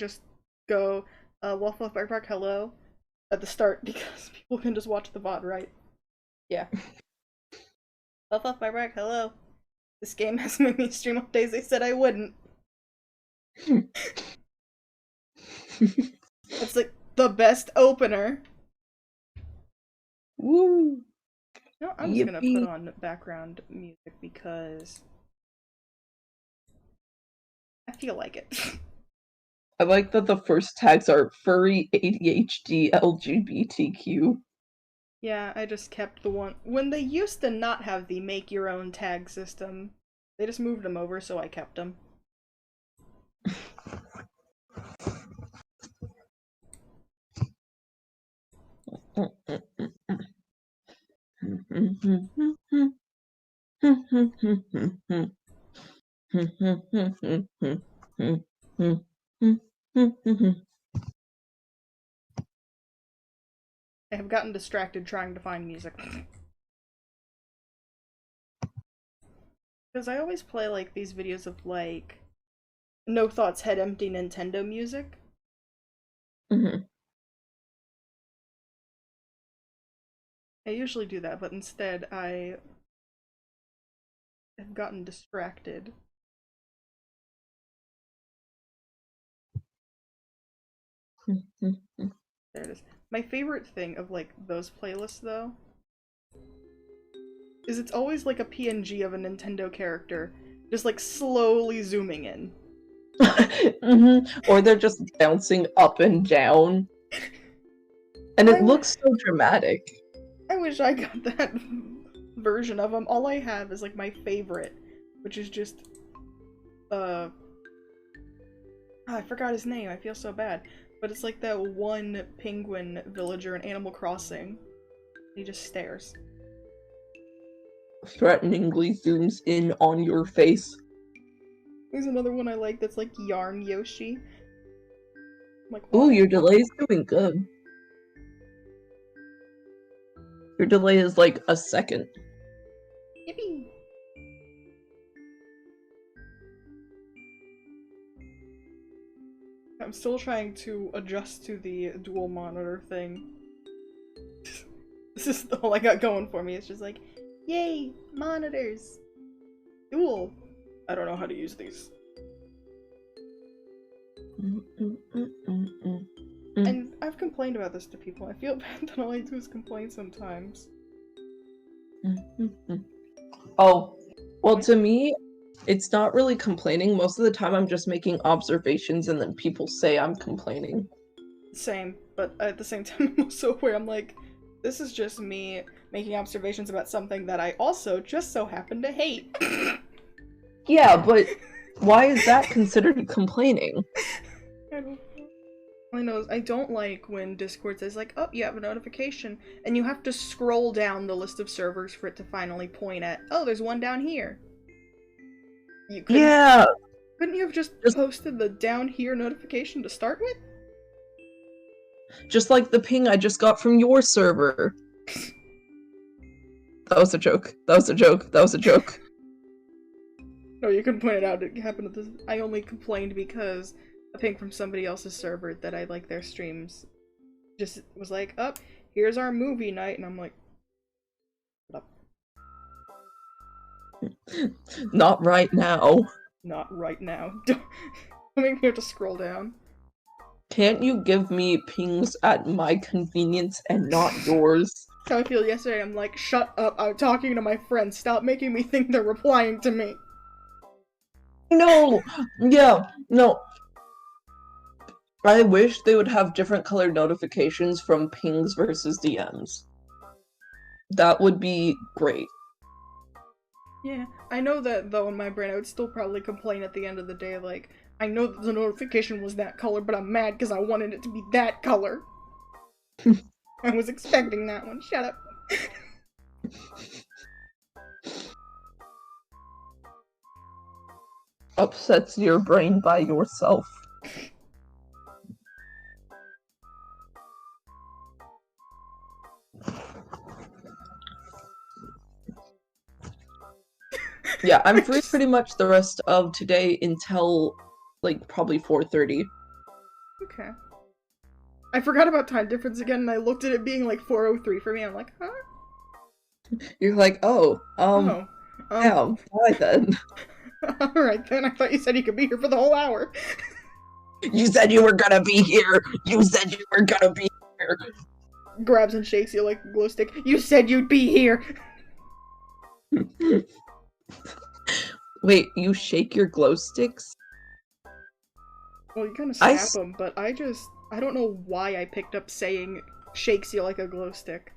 just go, Waffle Bark hello at the start because people can just watch the VOD, right? Yeah. Waffle Bark hello. This game has made me stream on days they said I wouldn't. It's like the best opener. Woo! No, I'm just gonna put on background music because I feel like it. I like that the first tags are furry, ADHD, LGBTQ. Yeah, I just kept the one. When they used to not have the make your own tag system, they just moved them over, so I kept them. I have gotten distracted trying to find music. Because I always play, like, these videos of, like, No Thoughts Head Empty Nintendo music. Mm-hmm. I usually do that, but instead I have gotten distracted. There it is. My favorite thing of, like, those playlists, though, is it's always, like, a PNG of a Nintendo character, just, like, slowly zooming in. Or they're just bouncing up and down. And it looks so dramatic. I wish I got that version of them. All I have is, like, my favorite, which is just, I forgot his name, I feel so bad. But it's like that one penguin villager in Animal Crossing. He just stares. Threateningly zooms in on your face. There's another one I like that's like Yarn Yoshi. I'm like, ooh, your delay is doing good. Your delay is like a second. Yippee! I'm still trying to adjust to the dual monitor thing. This is all I got going for me. It's just like, yay, monitors! Dual! I don't know how to use these. And I've complained about this to people. I feel bad that all I do is complain sometimes. Oh, well, to me, it's not really complaining. Most of the time I'm just making observations and then people say I'm complaining. Same, but at the same time I'm also aware I'm like, this is just me making observations about something that I also just so happen to hate. Yeah, but why is that considered complaining? I don't know. All I know is I don't like when Discord says like, oh, you have a notification, and you have to scroll down the list of servers for it to finally point at, oh, there's one down here. You couldn't, yeah! Couldn't you have just posted the down here notification to start with? Just like the ping I just got from your server. That was a joke. That was a joke. That was a joke. No, you can point it out. It happened at this. I only complained because a ping from somebody else's server that I like their streams just was like, up, here's our movie night, and I'm like, shut up. Not right now. Not right now. Don't make me have to scroll down. Can't you give me pings at my convenience and not yours? That's how I feel yesterday. I'm like, shut up, I'm talking to my friends. Stop making me think they're replying to me. No! Yeah, no. I wish they would have different colored notifications from pings versus DMs. That would be great. Yeah, I know that though in my brain I would still probably complain at the end of the day, like, I know that the notification was that color, but I'm mad because I wanted it to be that color. I was expecting that one. Shut up. Upsets your brain by yourself. Yeah, I'm free pretty much the rest of today until, like, probably 4:30. Okay. I forgot about time difference again, and I looked at it being like 4:03 for me. I'm like, huh? You're like, oh, Oh. damn, why then? Alright then, I thought you said you could be here for the whole hour. You said you were gonna be here. You said you were gonna be here. Grabs and shakes you like a glow stick. You said you'd be here! Wait, you shake your glow sticks? Well, you kind of snap them, but I don't know why I picked up saying shakes you like a glow stick.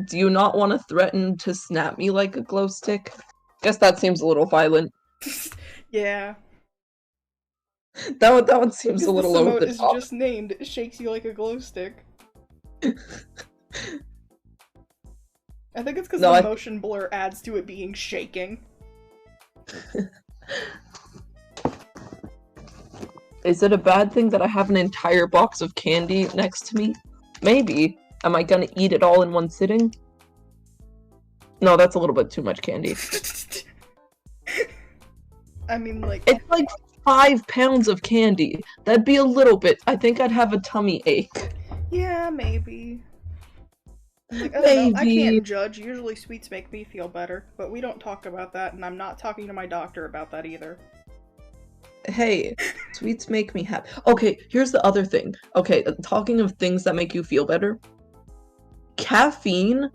Do you not want to threaten to snap me like a glow stick? Guess that seems a little violent. Yeah. That one seems a little over the top. Is just named shakes you like a glow stick. I think it's because the motion blur adds to it being shaking. Is it a bad thing that I have an entire box of candy next to me? Maybe. Am I gonna eat it all in one sitting? No, that's a little bit too much candy. I mean, like... It's like 5 pounds of candy. That'd be a little bit. I think I'd have a tummy ache. Yeah, maybe. Like, I don't know. I can't judge. Usually sweets make me feel better, but we don't talk about that, and I'm not talking to my doctor about that either. Hey, sweets make me happy. Okay, here's the other thing. Okay, talking of things that make you feel better. Caffeine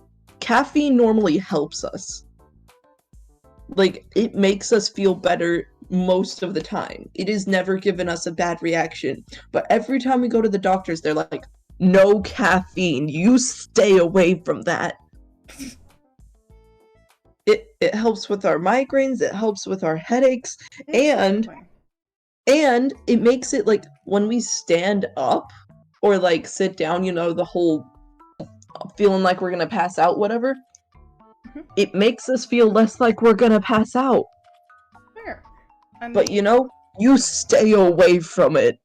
normally helps us. Like, it makes us feel better most of the time. It has never given us a bad reaction. But every time we go to the doctors, they're like, no caffeine. You stay away from that. It helps with our migraines, it helps with our headaches, and it makes it like when we stand up or like sit down, you know, the whole feeling like we're gonna pass out, whatever. It makes us feel less like we're gonna pass out. Fair. I mean... But you know, you stay away from it.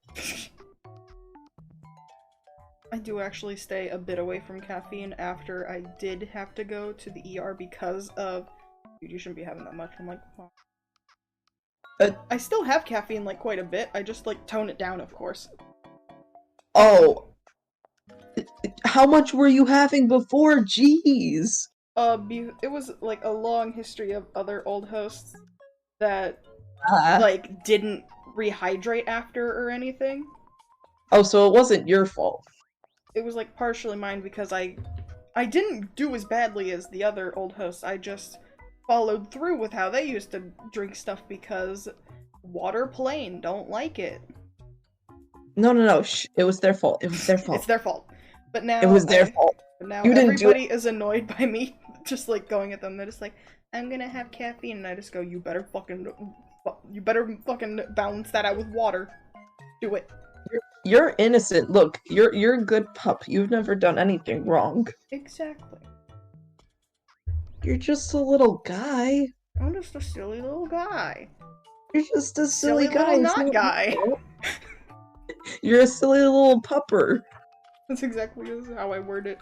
I do actually stay a bit away from caffeine after I did have to go to the ER because of... Dude, you shouldn't be having that much. I'm like, oh. I still have caffeine, like, quite a bit. I just, like, tone it down, of course. Oh. How much were you having before? Jeez. It was, like, a long history of other old hosts that, like, didn't rehydrate after or anything. Oh, so it wasn't your fault. It was, like, partially mine because I didn't do as badly as the other old hosts. I just followed through with how they used to drink stuff because water plain don't like it. No, it was their fault. It was their fault. It's their fault. But now it was their fault. Now everybody is annoyed by me just like going at them. They're just like, I'm gonna have caffeine, and I just go, you better fucking balance that out with water. Do it. You're innocent. Look, you're a good pup. You've never done anything wrong. Exactly. You're just a little guy. I'm just a silly little guy. You're just a silly guy. Little not guy. You're a silly little pupper. That's exactly how I word it.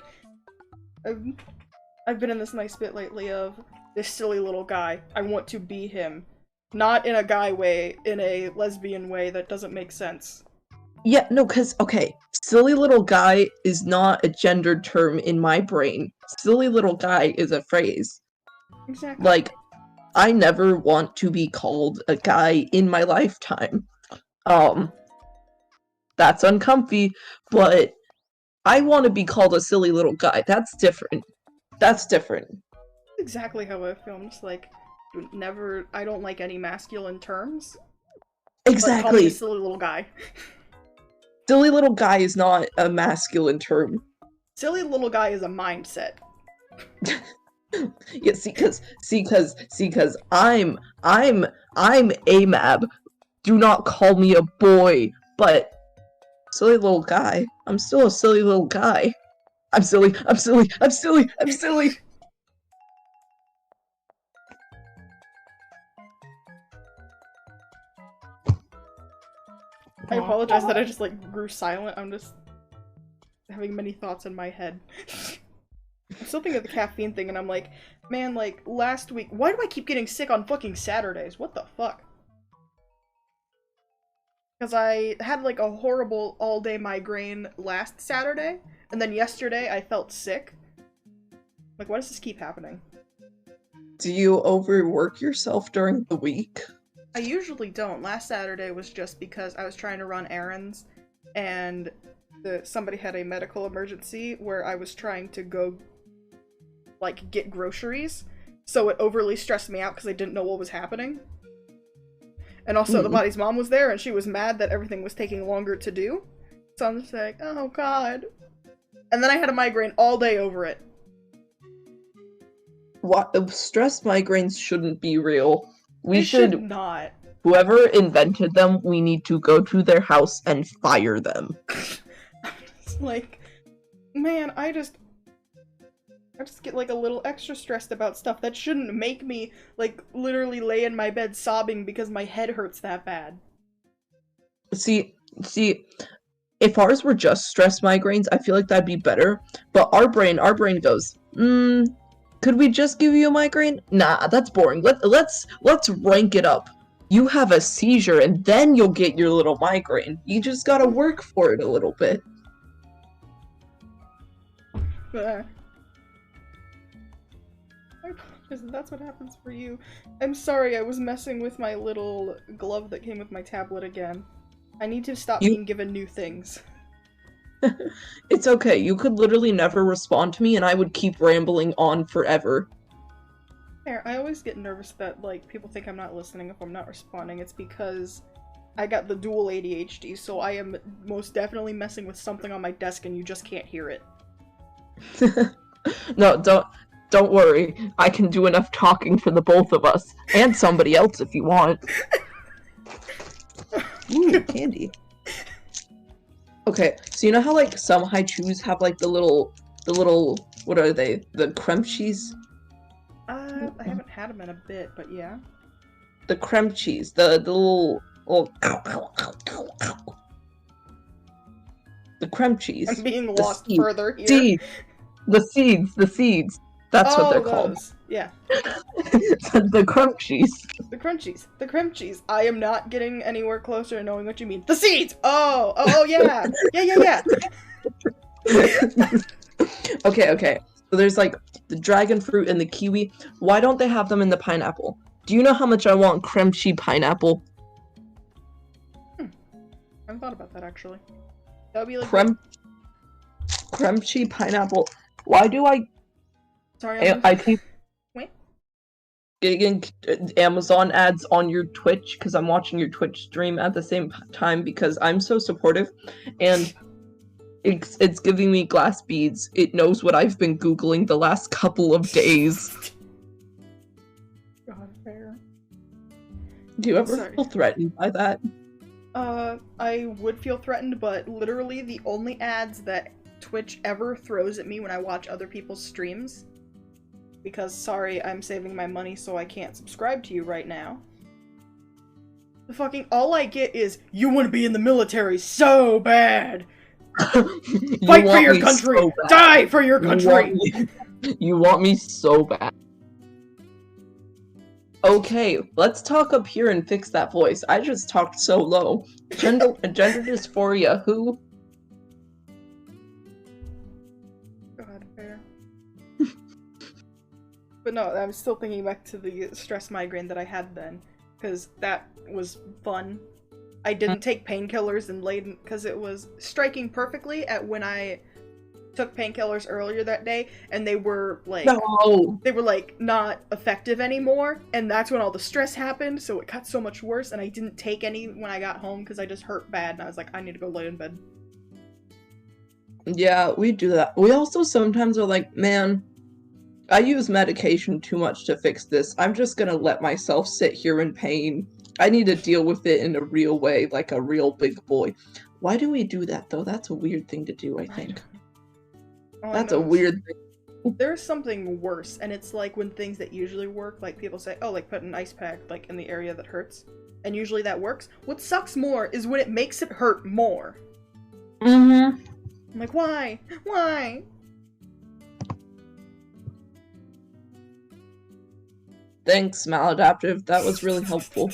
I've been in this nice bit lately of this silly little guy. I want to be him. Not in a guy way, in a lesbian way that doesn't make sense. Yeah, no, because, okay, silly little guy is not a gendered term in my brain. Silly little guy is a phrase. Exactly. Like, I never want to be called a guy in my lifetime. That's uncomfy, but I want to be called a silly little guy. That's different. That's different. Exactly how I feel. I'm just like, I don't like any masculine terms. Exactly. But call me a silly little guy. Silly little guy is not a masculine term. Silly little guy is a mindset. Yeah, see, cause I'm AMAB. Do not call me a boy, but silly little guy. I'm still a silly little guy. I'm silly. I apologize that I just, like, grew silent. I'm just having many thoughts in my head. I'm still thinking of the caffeine thing, and I'm like, man, like, last week, why do I keep getting sick on fucking Saturdays? What the fuck? Because I had like a horrible all-day migraine last Saturday, and then yesterday I felt sick. Like, why does this keep happening? Do you overwork yourself during the week? I usually don't. Last Saturday was just because I was trying to run errands, and somebody had a medical emergency where I was trying to go, like, get groceries, so it overly stressed me out because I didn't know what was happening. And also, the body's mom was there, and she was mad that everything was taking longer to do. So I'm just like, oh god. And then I had a migraine all day over it. What? Stress migraines shouldn't be real. We should not. Whoever invented them, we need to go to their house and fire them. I'm just like, man, I just get like a little extra stressed about stuff that shouldn't make me like literally lay in my bed sobbing because my head hurts that bad. See, if ours were just stress migraines, I feel like that'd be better. But our brain goes, could we just give you a migraine? Nah, that's boring. Let's rank it up. You have a seizure and then you'll get your little migraine. You just gotta work for it a little bit. That's what happens for you. I'm sorry, I was messing with my little glove that came with my tablet again. I need to stop being given new things. It's okay, you could literally never respond to me and I would keep rambling on forever. I always get nervous that, like, people think I'm not listening if I'm not responding. It's because I got the dual ADHD, so I am most definitely messing with something on my desk and you just can't hear it. No, don't worry. I can do enough talking for the both of us. And somebody else if you want. Ooh, candy. Okay, so you know how like some haichus have like the little, what are they? The crunchies? I haven't had them in a bit, but yeah. The crunchies, the little the crunchies. I'm being lost further here. Seeds. The seeds. That's what they're called. Yeah. The crunchies. The crunchies. I am not getting anywhere closer to knowing what you mean. The seeds! Oh, yeah. Yeah. Okay. So there's like the dragon fruit and the kiwi. Why don't they have them in the pineapple? Do you know how much I want crunchy pineapple? I haven't thought about that actually. That would be like crunchy pineapple. Why do I? Sorry, I keep Wait. getting Amazon ads on your Twitch because I'm watching your Twitch stream at the same time because I'm so supportive, and it's giving me glass beads. It knows what I've been Googling the last couple of days. God, fair. Do you ever feel threatened by that? I would feel threatened, but literally the only ads that Twitch ever throws at me when I watch other people's streams, because sorry, I'm saving my money so I can't subscribe to you right now. All I get is, you want to be in the military so bad! Fight for your country! So die for your country! You want me so bad. Okay, let's talk up here and fix that voice. I just talked so low. Gender dysphoria, who? God, fair. But no, I'm still thinking back to the stress migraine that I had then, because that was fun. I didn't take painkillers and laid because it was striking perfectly at when I took painkillers earlier that day, and they were like not effective anymore, and that's when all the stress happened, so it got so much worse, and I didn't take any when I got home because I just hurt bad, and I was like, I need to go lay in bed. Yeah, we do that. We also sometimes are like, man, I use medication too much to fix this. I'm just gonna let myself sit here in pain. I need to deal with it in a real way, like a real big boy. Why do we do that, though? That's a weird thing to do, I think. That's a weird thing. There's something worse, and it's like when things that usually work, like people say, oh, like put an ice pack like in the area that hurts, and usually that works. What sucks more is when it makes it hurt more. Mm-hmm. I'm like, why? Why? Thanks, Maladaptive. That was really helpful.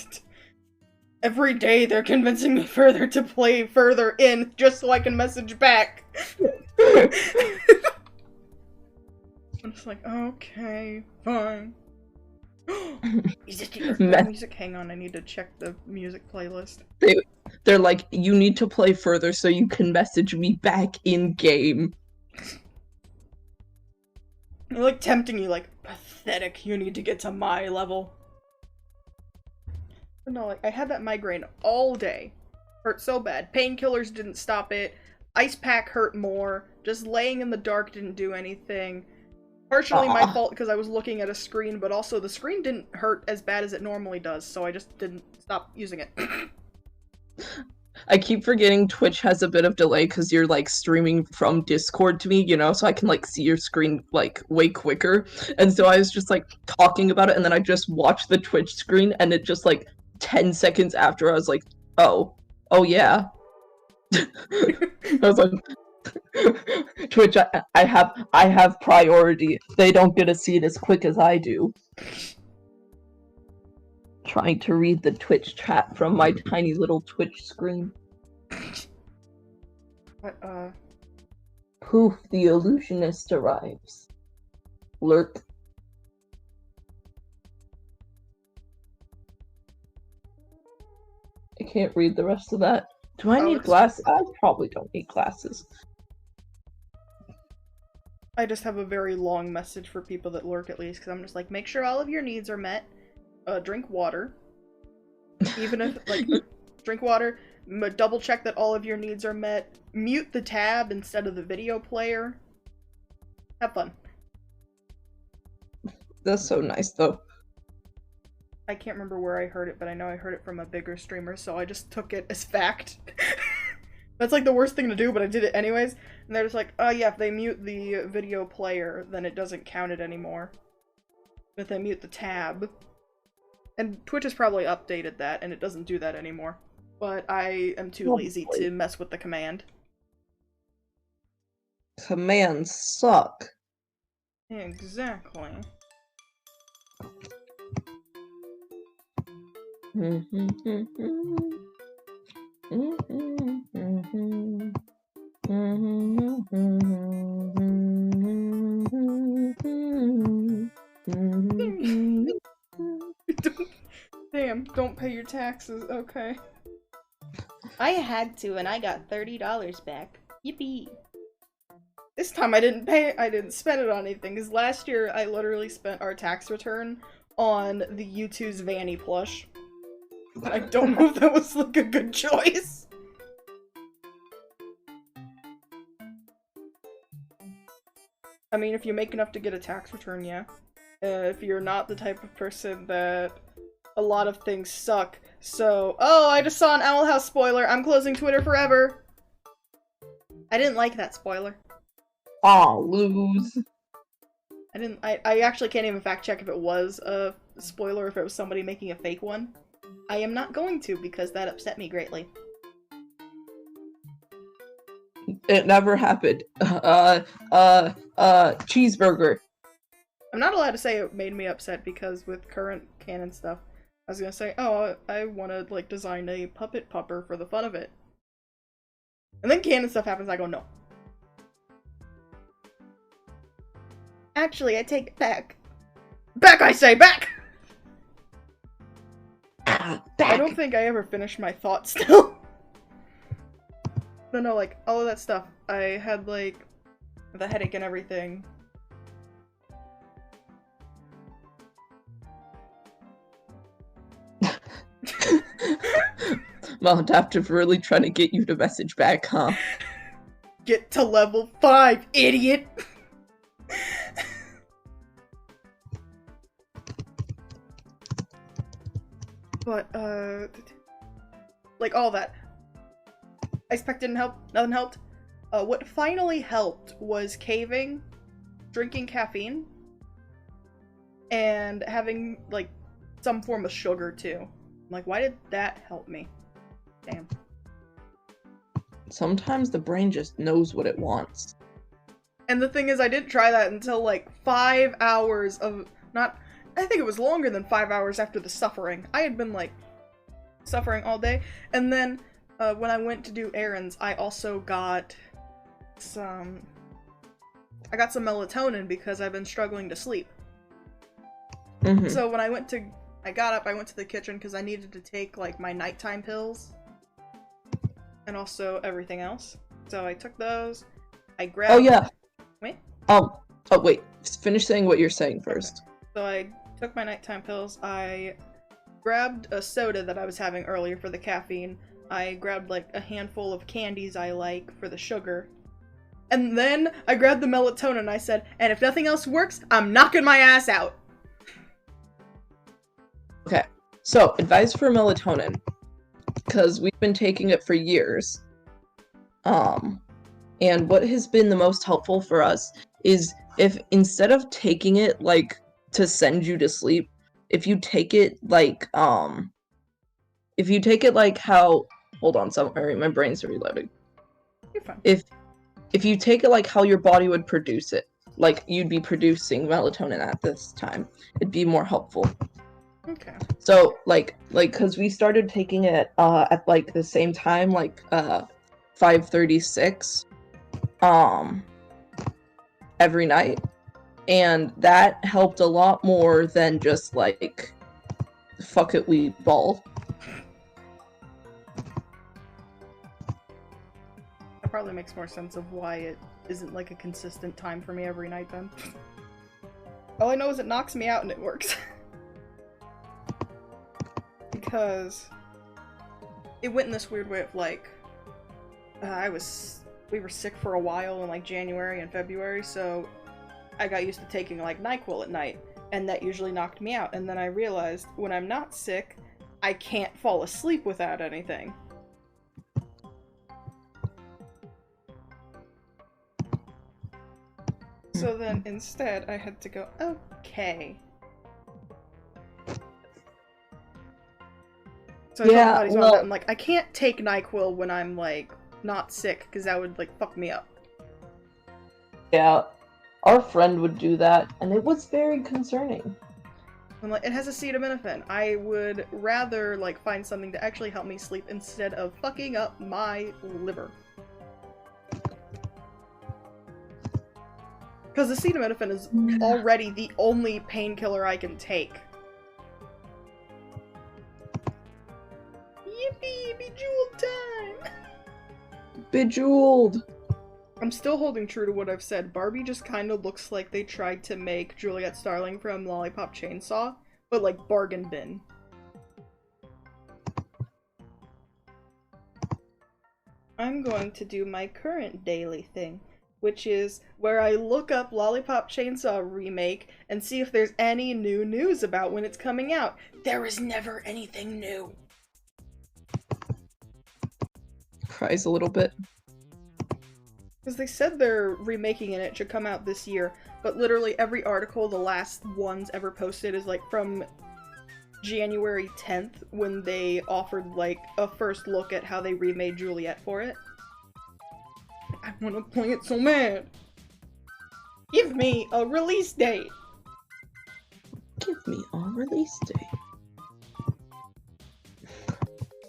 Every day they're convincing me further to play further in just so I can message back. I'm just like, okay, fine. Is this the Earthbound music? Hang on, I need to check the music playlist. They're like, you need to play further so you can message me back in game. They're like tempting you, like, pathetic, you need to get to my level. But no, like, I had that migraine all day. Hurt so bad. Painkillers didn't stop it. Ice pack hurt more. Just laying in the dark didn't do anything. Partially my fault because I was looking at a screen, but also the screen didn't hurt as bad as it normally does, so I just didn't stop using it. I keep forgetting Twitch has a bit of delay because you're like streaming from Discord to me, you know, so I can like see your screen like way quicker. And so I was just like talking about it, and then I just watched the Twitch screen, and it just like 10 seconds after I was like, oh yeah. I was like, Twitch, I have priority. They don't get to see it as quick as I do. Trying to read the Twitch chat from my tiny little Twitch screen. But, Poof, the illusionist arrives. Lurk. I can't read the rest of that. Do I need glasses? I probably don't need glasses. I just have a very long message for people that lurk, at least, because I'm just like, make sure all of your needs are met. Drink water. Even if, like, drink water, double check that all of your needs are met, mute the tab instead of the video player. Have fun. That's so nice, though. I can't remember where I heard it, but I know I heard it from a bigger streamer, so I just took it as fact. That's like the worst thing to do, but I did it anyways. And they're just like, oh yeah, if they mute the video player, then it doesn't count it anymore. But if they mute the tab. And Twitch has probably updated that, and it doesn't do that anymore. But I am too lazy to mess with the command. Commands suck. Exactly. Damn, don't pay your taxes, okay. I had to, and I got $30 back. Yippee! This time I didn't spend it on anything, because last year I literally spent our tax return on the U2's Vanny plush. I don't know if that was, like, a good choice. I mean, if you make enough to get a tax return, yeah. If you're not the type of person that a lot of things suck, so— oh, I just saw an Owl House spoiler! I'm closing Twitter forever! I didn't like that spoiler. Aw, lose. I actually can't even fact check if it was a spoiler or if it was somebody making a fake one. I am not going to, because that upset me greatly. It never happened. Cheeseburger. I'm not allowed to say it made me upset because with current canon stuff, I was gonna say, oh, I wanna, like, design a puppet pupper for the fun of it. And then canon stuff happens, I go, no. Actually, I take it back. Back, I say, back! Back. I don't think I ever finished my thought still. No, like, all of that stuff. I had, like, the headache and everything. Well, Adaptive really trying to get you to message back, huh? Get to level 5, idiot! But, like, all that. Ice pack didn't help, nothing helped. What finally helped was caving, drinking caffeine, and having, like, some form of sugar, too. I'm like, why did that help me? Damn. Sometimes the brain just knows what it wants. And the thing is, I didn't try that until, like, 5 hours of— I think it was longer than 5 hours after the suffering. I had been, like, suffering all day. And then when I went to do errands, I also got some melatonin because I've been struggling to sleep. So when I got up, I went to the kitchen because I needed to take, like, my nighttime pills. And also everything else. So I took those. I grabbed... Oh, yeah. Wait? Oh, wait. Finish saying what you're saying first. Okay. So I took my nighttime pills. I grabbed a soda that I was having earlier for the caffeine. I grabbed, like, a handful of candies I like for the sugar. And then I grabbed the melatonin and I said, and if nothing else works, I'm knocking my ass out. Okay. So, advice for melatonin. Because we've been taking it for years. And what has been the most helpful for us is if instead of taking it, like, to send you to sleep, if you take it like how... Hold on, sorry, my brain's reloading. You're fine. If you take it like how your body would produce it, like you'd be producing melatonin at this time, it'd be more helpful. Okay. So, like, because we started taking it at, like, the same time, like, 5:36, every night, and that helped a lot more than just, like, fuck it, we ball. That probably makes more sense of why it isn't, like, a consistent time for me every night, then. All I know is it knocks me out and it works. Because it went in this weird way of, like, we were sick for a while in, like, January and February, so I got used to taking, like, NyQuil at night, and that usually knocked me out. And then I realized when I'm not sick, I can't fall asleep without anything. So then instead I had to go, okay. So I told my buddies about that. I'm like, I can't take NyQuil when I'm, like, not sick, because that would, like, fuck me up. Yeah, our friend would do that, and it was very concerning. I'm like, it has acetaminophen. I would rather, like, find something to actually help me sleep instead of fucking up my liver. Because acetaminophen is already the only painkiller I can take. Yippee! Bejeweled time! Bejeweled! I'm still holding true to what I've said. Barbie just kind of looks like they tried to make Juliet Starling from Lollipop Chainsaw, but, like, bargain bin. I'm going to do my current daily thing, which is where I look up Lollipop Chainsaw Remake and see if there's any new news about when it's coming out. There is never anything new. Cries a little bit. Because they said they're remaking it, and it should come out this year, but literally every article, the last ones ever posted, is, like, from January 10th, when they offered, like, a first look at how they remade Juliet for it. I want to play it so bad! Give me a release date! Give me a release date.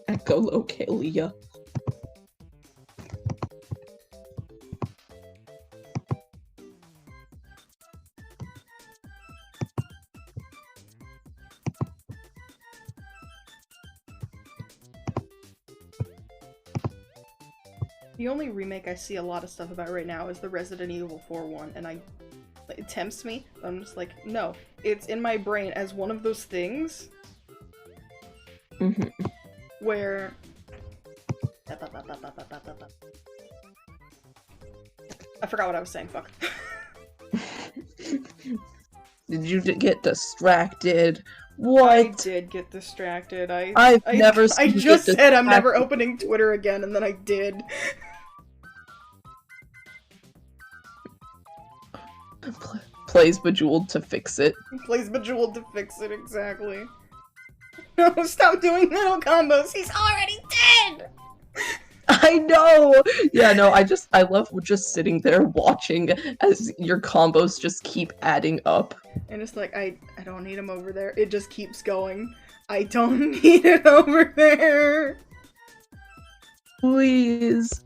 Echolocalia. The only remake I see a lot of stuff about right now is the Resident Evil 4 one, and it tempts me. I'm just like, no. It's in my brain as one of those things where... I forgot what I was saying, fuck. Did you get distracted? What? I did get distracted. I've never seen I just said I'm never opening Twitter again, and then I did. Plays Bejeweled to fix it. Plays Bejeweled to fix it, exactly. No, stop doing little combos! He's already dead! I know! Yeah, no, I love just sitting there watching as your combos just keep adding up. And it's like, I don't need him over there. It just keeps going. I don't need it over there. Please.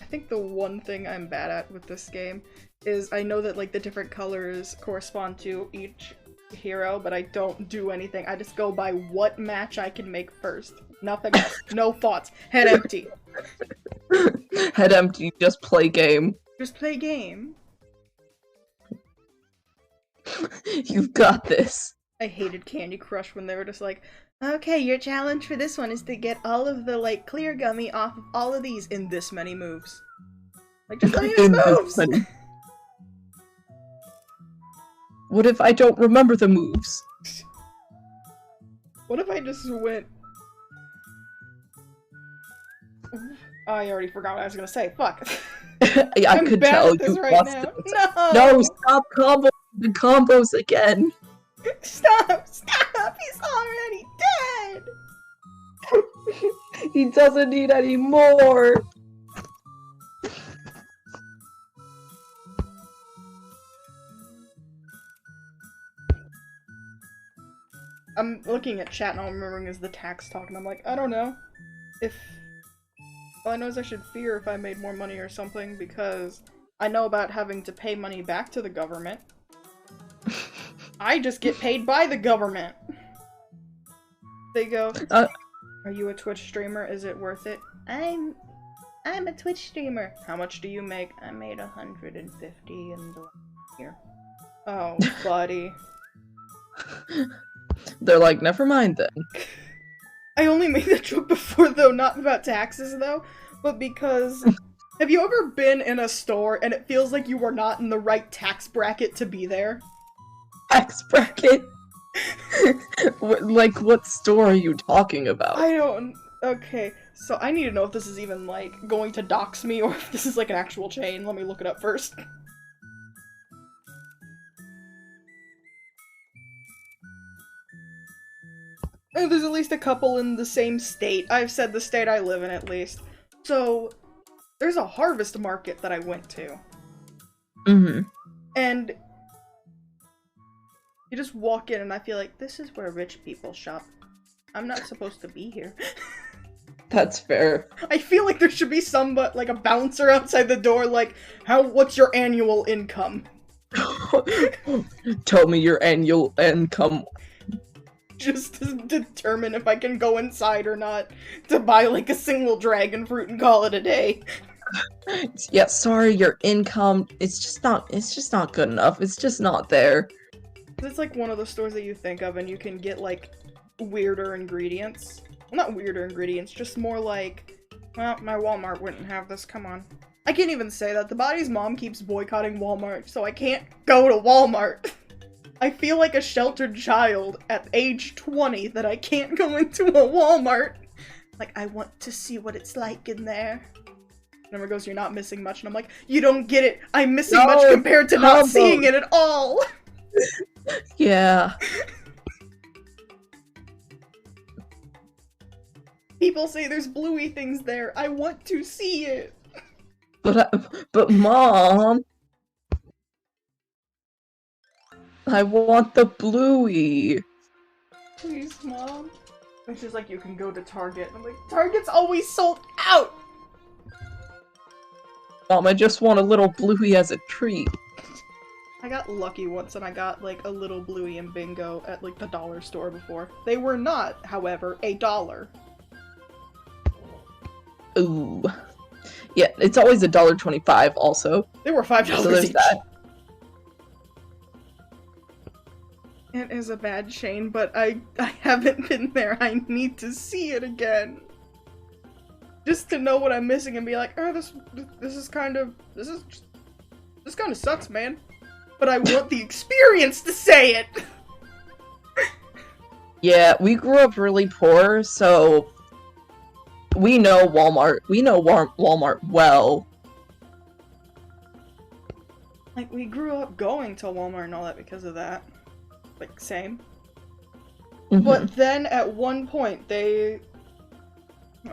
I think the one thing I'm bad at with this game is I know that like the different colors correspond to each hero, but I don't do anything. I just go by what match I can make first. Nothing else. No thoughts. Head empty. Head empty, just play game. Just play game. You've got this. I hated Candy Crush when they were just like, okay, your challenge for this one is to get all of the, like, clear gummy off of all of these in this many moves. Like, just let me use moves! What if I don't remember the moves? What if I just went... Oh, I already forgot what I was gonna say. Fuck. Yeah, I could tell you right lost now. it. No! No, stop comboing the combos again! Stop! Stop! He's already dead! He doesn't need any more! I'm looking at chat and all I'm remembering is the tax talk, and I'm like, I don't know. If... All I know is I should fear if I made more money or something, because I know about having to pay money back to the government. I just get paid by the government! They go, are you a Twitch streamer? Is it worth it? I'm a Twitch streamer. How much do you make? I made 150 in the year. Oh, buddy. They're like, never mind then. I only made that joke before, though, not about taxes, though, but because... Have you ever been in a store and it feels like you were not in the right tax bracket to be there? Tax bracket? Like, what store are you talking about? I don't... Okay, so I need to know if this is even, like, going to dox me or if this is, like, an actual chain. Let me look it up first. There's at least a couple in the same state. I've said the state I live in, at least. So, there's a harvest market that I went to. Mm-hmm. And you just walk in and I feel like, this is where rich people shop. I'm not supposed to be here. That's fair. I feel like there should be like a bouncer outside the door, like, what's your annual income? Tell me your annual income. Just to determine if I can go inside or not, to buy like a single dragon fruit and call it a day. Yeah, sorry, your income, it's just not good enough. It's just not there. It's like one of the stores that you think of and you can get like weirder ingredients. Well, not weirder ingredients, just more like, well, my Walmart wouldn't have this, come on. I can't even say that. The body's mom keeps boycotting Walmart, so I can't go to Walmart. I feel like a sheltered child at age 20 that I can't go into a Walmart. Like, I want to see what it's like in there. Number goes, you're not missing much, and I'm like, you don't get it! I'm missing much compared to not seeing it at all! Yeah. People say there's bluey things there. I want to see it! But Mom... I want the bluey. Please, Mom. And she's like, you can go to Target. And I'm like, Target's always sold out! Mom, I just want a little bluey as a treat. I got lucky once and I got, like, a little bluey and bingo at, like, the dollar store before. They were not, however, $1. Ooh. Yeah, it's always $1.25 also. They were $5 so there's each. That. It is a bad chain, but I haven't been there. I need to see it again. Just to know what I'm missing and be like, oh, this kind of sucks, man. But I want the experience to say it! Yeah, we grew up really poor, so we know Walmart. We know Walmart well. Like, we grew up going to Walmart and all that because of that. Like, same. Mm-hmm. But then, at one point, my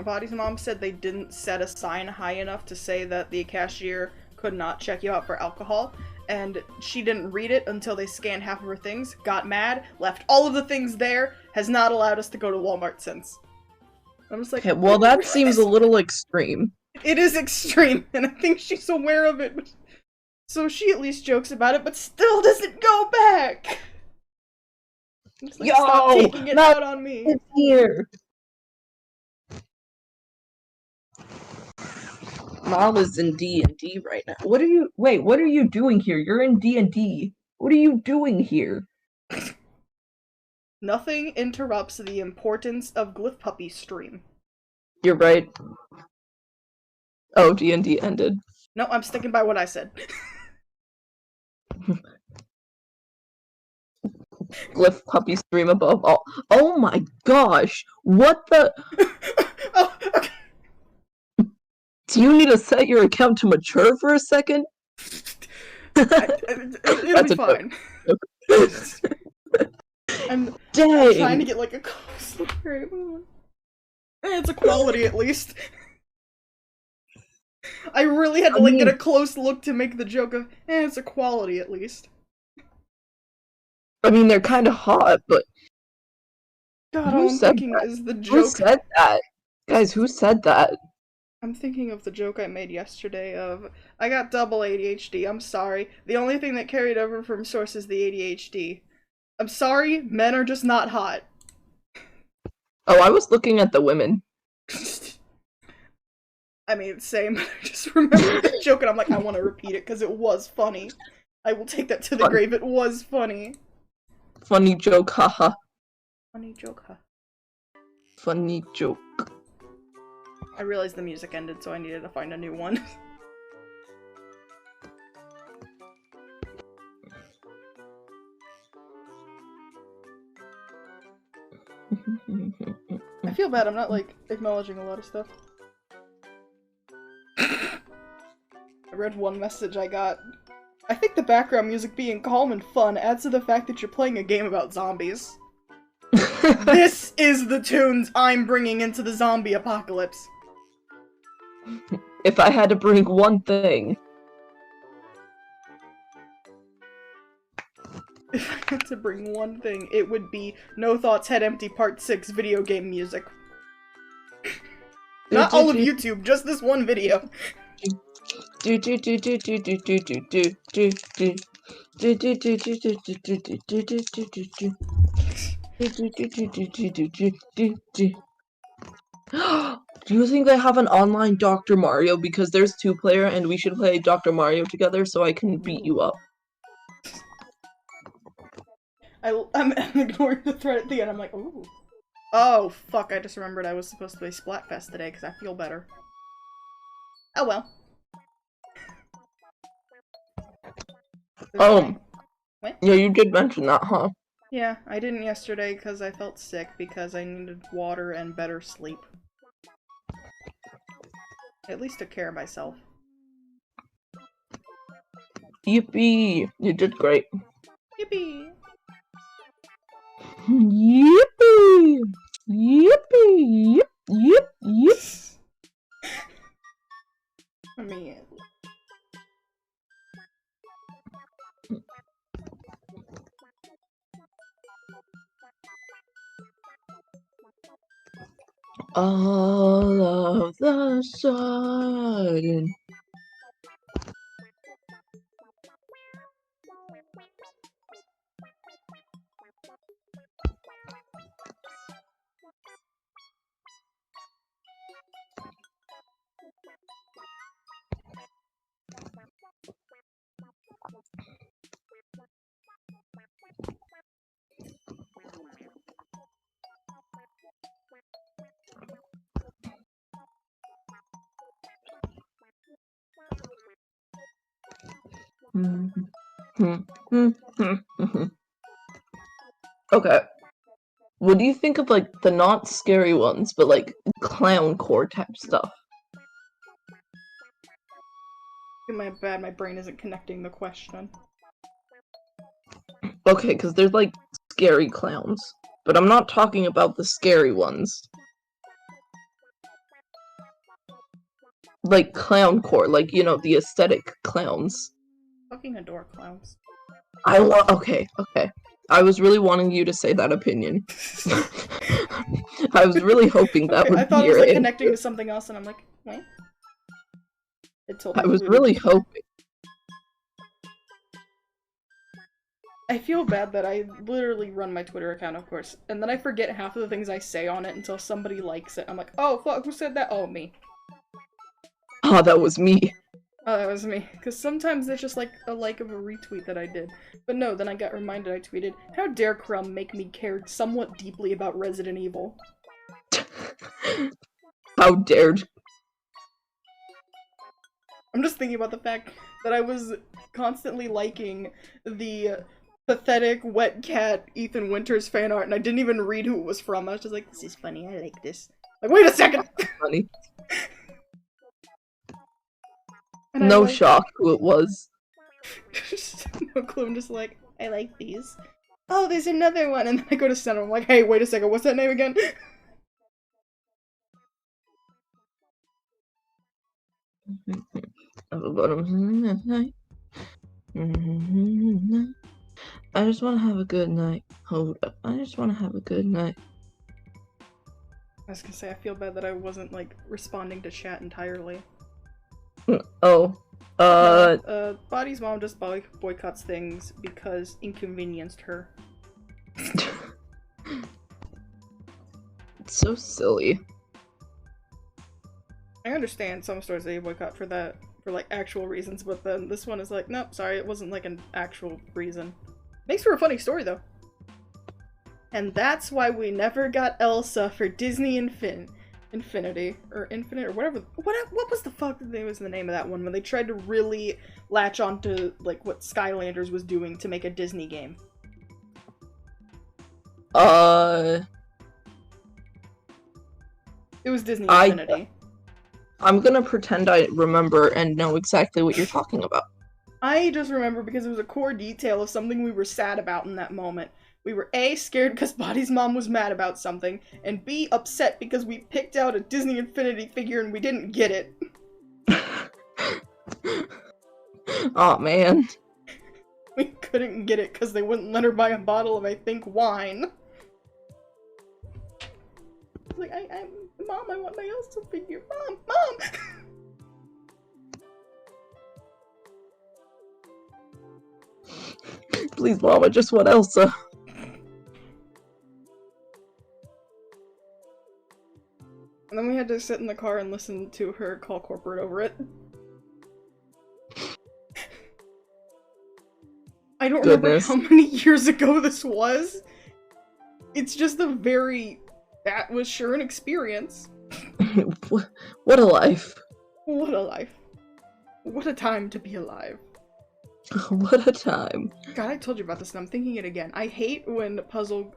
body's mom said they didn't set a sign high enough to say that the cashier could not check you out for alcohol. and she didn't read it until they scanned half of her things, got mad, left all of the things there, has not allowed us to go to Walmart since. I'm just like, okay, well, that seems a little extreme. It is extreme, and I think she's aware of it, so she at least jokes about it, but still doesn't go back! It's like, stop taking it out on me. It's here. Mal is in D&D right now. What are you doing here? You're in D&D. What are you doing here? Nothing interrupts the importance of Glyph Puppy stream. You're right. Oh, D&D ended. No, I'm sticking by what I said. Glyph Puppy stream above all. Oh my gosh! What the? Oh, okay. Do you need to set your account to mature for a second? It'll be fine. I'm trying to get like a close look right. It's a quality at least. I really had to get a close look to make the joke of, it's a quality at least. I mean, they're kind of hot, but... God, all I'm thinking is the joke... Who said that? Guys, who said that? I'm thinking of the joke I made yesterday of, I got double ADHD, I'm sorry. The only thing that carried over from source is the ADHD. I'm sorry, men are just not hot. Oh, I was looking at the women. I mean, same. I just remember the joke and I'm like, I want to repeat it because it was funny. I will take that to the grave. It was funny. Funny joke, haha. Funny joke, huh? Funny joke. I realized the music ended, so I needed to find a new one. I feel bad, I'm not, like, acknowledging a lot of stuff. I read one message I got. I think the background music being calm and fun adds to the fact that you're playing a game about zombies. This is the tunes I'm bringing into the zombie apocalypse. If I had to bring one thing... If I had to bring one thing, it would be No Thoughts Head Empty Part 6 video game music. Not all of YouTube, just this one video. Do you think they have an online Dr. Mario? Because there's 2-player and we should play Dr. Mario together so I can beat you up. I'm ignoring the thread at the end, I'm like, ooh. Oh, fuck, I just remembered I was supposed to play Splatfest today because I feel better. Oh well. Oh. What? Yeah, you did mention that, huh? Yeah, I didn't yesterday because I felt sick because I needed water and better sleep. At least took care of myself. Yippee! You did great. Yippee! Yippee! Yippee! Yip! Yip! Yip! I mean... All of the sudden... Okay. What do you think of, like, the not scary ones, but, like, clown core type stuff? My bad, my brain isn't connecting the question. Okay, because there's, like, scary clowns. But I'm not talking about the scary ones. Like, clown core, like, you know, the aesthetic clowns. Fuck fucking adore clowns. Okay. I was really wanting you to say that opinion. I was really hoping that would I thought be it was your like answer. connecting to something else, and I'm like, wait. It told me I was really hoping. I feel bad that I literally run my Twitter account, of course, and then I forget half of the things I say on it until somebody likes it. I'm like, oh fuck, who said that? Oh, me. Ah, that was me. Oh, that was me. Because sometimes it's just like a like of a retweet that I did. But no, then I got reminded I tweeted, how dare Crumb make me care somewhat deeply about Resident Evil? How dared. I'm just thinking about the fact that I was constantly liking the pathetic wet cat Ethan Winters fan art, and I didn't even read who it was from. I was just like, this is funny, I like this. Like, wait a second! Funny. And No shock who it was. No clue, I'm just like, I like these. Oh, there's another one! And then I go to center, I'm like, hey, wait a second, what's that name again? I just want to have a good night. Hold up. I just want to have a good night. I was gonna say, I feel bad that I wasn't, like, responding to chat entirely. Oh. Body's mom just boycotts things because inconvenienced her. It's so silly. I understand some stores they boycott for that, for like actual reasons, but then this one is like, nope, sorry, it wasn't like an actual reason. Makes for a funny story though. And that's why we never got Elsa for Disney Infinity, or Infinite, or whatever. What was the fuck was the name of that one when they tried to really latch onto like what Skylanders was doing to make a Disney game? It was Disney Infinity. I'm gonna pretend I remember and know exactly what you're talking about. I just remember because it was a core detail of something we were sad about in that moment. We were A, scared because Body's mom was mad about something, and B, upset because we picked out a Disney Infinity figure and we didn't get it. Aw, man. We couldn't get it because they wouldn't let her buy a bottle of, I think, wine. Like, Mom, I want my Elsa figure. Mom! Please, Mom, I just want Elsa. And then we had to sit in the car and listen to her call corporate over it. I don't remember how many years ago this was. It's just a very... That was sure an experience. What a life. What a life. What a time to be alive. What a time. God, I told you about this and I'm thinking it again. I hate when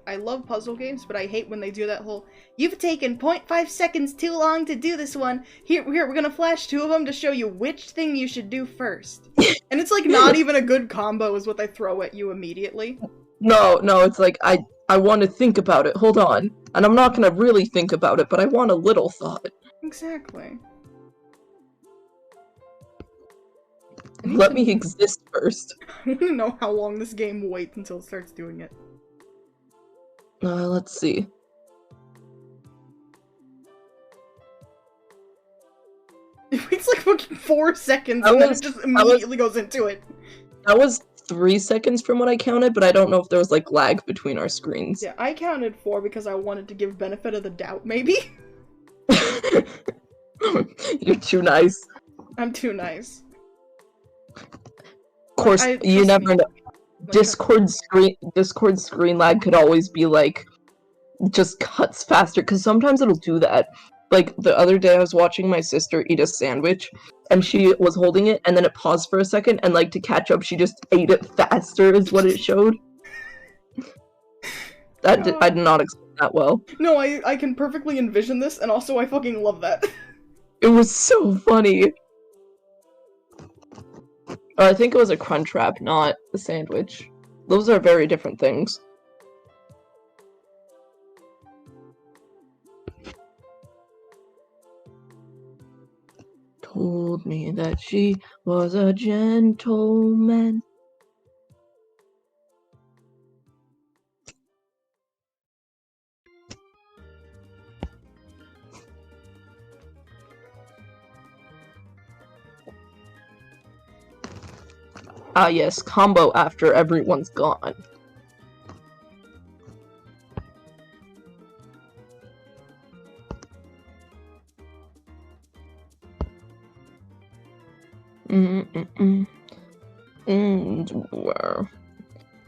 I love puzzle games, but I hate when they do that whole, you've taken 0.5 seconds too long to do this one. Here, we're gonna flash 2 of them to show you which thing you should do first. And it's like not even a good combo is what they throw at you immediately. No, it's like, I want to think about it, hold on. And I'm not gonna really think about it, but I want a little thought. Exactly. Let me exist first. I want to know how long this game waits until it starts doing it. Let's see. It waits like fucking 4 seconds and then it just immediately goes into it. That was 3 seconds from what I counted, but I don't know if there was like lag between our screens. Yeah, I counted 4 because I wanted to give benefit of the doubt, maybe? You're too nice. I'm too nice. Of course, you never know. Discord screen lag could always be like, just cuts faster, because sometimes it'll do that. Like, the other day I was watching my sister eat a sandwich, and she was holding it, and then it paused for a second, and like, to catch up, she just ate it faster, is what it showed. I did not explain that well. No, I can perfectly envision this, and also I fucking love that. It was so funny. I think it was a crunch wrap, not a sandwich. Those are very different things. told me that she was a gentleman. Ah yes, combo after everyone's gone.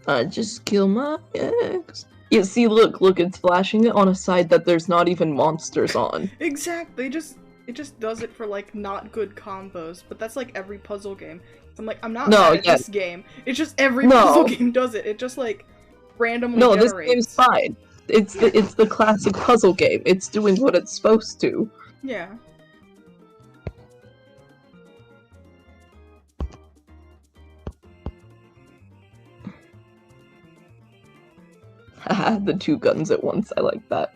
I just kill my ex. Yeah, see, look, it's flashing it on a side that there's not even monsters on. Exactly, it just does it for, like, not good combos, but that's, like, every puzzle game. I'm like, I'm not mad at this game. It's just every puzzle game does it. It just, like, randomly generates. This game's fine. It's the classic puzzle game. It's doing what it's supposed to. Yeah. Haha, the two guns at once. I like that.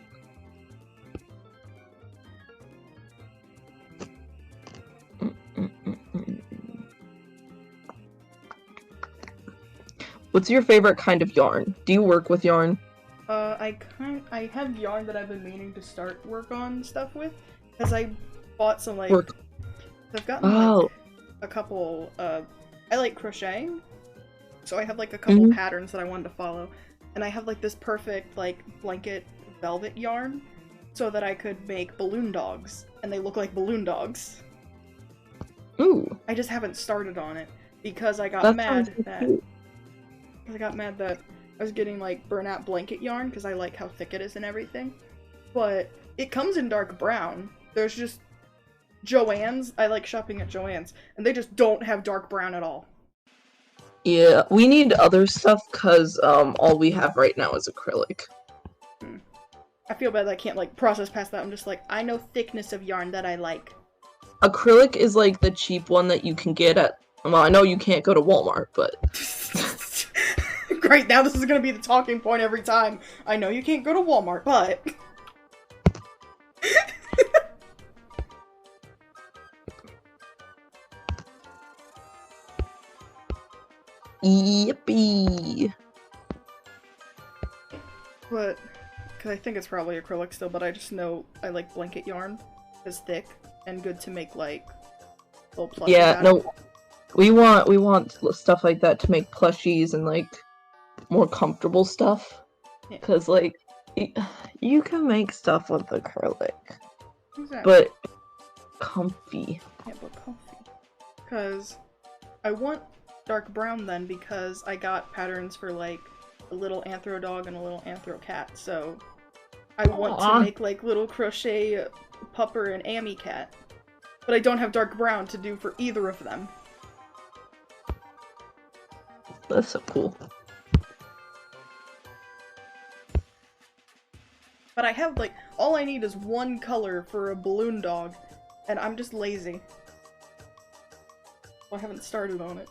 What's your favorite kind of yarn? Do you work with yarn? I have yarn that I've been meaning to start work on stuff with, because I bought some, like, I've gotten, like, a couple, I like crocheting, so I have, like, a couple patterns that I wanted to follow, and I have, like, this perfect, like, blanket velvet yarn, so that I could make balloon dogs, and they look like balloon dogs. Ooh. I just haven't started on it, because I got mad that I was getting, like, burnout blanket yarn, because I like how thick it is and everything. But it comes in dark brown. There's just Joann's. I like shopping at Joann's, and they just don't have dark brown at all. Yeah, we need other stuff, because, all we have right now is acrylic. I feel bad that I can't, like, process past that. I'm just like, I know thickness of yarn that I like. Acrylic is, like, the cheap one that you can get at... Well, I know you can't go to Walmart, but... Great, now this is gonna be the talking point every time. I know you can't go to Walmart, but... Yippee! But... Because I think it's probably acrylic still, but I just know I like blanket yarn. It's thick and good to make, like, little plushies. Yeah, no... We want stuff like that to make plushies and, like, more comfortable stuff. Because, like, you can make stuff with acrylic. Exactly. But comfy. Yeah, but comfy. Because I want dark brown then, because I got patterns for, like, a little anthro dog and a little anthro cat, so I want to make, like, little crochet pupper and Amy cat. But I don't have dark brown to do for either of them. That's so cool. But I have, like, all I need is one color for a balloon dog, and I'm just lazy. Well, I haven't started on it.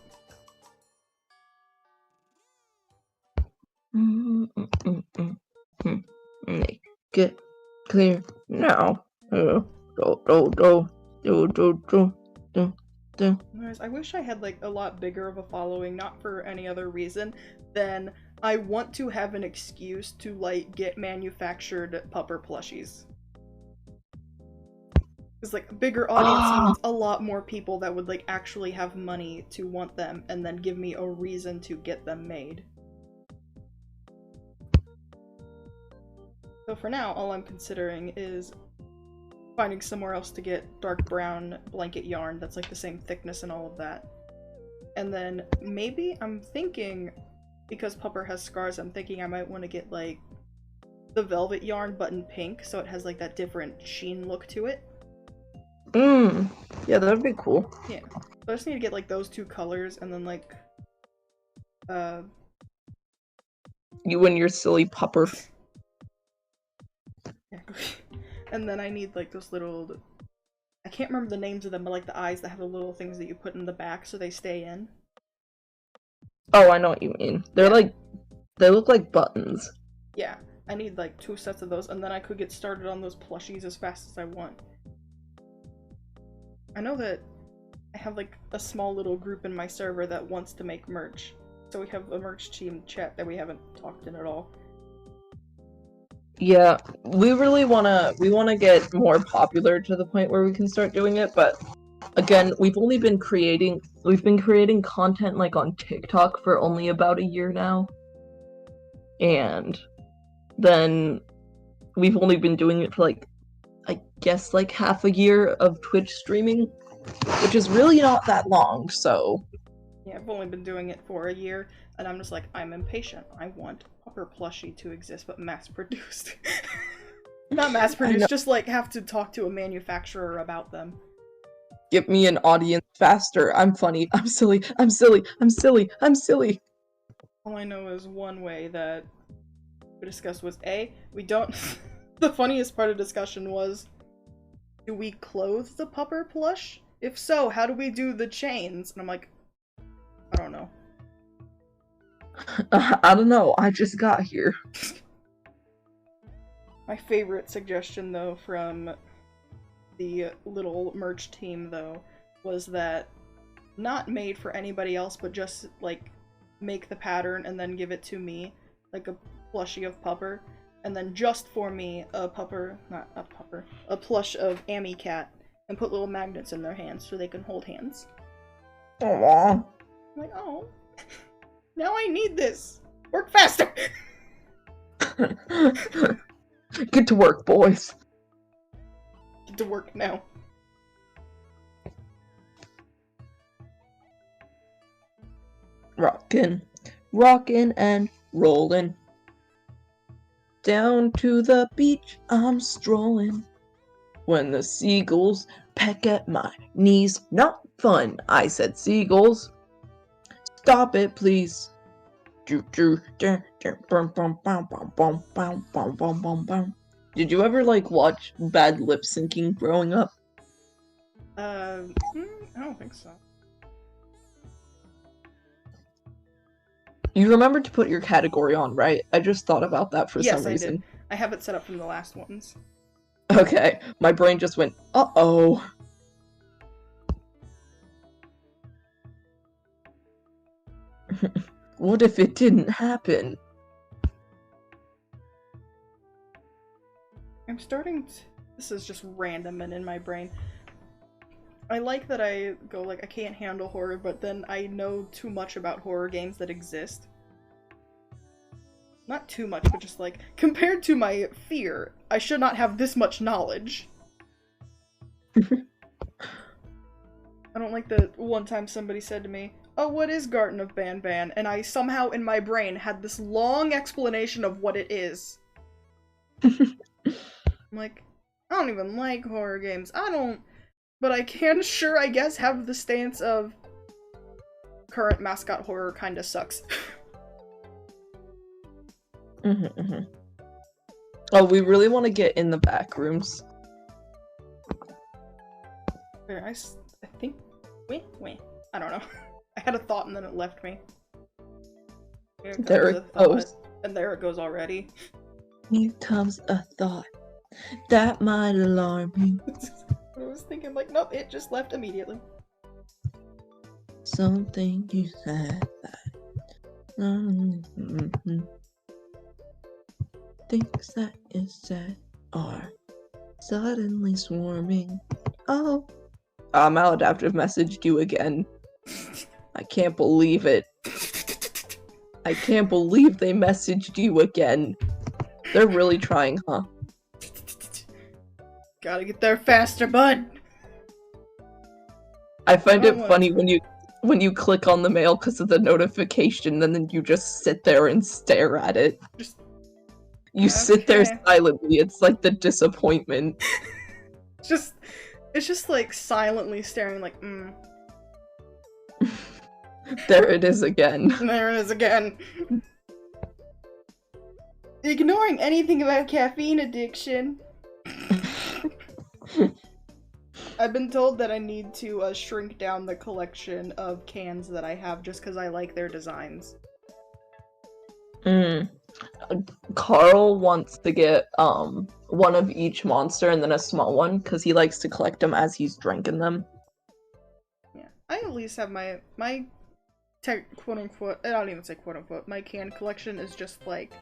Make it clear now. Anyways, I wish I had, like, a lot bigger of a following, not for any other reason than I want to have an excuse to, like, get manufactured pupper plushies. Because, like, a bigger audience means a lot more people that would, like, actually have money to want them, and then give me a reason to get them made. So for now, all I'm considering is finding somewhere else to get dark brown blanket yarn that's, like, the same thickness and all of that. And then maybe I'm thinking, because Pupper has scars, I'm thinking I might want to get, like, the velvet yarn but in pink, so it has, like, that different sheen look to it. Yeah, that'd be cool. Yeah. So I just need to get, like, those two colors, and then, like, you and your silly Pupper. Yeah. And then I need, like, those little... I can't remember the names of them, but, like, the eyes that have the little things that you put in the back so they stay in. Oh, I know what you mean. They're like... They look like buttons. Yeah. I need, like, 2 sets of those, and then I could get started on those plushies as fast as I want. I know that I have like a small little group in my server that wants to make merch. So we have a merch team chat that we haven't talked in at all. Yeah, we really wanna get more popular to the point where we can start doing it, but again, we've been creating content like on TikTok for only about a year now. And then we've only been doing it for like, I guess like half a year of Twitch streaming, which is really not that long, so. Yeah, I've only been doing it for a year, and I'm just like, I'm impatient. I want Pupper plushie to exist, but mass-produced. Not mass-produced, just like have to talk to a manufacturer about them. Get me an audience faster. I'm funny. I'm silly. I'm silly. I'm silly. I'm silly. All I know is one way that we discussed was we don't. The funniest part of discussion was, do we clothe the Pupper plush? If so, how do we do the chains? And I'm like, I don't know. I don't know. I just got here. My favorite suggestion, though, from the little merch team, though, was that not made for anybody else, but just, like, make the pattern and then give it to me, like a plushie of Pupper, and then just for me, a plush of Amy Cat, and put little magnets in their hands so they can hold hands. Aww. I'm like, oh, now I need this. Work faster! Get to work, boys. Get to work now. Rockin' and rollin'. Down to the beach I'm strolling. When the seagulls peck at my knees. Not fun, I said seagulls. Stop it, please. Did you ever, like, watch bad lip syncing growing up? I don't think so. You remembered to put your category on, right? I just thought about that for some reason. Yes, I did. I have it set up from the last ones. Okay, my brain just went, uh-oh. What if it didn't happen? I'm starting to... This is just random and in my brain. I like that I go, like, I can't handle horror, but then I know too much about horror games that exist. Not too much, but just, like, compared to my fear, I should not have this much knowledge. I don't like that one time somebody said to me, oh, what is Garden of Banban? And I somehow in my brain had this long explanation of what it is. I'm like, I don't even like horror games. I don't... But I can sure, I guess, have the stance of current mascot horror kinda sucks. Oh, we really want to get in the back rooms. There, I think... Wait. I don't know. I had a thought and then it left me. There it goes. And there it goes already. Here comes a thought that might alarm you. I was thinking, like, nope, it just left immediately. Something you said that... Things that you said are suddenly swarming. Oh. Maladaptive messaged you again. I can't believe it. I can't believe they messaged you again. They're really trying, huh? Gotta get there faster, bud! I find it funny when you click on the mail because of the notification and then you just sit there and stare at it. You sit there silently, it's like the disappointment. It's just like silently staring like, There it is again. There it is again. Ignoring anything about caffeine addiction. I've been told that I need to shrink down the collection of cans that I have just because I like their designs. Carl wants to get one of each monster and then a small one because he likes to collect them as he's drinking them. Yeah. at least have my quote unquote, I don't even say quote unquote, my can collection is just like,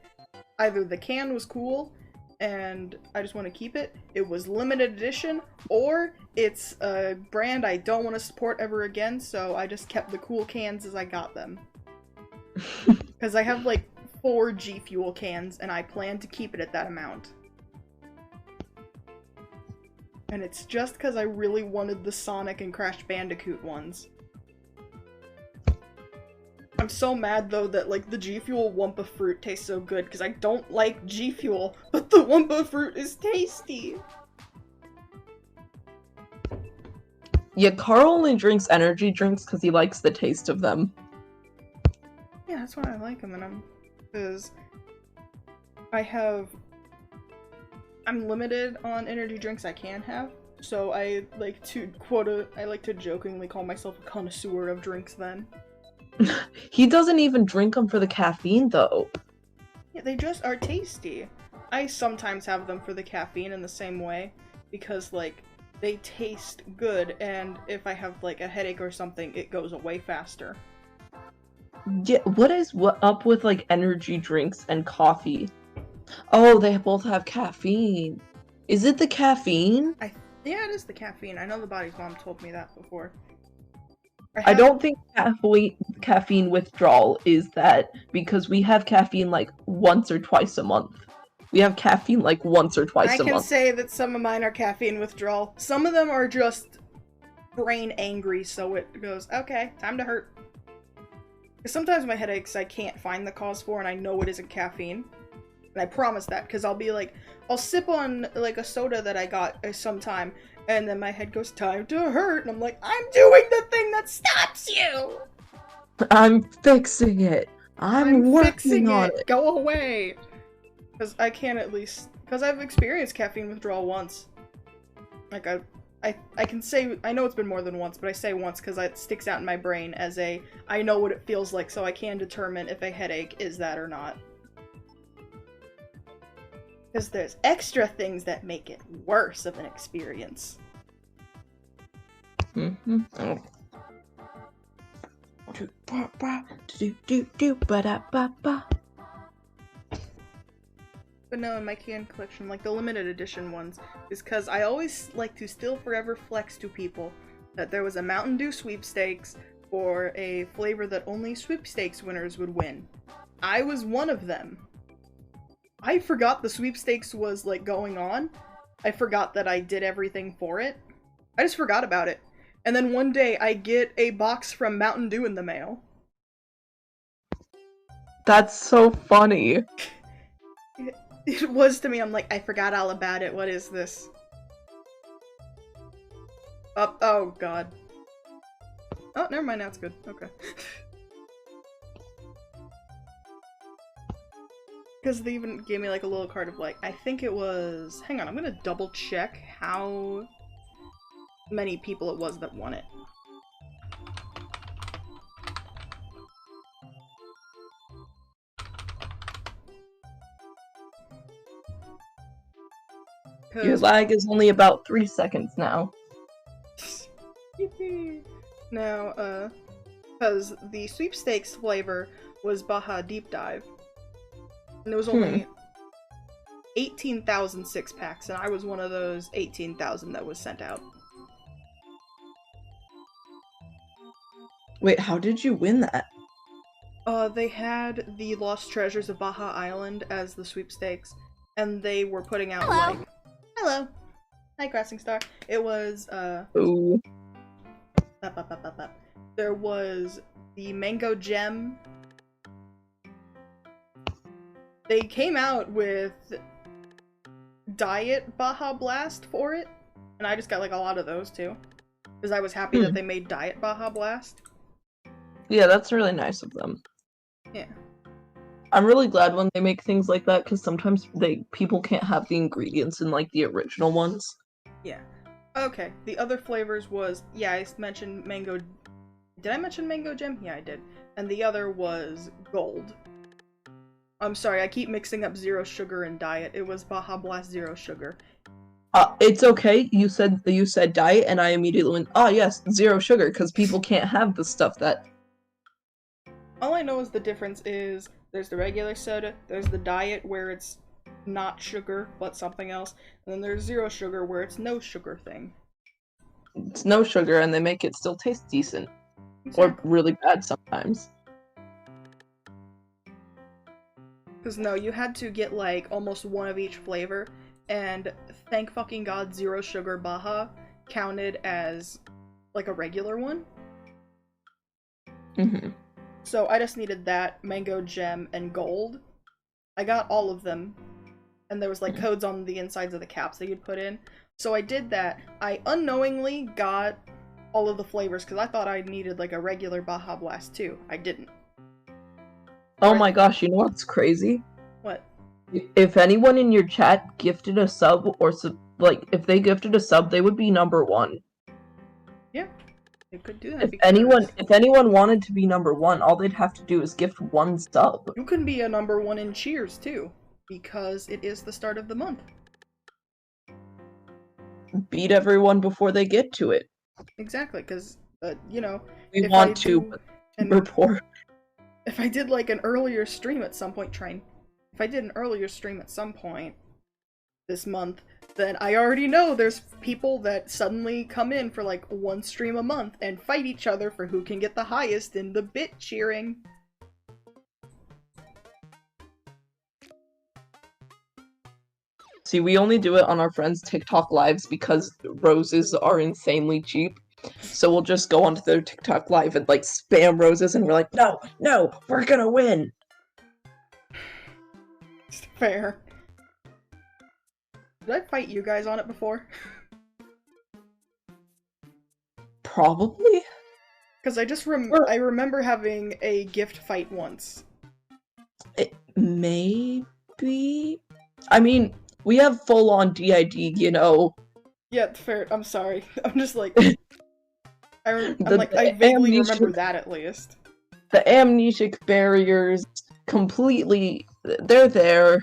either the can was cool and I just want to keep it, it was limited edition, or it's a brand I don't want to support ever again, so I just kept the cool cans as I got them. Because I have like 4 G Fuel cans and I plan to keep it at that amount. And it's just because I really wanted the Sonic and Crash Bandicoot ones. I'm so mad though that like the G Fuel Wumpa fruit tastes so good because I don't like G Fuel, but the Wumpa fruit is tasty. Yeah, Carl only drinks energy drinks because he likes the taste of them. Yeah, that's why I like them, and because I'm limited on energy drinks I can have, so I like to jokingly call myself a connoisseur of drinks then. He doesn't even drink them for the caffeine, though. Yeah, they just are tasty. I sometimes have them for the caffeine in the same way, because, like, they taste good, and if I have, like, a headache or something, it goes away faster. Yeah, what up with, like, energy drinks and coffee? Oh, they both have caffeine. Is it the caffeine? Yeah, it is the caffeine. I know the body's mom told me that before. I don't think caffeine withdrawal is that, because we have caffeine like once or twice a month. We have caffeine like once or twice a month. I can say that some of mine are caffeine withdrawal. Some of them are just brain angry, so it goes, okay, time to hurt. Because sometimes my headaches I can't find the cause for, and I know it isn't caffeine. And I promise that, because I'll be like, I'll sip on like a soda that I got sometime, and then my head goes, time to hurt, and I'm like, I'm doing the thing that stops you! I'm fixing it. I'm working on it. Go away! Because I can at least, because I've experienced caffeine withdrawal once. Like, I can say, I know it's been more than once, but I say once because it sticks out in my brain as I know what it feels like, so I can determine if a headache is that or not. Because there's extra things that make it worse of an experience. Mm-hmm. Oh. But no, in my can collection, like the limited edition ones, is because I always like to still forever flex to people that there was a Mountain Dew sweepstakes for a flavor that only sweepstakes winners would win. I was one of them. I forgot the sweepstakes was, like, going on. I forgot that I did everything for it. I just forgot about it. And then one day, I get a box from Mountain Dew in the mail. That's so funny. It was to me, I'm like, I forgot all about it, what is this? Oh god. Oh, never mind, now it's good. Okay. Because they even gave me like a little card of like, I think it was, hang on, I'm gonna double check how many people it was that won it. Your lag is only about 3 seconds now. Now, because the sweepstakes flavor was Baja Deep Dive. And it was only 18,000 6-packs, and I was one of those 18,000 that was sent out. Wait, how did you win that? They had the Lost Treasures of Baja Island as the sweepstakes, and they were putting out, like... Hello! Hi, Crossing Star. It was, Ooh. There was the Mango Gem. They came out with Diet Baja Blast for it, and I just got like a lot of those too. Because I was happy that they made Diet Baja Blast. Yeah, that's really nice of them. Yeah. I'm really glad when they make things like that, because sometimes people can't have the ingredients in like the original ones. Yeah. Okay, the other flavors was, yeah, I mentioned Mango... Did I mention Mango Gem? Yeah, I did. And the other was Gold. I'm sorry, I keep mixing up Zero Sugar and Diet. It was Baja Blast Zero Sugar. It's okay. You said diet, and I immediately went, oh yes, zero sugar, because people can't have the stuff that. All I know is the difference is there's the regular soda, there's the diet where it's not sugar but something else, and then there's zero sugar where it's no sugar thing. It's no sugar, and they make it still taste decent, Exactly. or really bad sometimes. Because no, you had to get like almost one of each flavor, and thank fucking god zero sugar Baja counted as like a regular one. Mm-hmm. So I just needed that, mango gem, and gold. I got all of them, and there was like codes on the insides of the caps that you'd put in. So I did that. I unknowingly got all of the flavors because I thought I needed like a regular Baja Blast too. I didn't. Oh my gosh, you know what's crazy? What? If anyone in your chat gifted a sub, or like, if they gifted a sub, they would be number one. Yeah, they could do that. If anyone wanted to be number one, all they'd have to do is gift one sub. You can be a number one in Cheers too, because it is the start of the month. Beat everyone before they get to it. Exactly, because you know, we want to report. If I did like an earlier stream at some point, if I did an earlier stream at some point this month, then I already know there's people that suddenly come in for like one stream a month and fight each other for who can get the highest in the bit cheering. See, we only do it on our friends' TikTok lives because roses are insanely cheap. So we'll just go onto their TikTok live and like spam roses, and we're like, no, we're gonna win. Fair. Did I fight you guys on it before? Probably. Because I remember having a gift fight once. It maybe. I mean, we have full-on DID, you know. Yeah, fair. I'm sorry. I'm just like... I vaguely remember that at least. The amnesic barriers completely... They're there.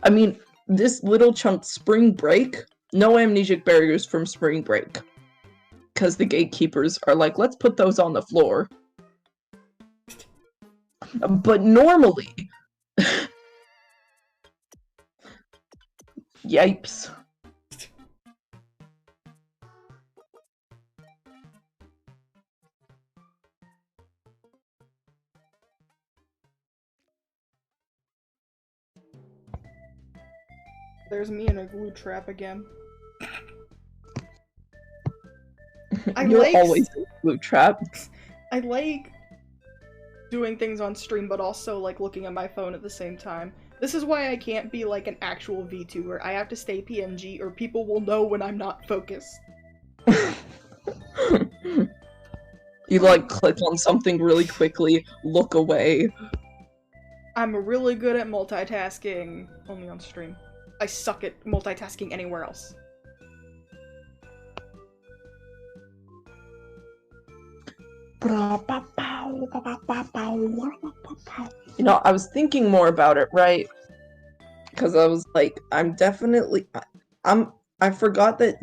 I mean, this little chunk Spring Break, no amnesic barriers from Spring Break. Because the gatekeepers are like, let's put those on the floor. But normally... Yipes. There's me in a glue trap again. You're always in a glue trap. I like doing things on stream, but also like looking at my phone at the same time. This is why I can't be like an actual VTuber. I have to stay PNG or people will know when I'm not focused. You like click on something really quickly, look away. I'm really good at multitasking, only on stream. I suck at multitasking anywhere else. You know, I was thinking more about it, right? Because I was like, I forgot that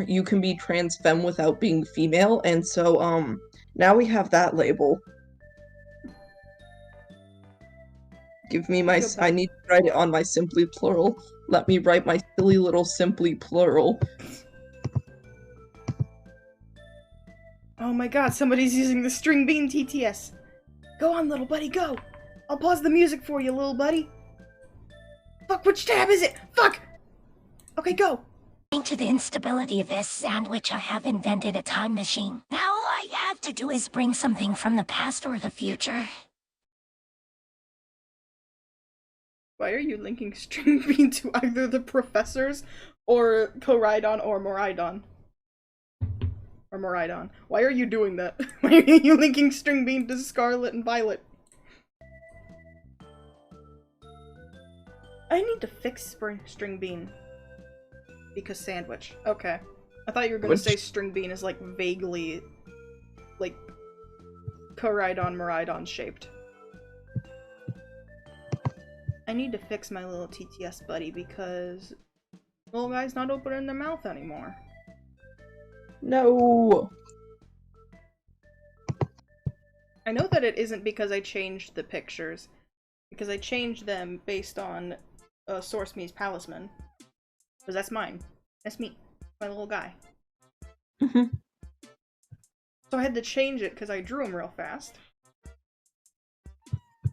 you can be trans femme without being female, and so, now we have that label. Give me my, I need to write it on my Simply Plural. Let me write my silly little Simply Plural. Oh my god, somebody's using the string bean TTS. Go on, little buddy, go! I'll pause the music for you, little buddy. Fuck, which tab is it? Fuck! Okay, go! Due to the instability of this sandwich, I have invented a time machine. Now all I have to do is bring something from the past or the future. Why are you linking string bean to either the professors or Koraidon or Moraidon? Or Moraidon. Why are you doing that? Why are you linking string bean to Scarlet and Violet? I need to fix string bean. Because sandwich. Okay. I thought you were gonna say string bean is like vaguely like Koraidon Moraidon shaped. I need to fix my little TTS buddy because Little guy's not opening their mouth anymore. No. I know that it isn't because I changed the pictures, because I changed them based on Source Me's Palisman. Because that's mine. That's me. My little guy. Mhm. So I had to change it because I drew him real fast.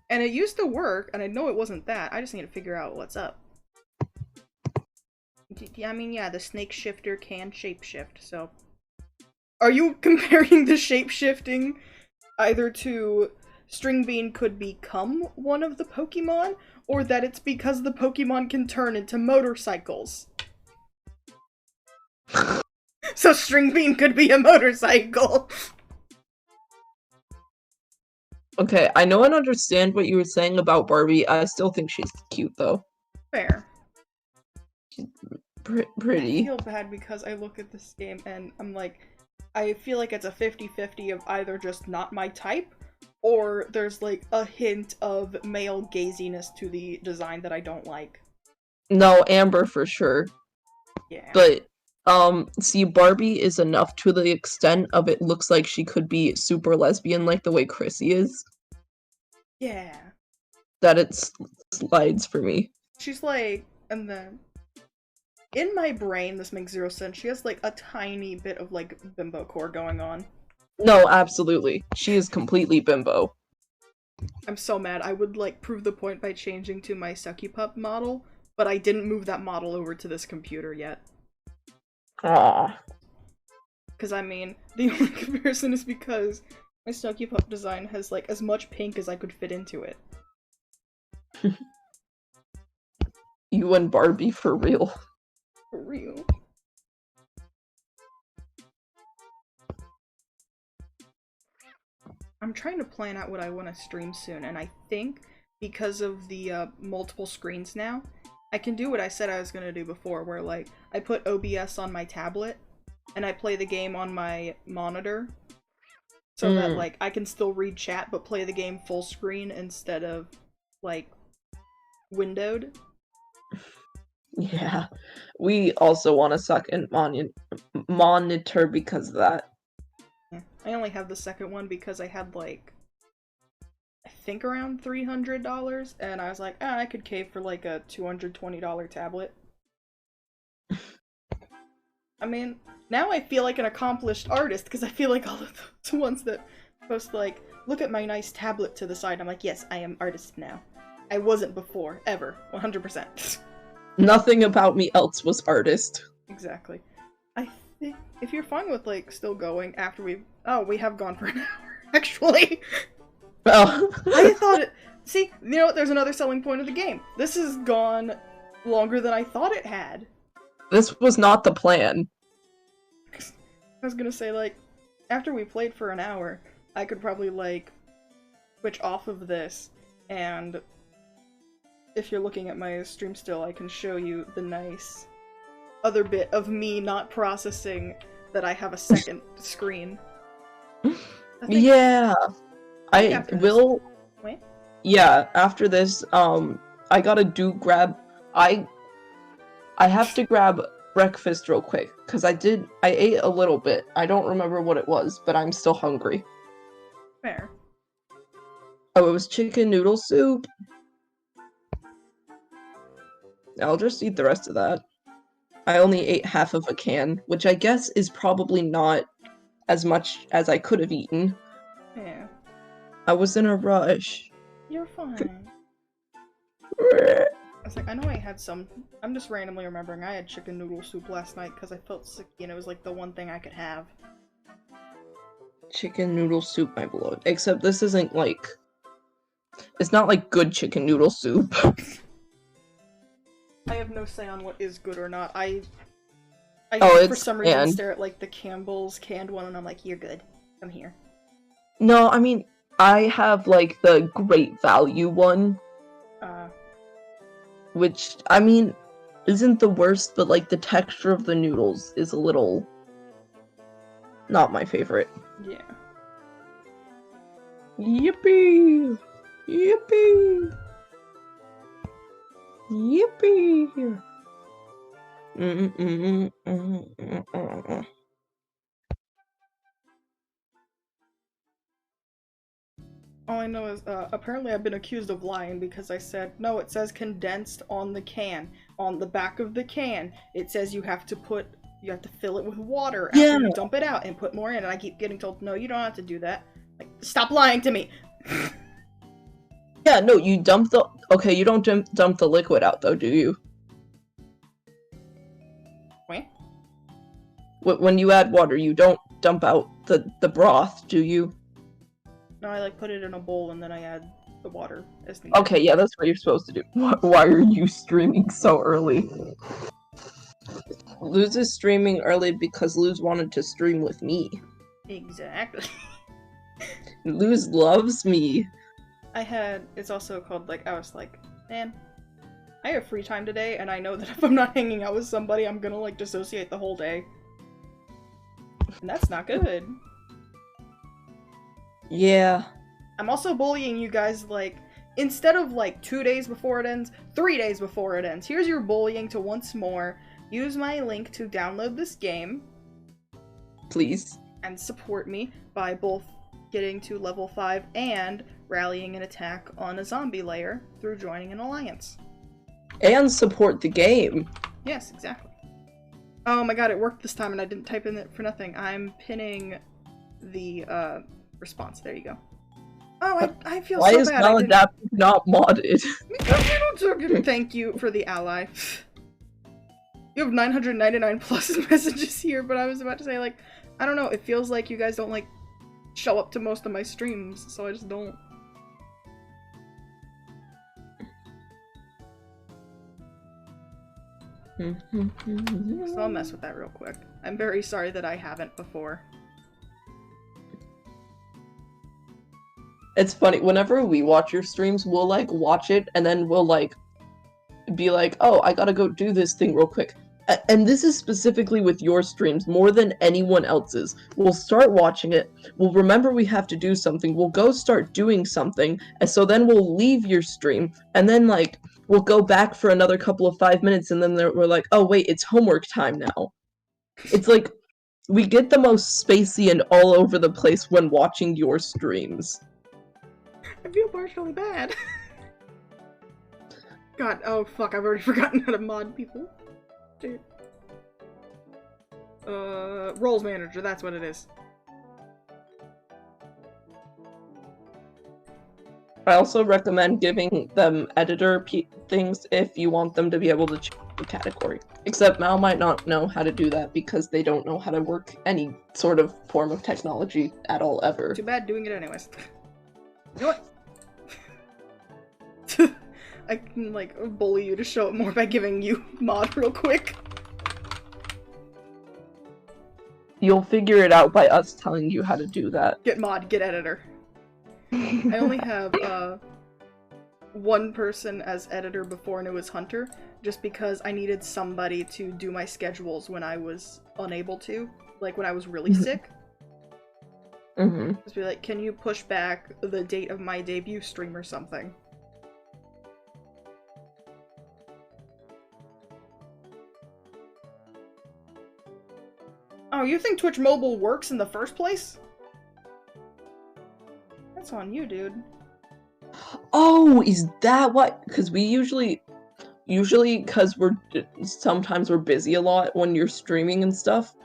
And it used to work, and I know it wasn't that. I just need to figure out what's up. I mean, yeah, the snake shifter can shapeshift, so... Are you comparing the shapeshifting either to String Bean could become one of the Pokemon, or that it's because the Pokemon can turn into motorcycles? So String Bean could be a motorcycle! Okay, I know and understand what you were saying about Barbie. I still think she's cute, though. Fair. Pretty. I feel bad because I look at this game and I'm like, I feel like it's a 50-50 of either just not my type, or there's like a hint of male gaziness to the design that I don't like. No, Amber for sure. Yeah. But, see, Barbie is enough to the extent of it looks like she could be super lesbian like the way Chrissy is. Yeah. That it slides for me. She's like, and then in my brain, this makes zero sense. She has like a tiny bit of like bimbo core going on. No, absolutely. She is completely bimbo. I'm so mad. I would like prove the point by changing to my Succupup model, but I didn't move that model over to this computer yet. Ah. Because I mean, the only comparison is because my Succupup design has like as much pink as I could fit into it. You and Barbie for real. For real. I'm trying to plan out what I want to stream soon, and I think because of the multiple screens now, I can do what I said I was gonna do before, where like I put OBS on my tablet and I play the game on my monitor, so that like I can still read chat but play the game full screen instead of like windowed. Yeah. We also want a second monitor because of that. Yeah. I only have the second one because I had like I think around $300, and I was like, I could cave for like a $220 tablet. I mean, now I feel like an accomplished artist because I feel like all of the ones that post like, look at my nice tablet to the side. I'm like, yes, I am artist now. I wasn't before, ever, 100%. Nothing about me else was artist. Exactly. I think if you're fine with like still going after we have gone for an hour actually. Well, I thought it. See, you know what? There's another selling point of the game. This has gone longer than I thought it had. this was not the plan. I was gonna say, like, after we played for an hour, I could probably, like, switch off of this, and if you're looking at my stream still, I can show you the nice other bit of me not processing that I have a second screen. Yeah. I will. Wait. Yeah, after this, I gotta grab. I have to grab breakfast real quick because I ate a little bit. I don't remember what it was, but I'm still hungry. Fair. Oh, it was chicken noodle soup. I'll just eat the rest of that. I only ate half of a can, which I guess is probably not as much as I could have eaten. Yeah. I was in a rush. You're fine. I was like, I know I had some. I'm just randomly remembering I had chicken noodle soup last night because I felt sick and it was like the one thing I could have. Chicken noodle soup, my beloved. Except this isn't like... It's not like good chicken noodle soup. I have no say on what is good or not. I it's for some reason canned. stare at like the Campbell's canned one and I'm like, you're good. Come here. No, I mean, I have like the great value one. Which, I mean, isn't the worst, but like the texture of the noodles is a little... not my favorite. Yeah. Yippee! Yippee! Yippee! All I know is, apparently I've been accused of lying because I said, no, it says condensed on the can. On the back of the can, it says you have to fill it with water after you dump it out and put more in, and I keep getting told, no, you don't have to do that. Like, stop lying to me! Yeah, no, you dump the- okay, you don't dump the liquid out, though, do you? Wait? When you add water, you don't dump out the broth, do you? No, I like put it in a bowl and then I add the water as needed. Okay, yeah, that's what you're supposed to do. Why are you streaming so early? Luz is streaming early because Luz wanted to stream with me. Exactly. Luz loves me. It's also called, like, I was like, man, I have free time today, and I know that if I'm not hanging out with somebody, I'm gonna, like, dissociate the whole day. And that's not good. Yeah. I'm also bullying you guys, like, instead of, like, 2 days before it ends, 3 days before it ends. Here's your bullying to once more use my link to download this game. Please. And support me by both getting to level 5 and rallying an attack on a zombie layer through joining an alliance. And support the game. Yes, exactly. Oh my god, it worked this time and I didn't type in it for nothing. I'm pinning the, response. There you go. Oh, I feel Why so is bad. maladaptive not modded? Because you don't thank you for the ally. You have 999 plus messages here, but I was about to say, like, I don't know, it feels like you guys don't, like, show up to most of my streams, so I just don't. So I'll mess with that real quick. I'm very sorry that I haven't before. It's funny, whenever we watch your streams, we'll, like, watch it, and then we'll, like, be like, oh, I gotta go do this thing real quick. And this is specifically with your streams, more than anyone else's. We'll start watching it, we'll remember we have to do something, we'll go start doing something, and so then we'll leave your stream, and then, like, we'll go back for another couple of 5 minutes, and then we're like, oh wait, it's homework time now. It's like, we get the most spacey and all over the place when watching your streams. I feel partially bad. God, oh fuck, I've already forgotten how to mod people. Dude. Roles manager, that's what it is. I also recommend giving them editor things if you want them to be able to choose the category. Except Mal might not know how to do that because they don't know how to work any sort of form of technology at all ever. Too bad doing it anyways. You know what? I can, like, bully you to show it more by giving you mod real quick. You'll figure it out by us telling you how to do that. Get mod, get editor. I only have, one person as editor before, and it was Hunter, just because I needed somebody to do my schedules when I was unable to, like when I was really sick. Just be like, can you push back the date of my debut stream or something? Oh, you think Twitch Mobile works in the first place? That's on you, dude. Oh, is that what? Because we usually because sometimes we're busy a lot when you're streaming and stuff.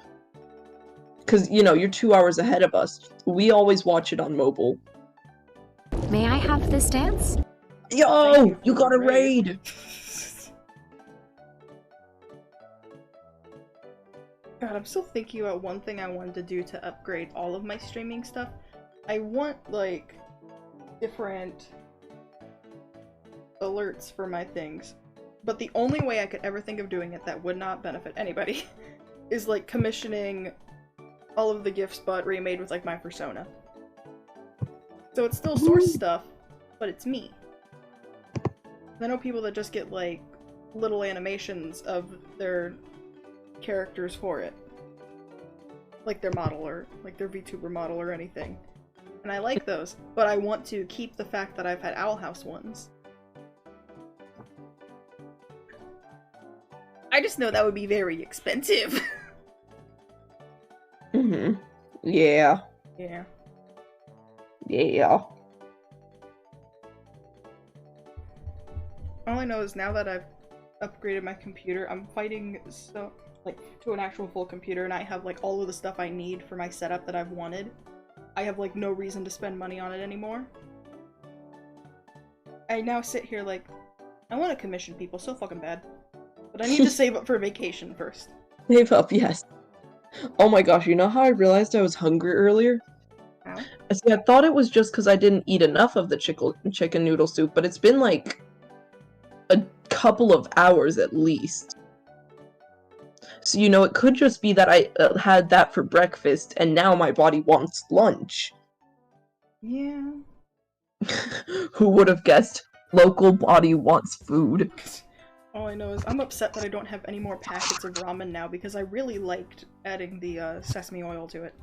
Because, you know, you're 2 hours ahead of us. We always watch it on mobile. May I have this dance? Yo, you got a raid! God, I'm still thinking about one thing I wanted to do to upgrade all of my streaming stuff. I want, like, different alerts for my things. But the only way I could ever think of doing it that would not benefit anybody is, like, commissioning all of the gifts but remade with, like, my persona. So it's still source stuff, but it's me. I know people that just get, like, little animations of their characters for it. Like their model or, like, their VTuber model or anything. And I like those, but I want to keep the fact that I've had Owl House ones. I just know that would be very expensive. Mm-hmm. Yeah. Yeah. Yeah. All I know is now that I've upgraded my computer, I'm fighting to an actual full computer, and I have like all of the stuff I need for my setup that I've wanted. I have like no reason to spend money on it anymore. I now sit here like, I want to commission people so fucking bad, but I need to save up for vacation first. Save up, yes. Oh my gosh, you know how I realized I was hungry earlier? How? See, I thought it was just because I didn't eat enough of the chicken noodle soup, but it's been like a couple of hours at least. So, you know, it could just be that I had that for breakfast, and now my body wants lunch. Yeah. Who would have guessed? Local body wants food. All I know is I'm upset that I don't have any more packets of ramen now because I really liked adding the sesame oil to it.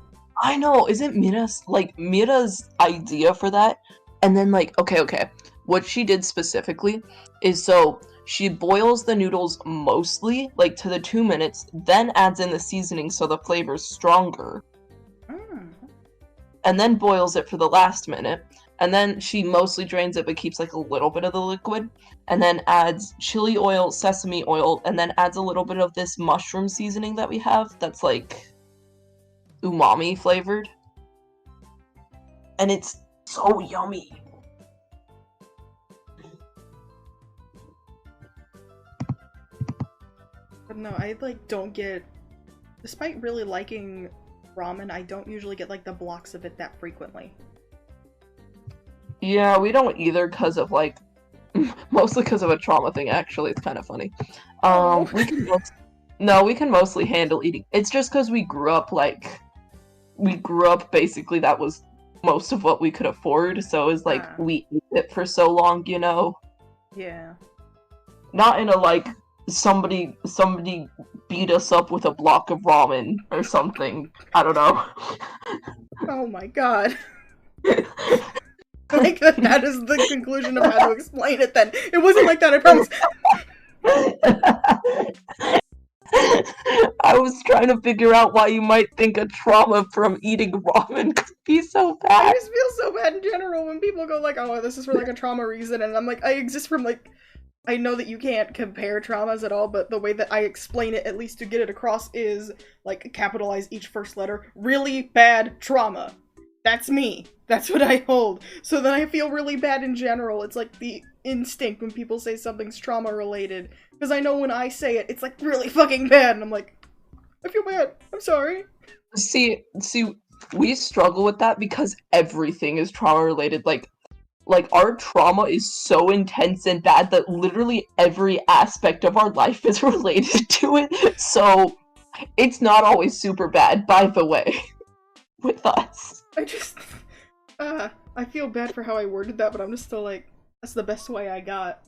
I know, isn't Mira's idea for that? And then like, okay. What she did specifically is so she boils the noodles mostly, like to the 2 minutes, then adds in the seasoning so the flavor's stronger. And then boils it for the last minute. And then she mostly drains it but keeps like a little bit of the liquid. And then adds chili oil, sesame oil, and then adds a little bit of this mushroom seasoning that we have that's like umami flavored. And it's so yummy. But no, I like don't get, despite really liking ramen, I don't usually get like the blocks of it that frequently. Yeah, we don't either because of like, mostly because of a trauma thing. Actually, it's kind of funny. We can mostly handle eating. It's just because we grew up basically that was most of what we could afford. So it's like we ate it for so long, you know. Yeah. Not in a like somebody beat us up with a block of ramen or something. I don't know. Oh my god. Like that is the conclusion of how to explain it then. It wasn't like that, I promise. I was trying to figure out why you might think a trauma from eating ramen could be so bad. I just feel so bad in general when people go like, oh, this is for like a trauma reason, and I'm like, I exist from like, I know that you can't compare traumas at all, but the way that I explain it, at least to get it across, is like capitalize each first letter. Really bad trauma. That's me. That's what I hold. So then I feel really bad in general. It's like the instinct when people say something's trauma related. Because I know when I say it, it's like really fucking bad. And I'm like, I feel bad. I'm sorry. See, we struggle with that because everything is trauma related. Like our trauma is so intense and bad that literally every aspect of our life is related to it. So it's not always super bad, by the way, with us. I feel bad for how I worded that, but I'm just still like, that's the best way I got.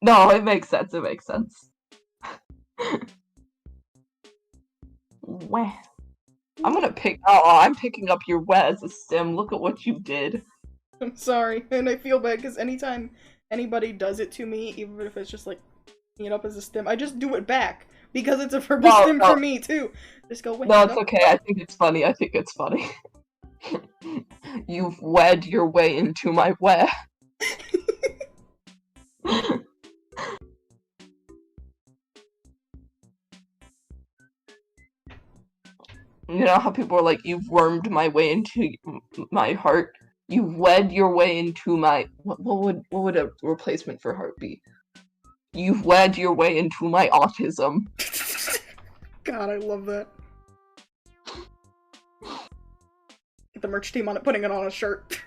No, it makes sense, Wah. I'm picking up your wah as a stem. Look at what you did. I'm sorry, and I feel bad because anytime anybody does it to me, even if it's just like, picking it up as a stem, I just do it back. Because it's a verbal stem for me, too. Just go, wah. No, it's okay. I think it's funny. You've wed your way into my wah. You know how people are like, you've wormed my way into my heart? You've wed your way into my... What would a replacement for heart be? You've wed your way into my autism. God, I love that. Get the merch team on it, putting it on a shirt.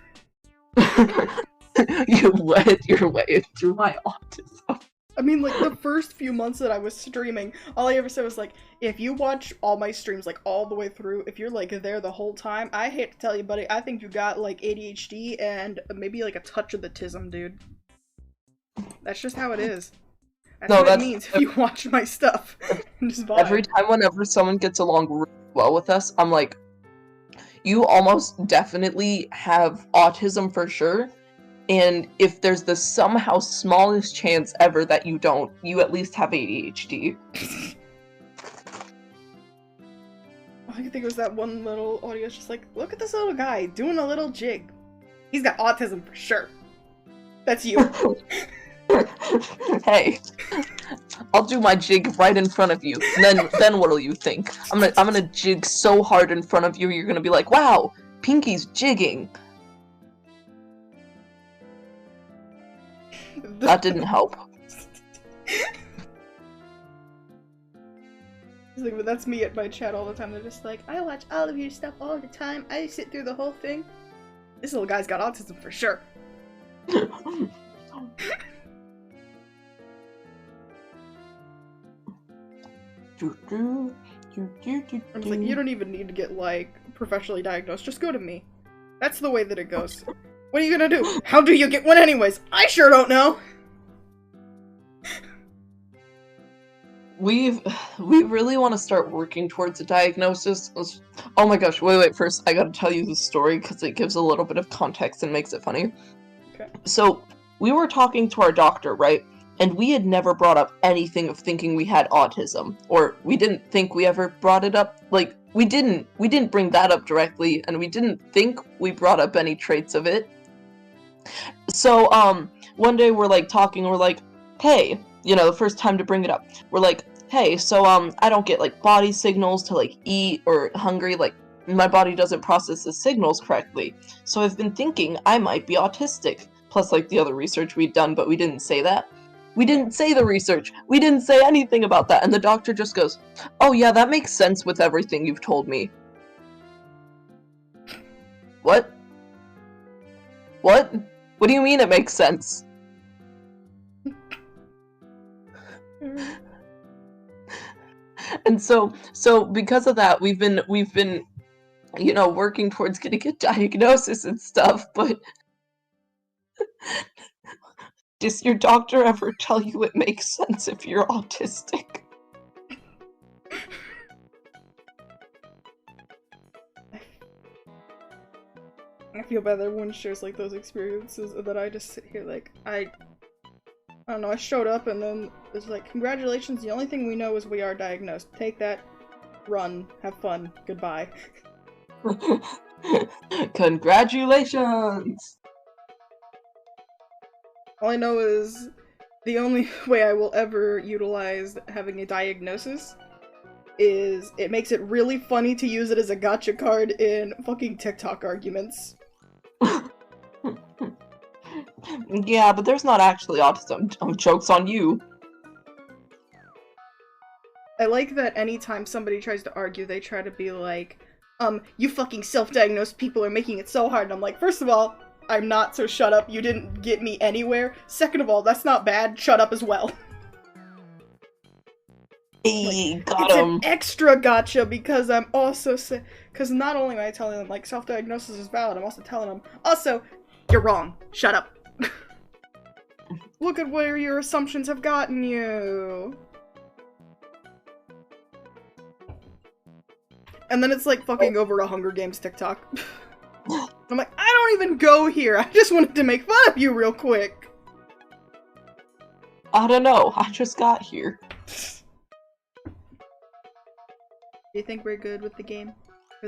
You wed your way into my autism. I mean, like, the first few months that I was streaming, all I ever said was, like, if you watch all my streams, like, all the way through, if you're, like, there the whole time, I hate to tell you, buddy, I think you got, like, ADHD and maybe, like, a touch of the tism, dude. That's just how it is. That's what it means if you watch my stuff. Just vibe. Every time whenever someone gets along really well with us, I'm like, you almost definitely have autism for sure, And if there's the somehow smallest chance ever that you don't, you at least have ADHD. I think it was that one little audio. It's just like, look at this little guy doing a little jig. He's got autism for sure. That's you. Hey, I'll do my jig right in front of you. And then what'll you think? I'm gonna jig so hard in front of you, you're gonna be like, wow, Pinky's jigging. That didn't help. But that's me at my chat all the time. They're just like, I watch all of your stuff all the time. I sit through the whole thing. This little guy's got autism for sure. I'm like, you don't even need to get, like, professionally diagnosed. Just go to me. That's the way that it goes. What are you gonna do? How do you get one anyways? I sure don't know! We really want to start working towards a diagnosis. Oh my gosh, wait, first I gotta tell you the story because it gives a little bit of context and makes it funny. Okay. So, we were talking to our doctor, right? And we had never brought up anything of thinking we had autism. Or we didn't think we ever brought it up. Like, we didn't bring that up directly, and we didn't think we brought up any traits of it. So, one day we're like talking, we're like, hey, you know, the first time to bring it up, we're like, hey, so, I don't get, like, body signals to, like, eat or hungry, like, my body doesn't process the signals correctly. So I've been thinking I might be autistic. Plus, like, the other research we'd done, but we didn't say that. We didn't say the research. We didn't say anything about that. And the doctor just goes, oh yeah, that makes sense with everything you've told me. What? What? What do you mean it makes sense? And so because of that, we've been, you know, working towards getting a diagnosis and stuff, but does your doctor ever tell you it makes sense if you're autistic? I feel bad that everyone shares, like, those experiences, and that I just sit here, like, I don't know, I showed up and then it's like, congratulations, the only thing we know is we are diagnosed. Take that, run, have fun, goodbye. Congratulations! All I know is the only way I will ever utilize having a diagnosis is it makes it really funny to use it as a gotcha card in fucking TikTok arguments. Yeah, but there's not actually autism. Joke's on you. I like that anytime somebody tries to argue, they try to be like, you fucking self-diagnosed people are making it so hard. And I'm like, first of all, I'm not, so shut up. You didn't get me anywhere. Second of all, that's not bad. Shut up as well. Hey, like, got it's him. an extra gotcha because I'm also because not only am I telling them, like, self-diagnosis is valid, I'm also telling them, also, you're wrong. Shut up. Look at where your assumptions have gotten you. And then it's like fucking over a Hunger Games TikTok. I'm like, I don't even go here. I just wanted to make fun of you real quick. I don't know. I just got here. Do you think we're good with the game?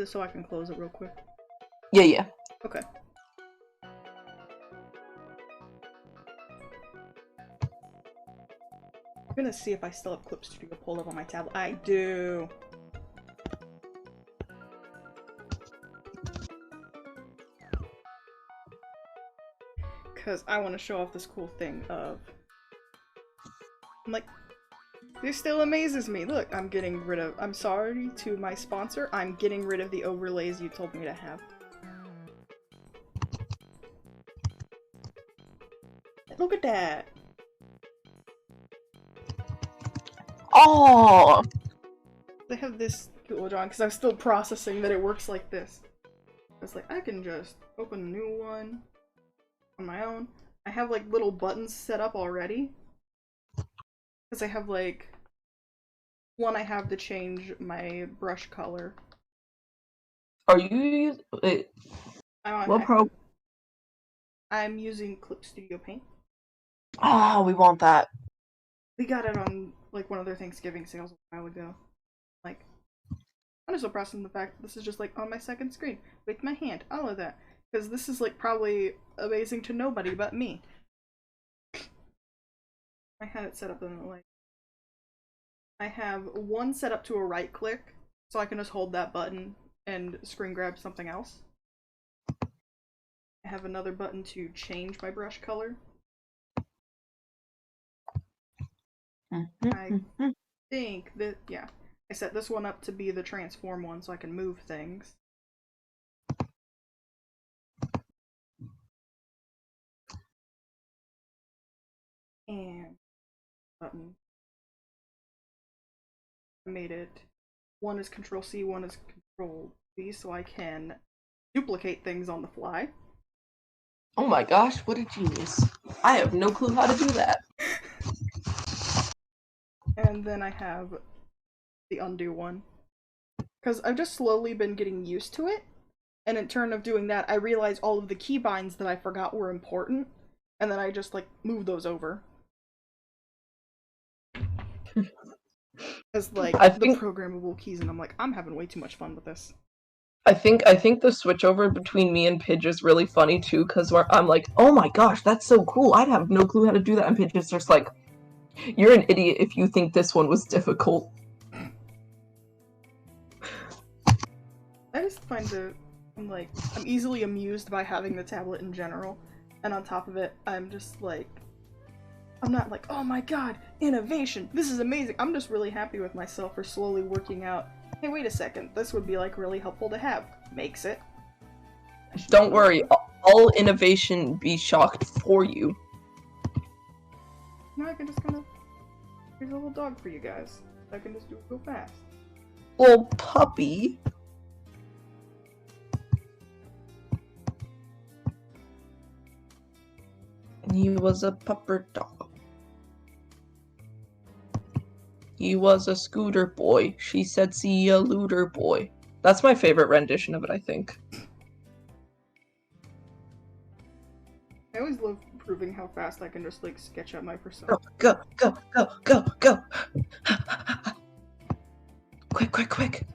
So I can close it real quick. Yeah. Okay. I'm gonna see if I still have Clip Studio pulled up on my tablet. I do. Because I want to show off this cool thing of... I'm like, this still amazes me. Look, I'm getting rid of... I'm sorry to my sponsor. I'm getting rid of the overlays you told me to have. Look at that. Oh! They have this cool drawing because I'm still processing that it works like this. It's like, I can just open a new one on my own. I have like little buttons set up already. Because I have like... One, I have to change my brush color. Are you using... Wait. I'm on What pro... I'm using Clip Studio Paint. Ah, we want that. We got it on like one of their Thanksgiving sales a while ago. Like, I'm just so proud of the fact that this is just like on my second screen with my hand, all of that, because this is like probably amazing to nobody but me. I had it set up in like, I have one set up to a right click, so I can just hold that button and screen grab something else. I have another button to change my brush color. I think that, yeah, I set this one up to be the transform one so I can move things. And button. I made it. One is Control C, one is Control V, so I can duplicate things on the fly. Oh my gosh, what a genius. I have no clue how to do that. And then I have the undo one. Because I've just slowly been getting used to it, and in turn of doing that, I realized all of the keybinds that I forgot were important, and then I just, like, move those over. As, like, the programmable keys, and I'm like, I'm having way too much fun with this. I think the switch over between me and Pidge is really funny too, because I'm like, oh my gosh, that's so cool. I'd have no clue how to do that, and Pidge is just like, you're an idiot if you think this one was difficult. I just find it, I'm easily amused by having the tablet in general, and on top of it, I'm just like, I'm not like, oh my god, innovation, this is amazing. I'm just really happy with myself for slowly working out, hey, wait a second, this would be like really helpful to have. Makes it. Don't worry, all innovation be shocked for you. Now I can just kind of, here's a little dog for you guys. I can just do it real fast. Little puppy. And he was a pupper dog. He was a scooter boy. She said, see a looter boy. That's my favorite rendition of it, I think. I always love proving how fast I can just, like, sketch out my persona. Go, go, go, go, go, go! Quick, quick, quick!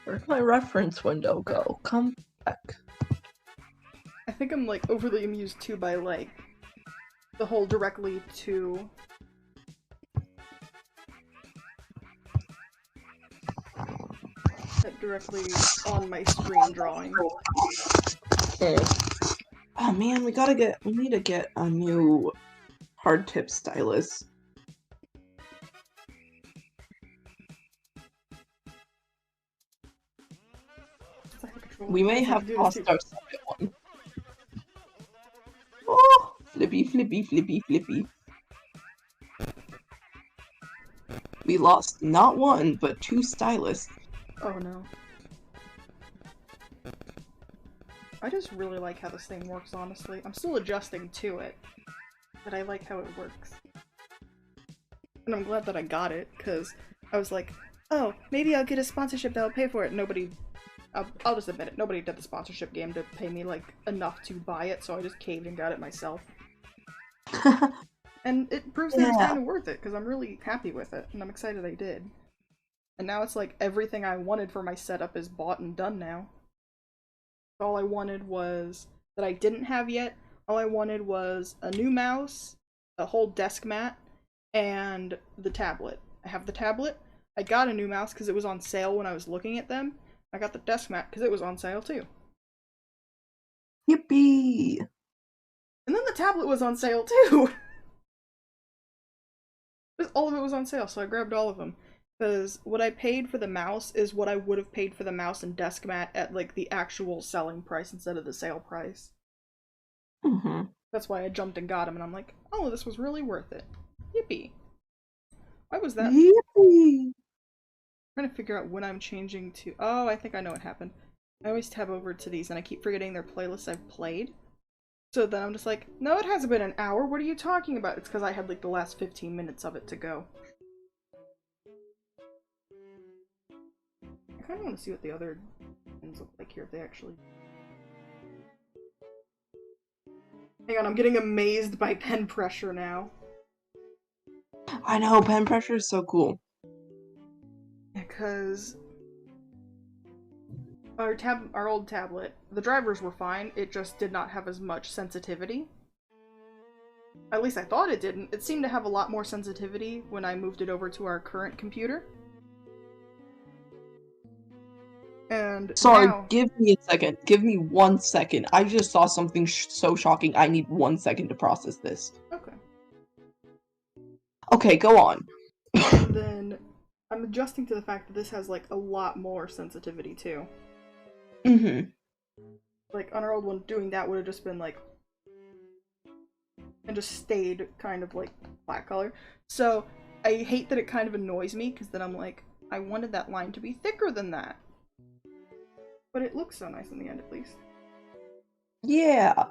Where'd my reference window go? Come back. I think I'm, like, overly amused, too, by, like, the whole directly to... directly on my screen drawing. Oh man, we need to get a new hard tip stylus. We may have lost our second one. Oh, flippy, flippy, flippy, flippy. We lost not one, but two stylists. Oh no. I just really like how this thing works, honestly. I'm still adjusting to it, but I like how it works. And I'm glad that I got it, because I was like, oh, maybe I'll get a sponsorship that'll pay for it. Nobody, I'll just admit it, nobody did the sponsorship game to pay me, like, enough to buy it, so I just caved and got it myself. And it proves that it's kind of worth it, because I'm really happy with it, and I'm excited I did. And now it's like everything I wanted for my setup is bought and done now. All I wanted was, that I didn't have yet, all I wanted was a new mouse, a whole desk mat, and the tablet. I have the tablet, I got a new mouse because it was on sale when I was looking at them, I got the desk mat because it was on sale too. Yippee! And then the tablet was on sale too! All of it was on sale, so I grabbed all of them. Because what I paid for the mouse is what I would have paid for the mouse and desk mat at, like, the actual selling price instead of the sale price. Mm-hmm. That's why I jumped and got them, and I'm like, oh, this was really worth it. Yippee. Why was that? Yippee! I'm trying to figure out when I'm changing to... Oh, I think I know what happened. I always tab over to these, and I keep forgetting their playlists I've played. So then I'm just like, no, it hasn't been an hour. What are you talking about? It's because I had like the last 15 minutes of it to go. I kind of want to see what the other ones look like here if they actually... Hang on, I'm getting amazed by pen pressure now. I know, pen pressure is so cool. Because our old tablet, the drivers were fine, it just did not have as much sensitivity. At least I thought it didn't. It seemed to have a lot more sensitivity when I moved it over to our current computer. And sorry, now... give me a second. Give me 1 second. I just saw something so shocking. I need 1 second to process this. Okay. Okay, go on. And then I'm adjusting to the fact that this has like a lot more sensitivity too. Mm-hmm. Like on our old one, doing that would have just been like, and just stayed kind of like black color. So I hate that it kind of annoys me because then I'm like, I wanted that line to be thicker than that. But it looks so nice in the end, at least. Yeah.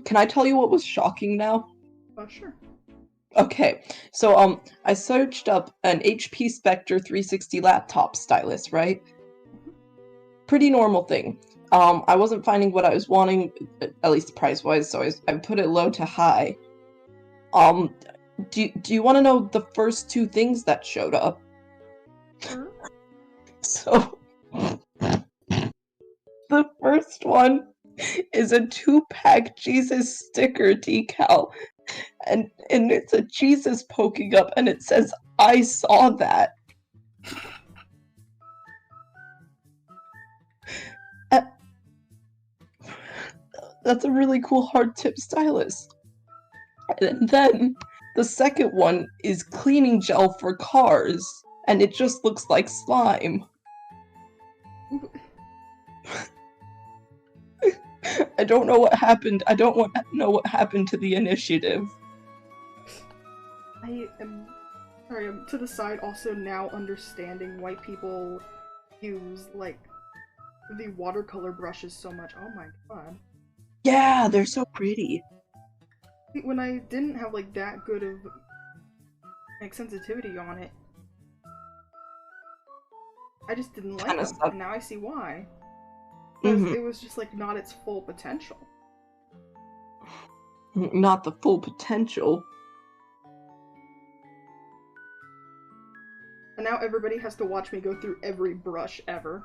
Can I tell you what was shocking now? Oh, sure. Okay, so I searched up an HP Spectre 360 laptop stylus, right? Pretty normal thing. I wasn't finding what I was wanting, at least price-wise, so I put it low to high. Do you want to know the first two things that showed up? Sure. So, the first one is a 2-pack Jesus sticker decal. And it's a Jesus poking up, and it says, "I saw that." That's a really cool hard tip stylus. And then the second one is cleaning gel for cars, and it just looks like slime. I don't know what happened. I don't know what happened to the initiative. I am sorry, I'm to the side also now understanding why people use like the watercolor brushes so much. Oh my god. Yeah, they're so pretty. When I didn't have like that good of like sensitivity on it, I just didn't like them, and now I see why. Because it was just like not its full potential. Not the full potential. And now everybody has to watch me go through every brush ever.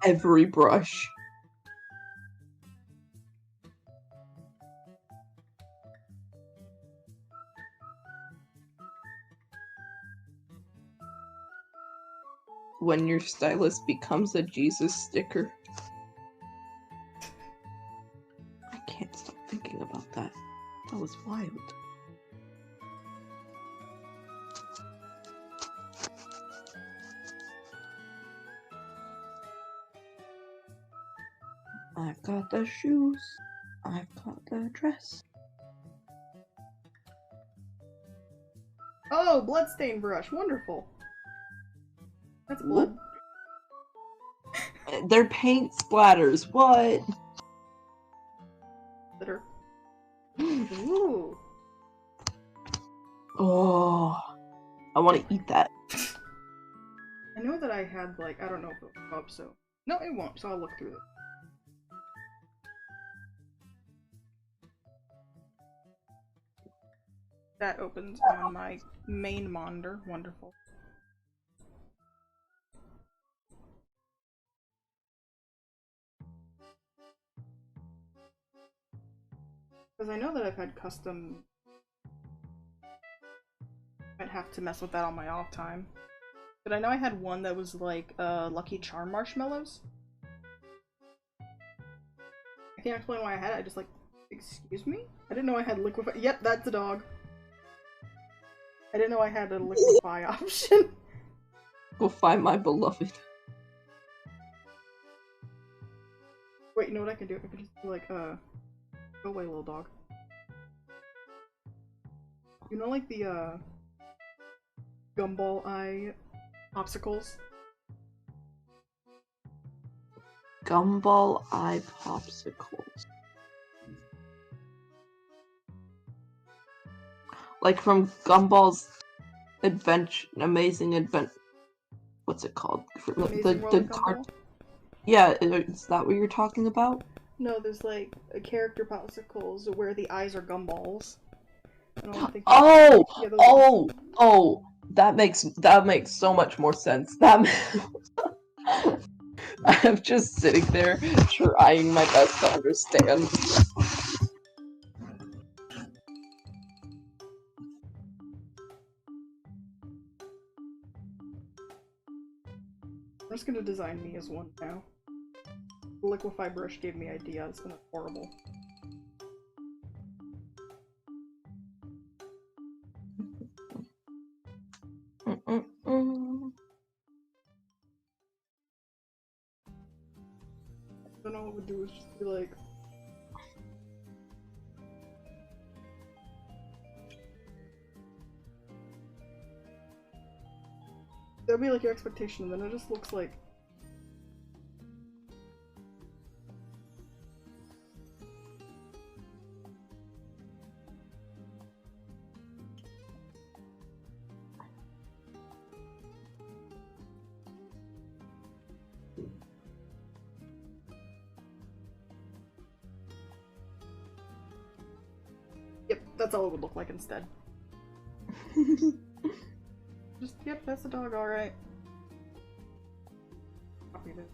Every brush. When your stylus becomes a Jesus sticker. I can't stop thinking about that. That was wild. I've got the shoes. I've got the dress. Oh, bloodstain brush. Wonderful. That's blood. They're paint splatters. What? Litter. Ooh. Oh, I want to eat that. I know that I had like, I don't know if it'll come up, so no, it won't. So I'll look through it. That opens on my main monitor. Wonderful. Because I know that I've had custom... I'd have to mess with that on my off time. But I know I had one that was like Lucky Charm marshmallows. I can't explain why I had it. I just like, excuse me? I didn't know I had liquefy. Yep, that's a dog. I didn't know I had a liquefy option. Go find my beloved. Wait, you know what I can do? I can just be like, go away, little dog. You know, like the, gumball eye popsicles? Gumball eye popsicles. Like from Gumball's Amazing Adventure. What's it called? Amazing Gumball? Yeah, is that what you're talking about? No, there's like a character popsicles where the eyes are gumballs. Oh! That makes so much more sense. I'm just sitting there trying my best to understand. I'm just gonna design me as one now. The liquefy brush gave me ideas, and it's horrible. I don't know what we'd do is just be like... That'd be like your expectation, and then it just looks like... Yep, that's all it would look like instead. Just, yep, that's the dog, alright. Copy it.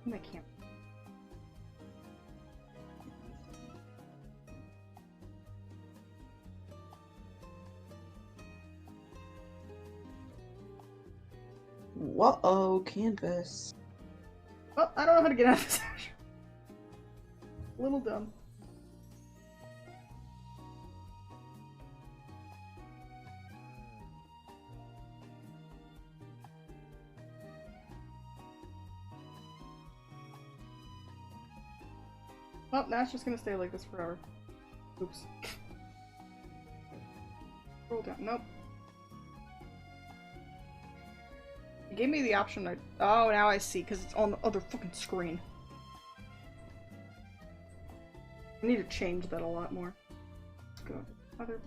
I can't. Whoa, canvas. Oh, I don't know how to get out of this. A little dumb. Well, now it's just gonna stay like this forever. Oops. Roll down. Nope. It gave me the option. Oh, now I see, because it's on the other fucking screen. I need to change that a lot more. Let's go. Other.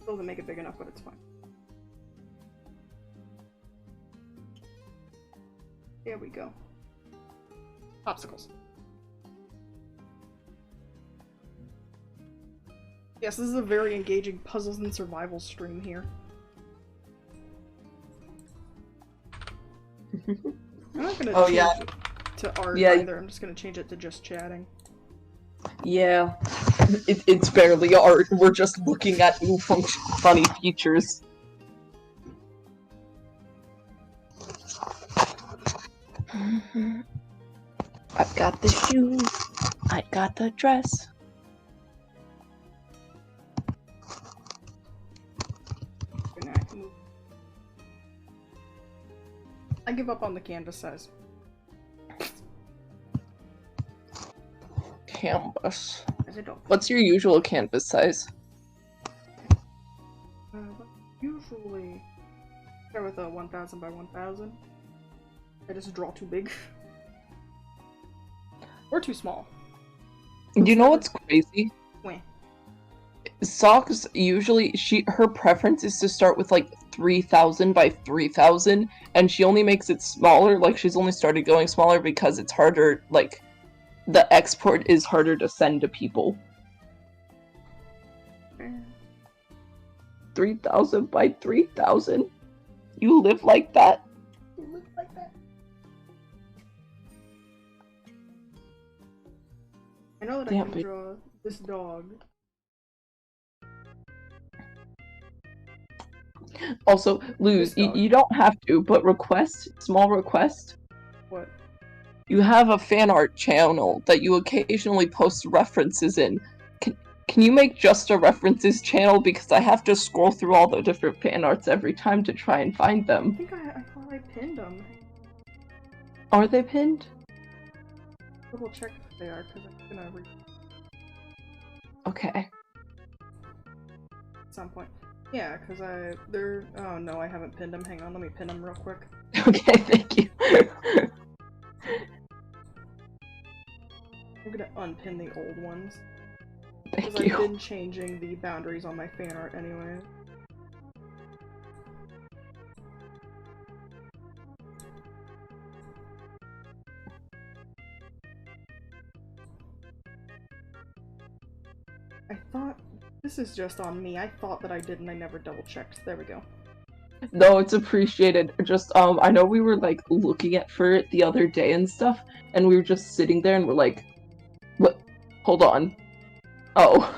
Still doesn't make it big enough, but it's fine. There we go. Popsicles. Yes, this is a very engaging puzzles and survival stream here. I'm not gonna change it to art either, I'm just gonna change it to just chatting. Yeah. It's barely art, we're just looking at new funny features. I've got the shoes, I got the dress. I give up on the canvas size. Canvas. Don't. What's your usual canvas size? Usually start with a 1000 by 1000. I just draw too big. Or too small. Do you know what's crazy? When? Socks usually her preference is to start with like 3000 by 3000, and she only makes it smaller. Like she's only started going smaller because it's harder. Like the export is harder to send to people. 3000 by 3000. You live like that. You live like that. I know that I can draw this dog. Also, Luz, you don't have to, but small request. What? You have a fan art channel that you occasionally post references in. Can you make just a references channel, because I have to scroll through all the different fan arts every time to try and find them. I think I thought I pinned them. Are they pinned? double check if they are, because I'm gonna read Okay. at some point. Yeah, because they're... Oh no, I haven't pinned them. Hang on, let me pin them real quick. Okay, thank you. I'm gonna unpin the old ones. Thank Because I've you. been changing the boundaries on my fan art anyway. I thought... This is just on me. I thought that I did and I never double checked. There we go. No, it's appreciated. Just, I know we were, like, looking for it the other day and stuff, and we were just sitting there and we're like, what? Hold on. Oh.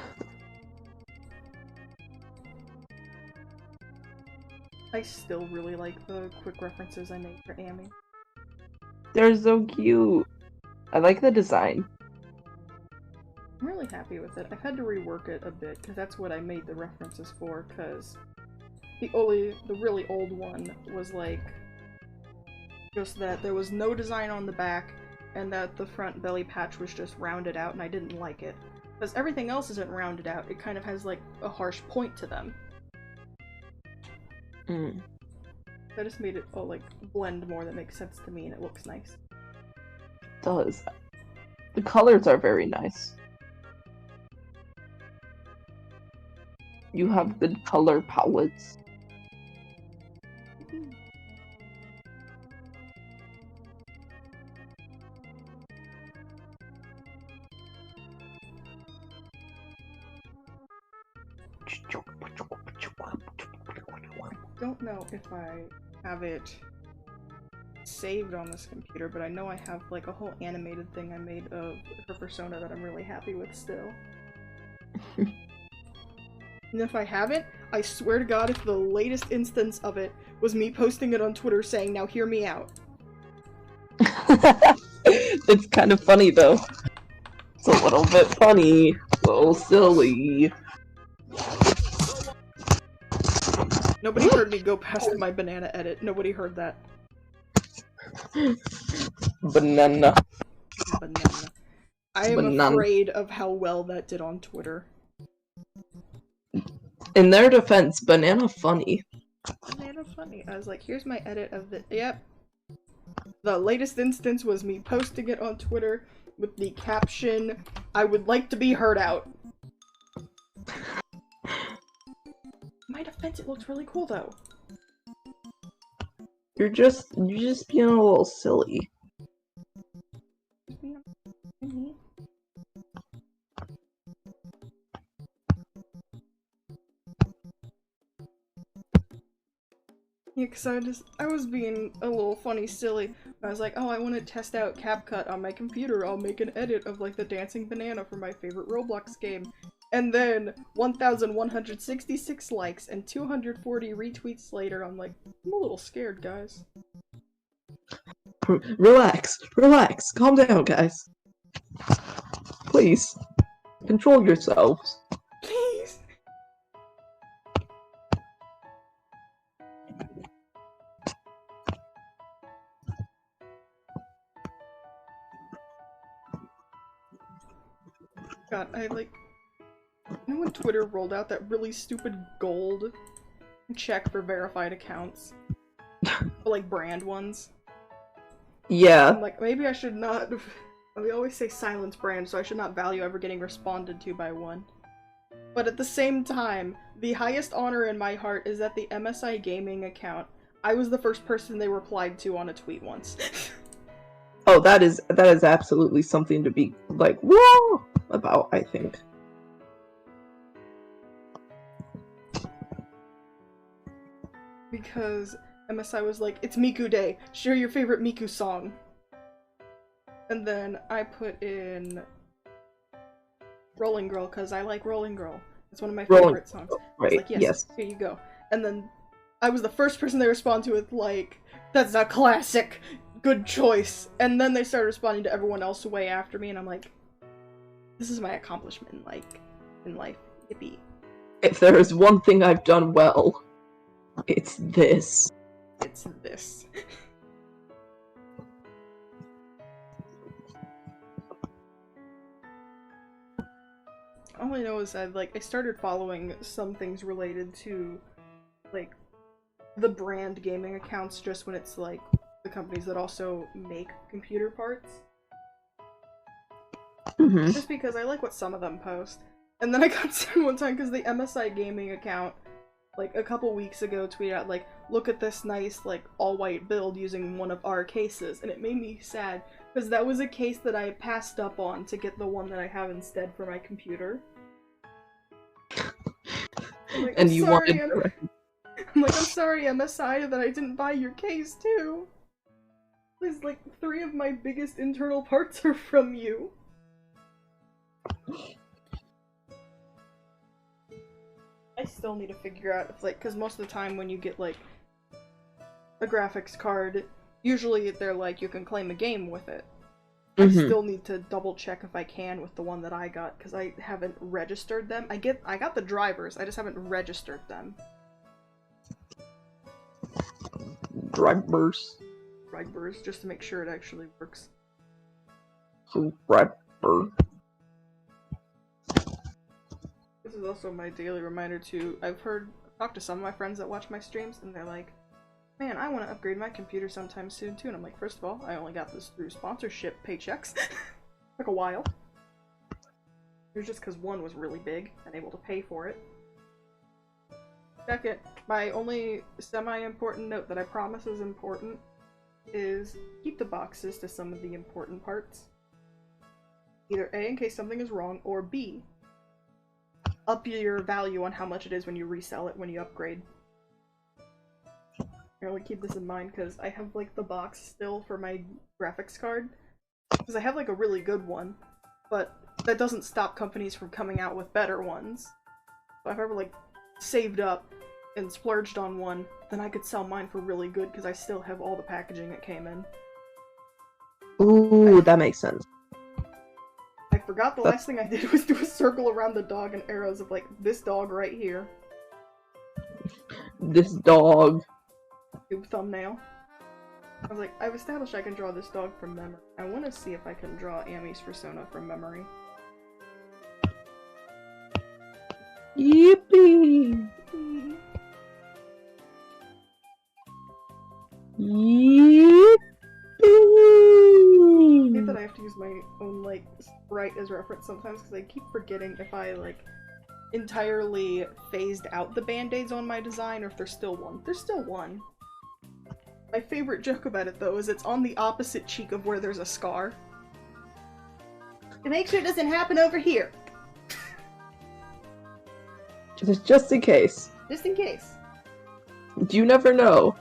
I still really like the quick references I made for Amy. They're so cute. I like the design. I'm really happy with it. I've had to rework it a bit, because that's what I made the references for, because the really old one was like, just that there was no design on the back, and that the front belly patch was just rounded out, and I didn't like it. Because everything else isn't rounded out, it kind of has like a harsh point to them. Mm. I just made it like blend more that makes sense to me, and it looks nice. It does. The colors are very nice. You have good color palettes. I don't know if I have it saved on this computer, but I know I have like a whole animated thing I made of her persona that I'm really happy with still. And if I haven't, I swear to God, if the latest instance of it was me posting it on Twitter saying, "Now hear me out." It's kind of funny though. It's a little bit funny, a little silly. Nobody heard me go past my banana edit. Nobody heard that. Banana. Banana. I am afraid of how well that did on Twitter. In their defense, banana funny. Banana funny. I was like, here's my edit of the- Yep. The latest instance was me posting it on Twitter with the caption, "I would like to be heard out." In my defense, it looks really cool though. You're just being a little silly. Yeah, because I was being a little funny silly. I was like, oh, I want to test out CapCut on my computer. I'll make an edit of, like, the dancing banana for my favorite Roblox game. And then, 1,166 likes and 240 retweets later, I'm like, I'm a little scared, guys. Relax. Relax. Calm down, guys. Please. Control yourselves. Please! God, you know when Twitter rolled out that really stupid gold check for verified accounts? For, like, brand ones? Yeah. I'm like, maybe I should not... We always say silence brand, so I should not value ever getting responded to by one. But at the same time, the highest honor in my heart is that the MSI Gaming account, I was the first person they replied to on a tweet once. Oh, that is absolutely something to be, like, whoa about, I think. Because MSI was like, it's Miku Day, share your favorite Miku song. And then I put in Rolling Girl, because I like Rolling Girl. It's one of my favorite songs. Right, I was like, yes. Here you go. And then I was the first person they respond to with, like, that's a classic, good choice. And then they started responding to everyone else way after me, and I'm like, this is my accomplishment in life. Yippee. If there is one thing I've done well, it's this. It's this. All I know is that, like, I started following some things related to, like, the brand gaming accounts just when it's, like, the companies that also make computer parts. Just because I like what some of them post. And then I got sent one time because the MSI gaming account, like, a couple weeks ago tweeted out, like, look at this nice, like, all-white build using one of our cases. And it made me sad, because that was a case that I passed up on to get the one that I have instead for my computer. I'm like, And you wanted I'm like, I'm sorry, MSI, that I didn't buy your case, too. There's, like, 3 of my biggest internal parts are from you. I still need to figure out if, like, because most of the time when you get, like, a graphics card, usually they're like, you can claim a game with it. I still need to double check if I can with the one that I got, because I haven't registered them. I got the drivers, I just haven't registered them. Drivers, just to make sure it actually works. Driver. This is also my daily reminder to, talked to some of my friends that watch my streams, and they're like, man, I want to upgrade my computer sometime soon too, and I'm like, first of all, I only got this through sponsorship paychecks. Took a while. It was just because one was really big, and able to pay for it. Second, my only semi-important note that I promise is important is keep the boxes to some of the important parts. Either A, in case something is wrong, or B, up your value on how much it is when you resell it when you upgrade. I only keep this in mind because I have, like, the box still for my graphics card. Because I have, like, a really good one, but that doesn't stop companies from coming out with better ones. So if I ever, like, saved up and splurged on one, then I could sell mine for really good because I still have all the packaging it came in. Ooh, that makes sense. I forgot the last thing I did was do a circle around the dog and arrows of, like, this dog right here. This dog. YouTube thumbnail. I was like, I've established I can draw this dog from memory. I want to see if I can draw Amy's persona from memory. Yippee! Yippee! I hate that I have to use my own, like, sprite as reference sometimes because I keep forgetting if I, like, entirely phased out the band-aids on my design or if there's still one. There's still one. My favorite joke about it, though, is it's on the opposite cheek of where there's a scar. To make sure it doesn't happen over here. Just in case. Just in case. You never know.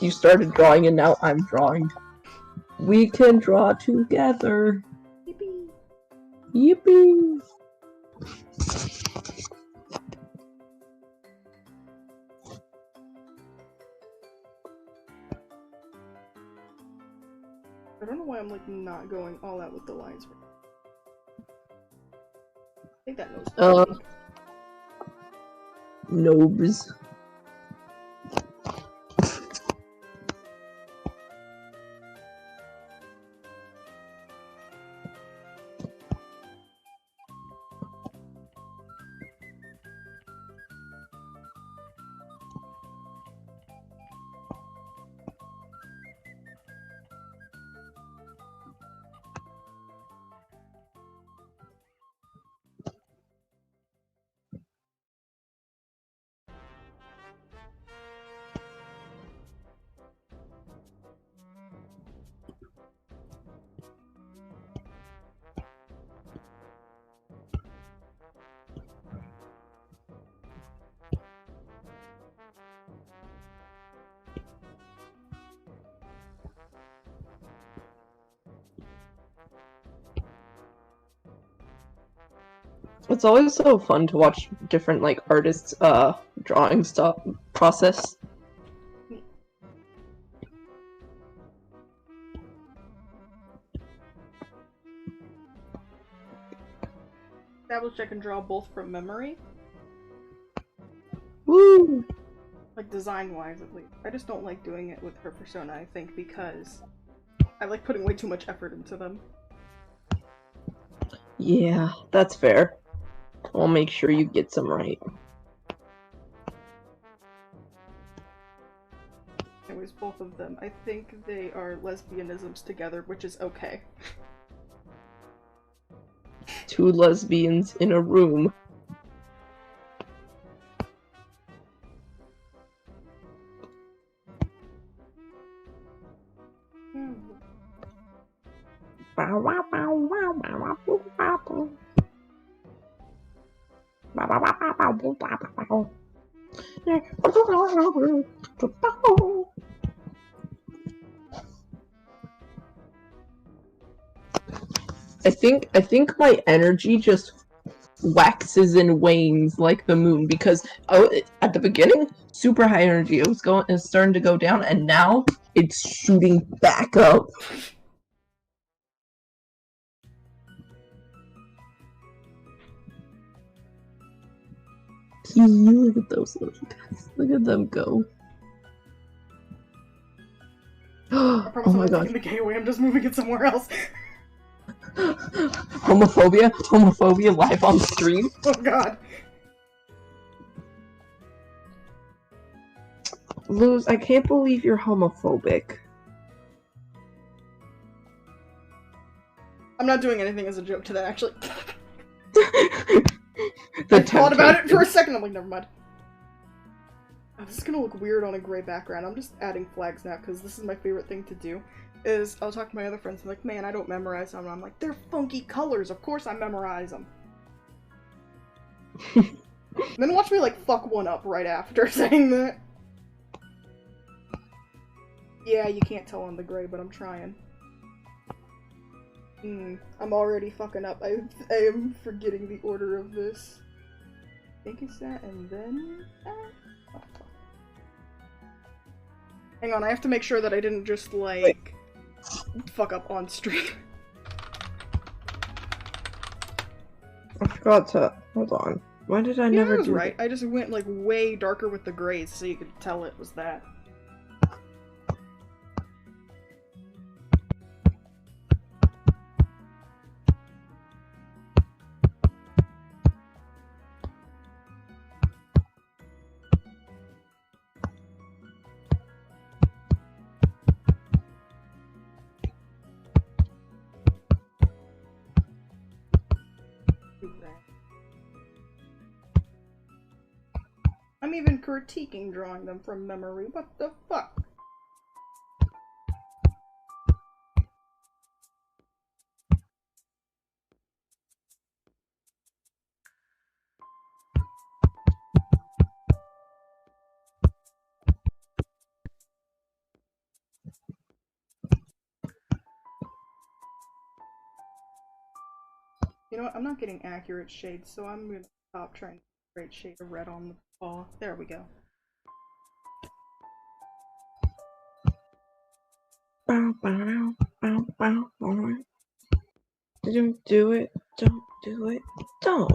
You started drawing and now I'm drawing. We can draw together. Yippee! Yippee! I don't know why I'm, like, not going all out with the lines. I think that knows. Nobs. It's always so fun to watch different, like, artists' drawing stuff process. established I can draw both from memory. Woo! Like, design-wise, at least. I just don't like doing it with her persona, I think, because I like putting way too much effort into them. Yeah, that's fair. I'll make sure you get some right. Anyways, both of them. I think they are lesbianisms together, which is okay. Two lesbians in a room. I think my energy just waxes and wanes like the moon because at the beginning super high energy, it's starting to go down, and now it's shooting back up. Look at those little guys. Look at them go. I promise Oh I'm my not god. taking the gay away, I'm just moving it somewhere else. Homophobia live on stream. Oh god. Luz, I can't believe you're homophobic. I'm not doing anything as a joke to that, actually. I thought about it for a second, I'm like, never mind. Oh, this is gonna look weird on a gray background. I'm just adding flags now, because this is my favorite thing to do. Is I'll talk to my other friends and like, man, I don't memorize them. And I'm like, they're funky colors, of course I memorize them. Then watch me like fuck one up right after saying that. Yeah, you can't tell on the gray, but I'm trying. I'm already fucking up. I am forgetting the order of this. I think it's that and then that? Oh, fuck. Hang on, I have to make sure that I didn't just, like, fuck up on stream. I forgot to... Hold on. Why did I never I was do right. I just went, like, way darker with the grays so you could tell it was that. I'm even critiquing drawing them from memory. What the fuck? You know what? I'm not getting accurate shades, so I'm gonna stop trying to create shade of red on the paw. There we go. Don't do it. Don't do it. Don't.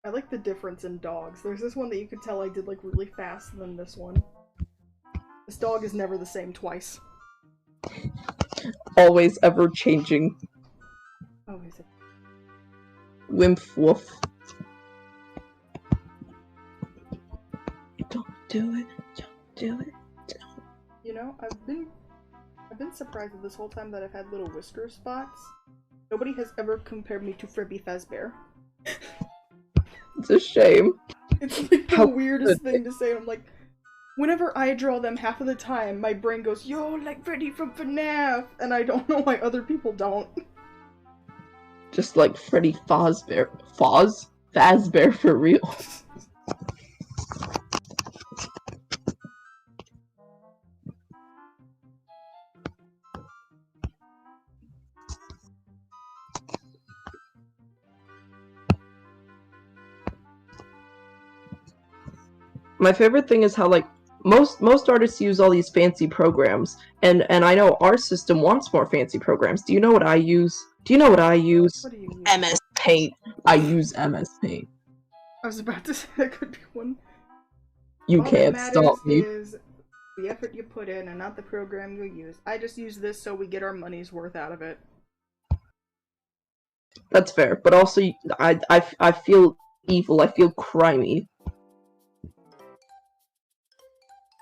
I like the difference in dogs. There's this one that you could tell I did like really fast than this one. This dog is never the same twice. Always ever changing. Oh, is it? Wimp woof. Don't do it. Don't do it. Don't. You know, I've been surprised this whole time that I've had little whisker spots. Nobody has ever compared me to Freddy Fazbear. It's a shame. It's like the weirdest thing to say. I'm like, whenever I draw them, half of the time my brain goes, "Yo, like Freddy from FNAF," and I don't know why other people don't. Just like Freddy Fazbear. Fazbear for real. My favorite thing is how like most artists use all these fancy programs, and I know our system wants more fancy programs. Do you know what I use? Do you know what I use? What do you use? MS Paint. I use MS Paint. I was about to say that could be one. You All can't that stop matters me. is the effort you put in and not the program you use. I just use this so we get our money's worth out of it. That's fair, but also I feel evil. I feel crimey.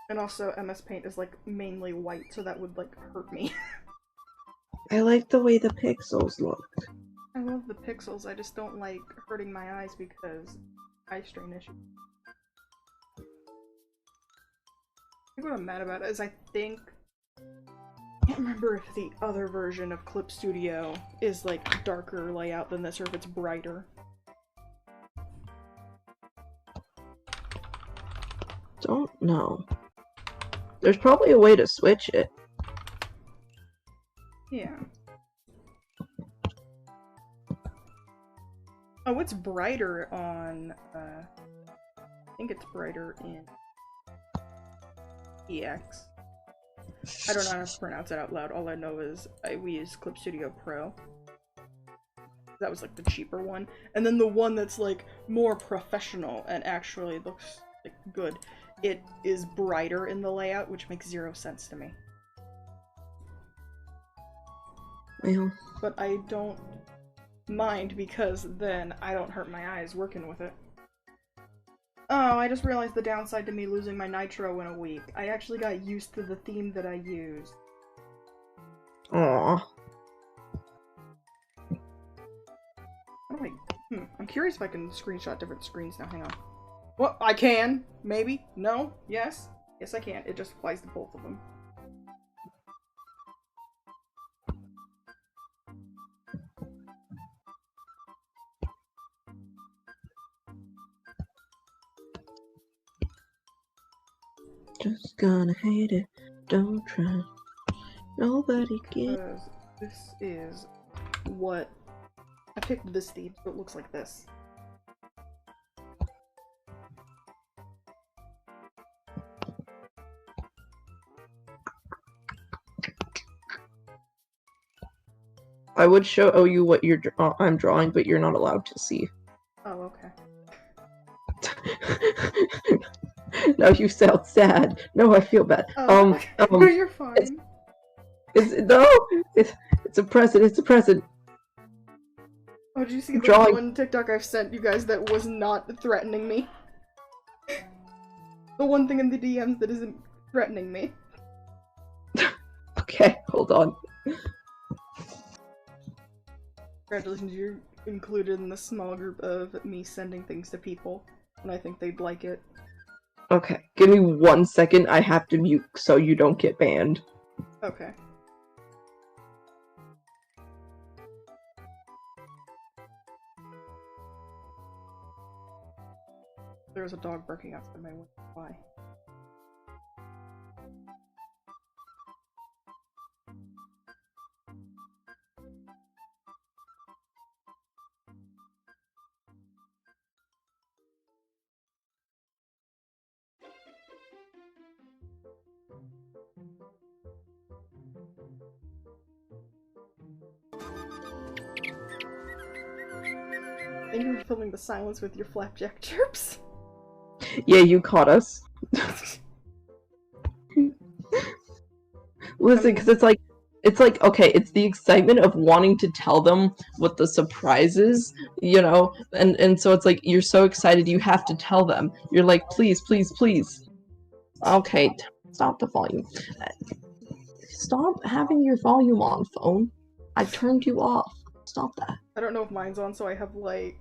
And also, MS Paint is like mainly white, so that would like hurt me. I like the way the pixels look. I love the pixels, I just don't like hurting my eyes because eye strain issue. I think what I'm mad about is I can't remember if the other version of Clip Studio is like darker layout than this or if it's brighter. Don't know. There's probably a way to switch it. Yeah. Oh, it's brighter on, I think it's brighter in EX. I don't know how to pronounce it out loud. All I know is we use Clip Studio Pro. That was like the cheaper one. And then the one that's like more professional and actually looks like good. It is brighter in the layout, which makes 0 sense to me. Well, But I don't mind because then I don't hurt my eyes working with it. Oh, I just realized the downside to me losing my nitro in a week. I actually got used to the theme that I used. aww. How do I'm curious if I can screenshot different screens now. Hang on. Well, I can. Maybe. No. Yes. Yes, I can. It just applies to both of them. Just gonna hate it. Don't try. Nobody get. Because this is what I picked this theme, so it looks like this. I would show you what I'm drawing, but you're not allowed to see. Oh, okay. Now you sound sad. No, I feel bad. Oh, no, you're fine. It's a present. It's a present. Oh, did you see the Drawing. one TikTok I've sent you guys that was not threatening me? The one thing in the DMs that isn't threatening me. Okay, hold on. Congratulations, you're included in the small group of me sending things to people, and I think they'd like it. Okay, give me 1 second. I have to mute so you don't get banned. Okay. There's a dog barking outside my window. Why? I think you're filling the silence with your flapjack chirps. Yeah, you caught us. Listen, because it's like, okay, it's the excitement of wanting to tell them what the surprise is, you know? And so it's like, you're so excited you have to tell them. You're like, please, please, please. Okay, stop the volume. Stop having your volume on, phone. I turned you off. Stop that. I don't know if mine's on, so I have like...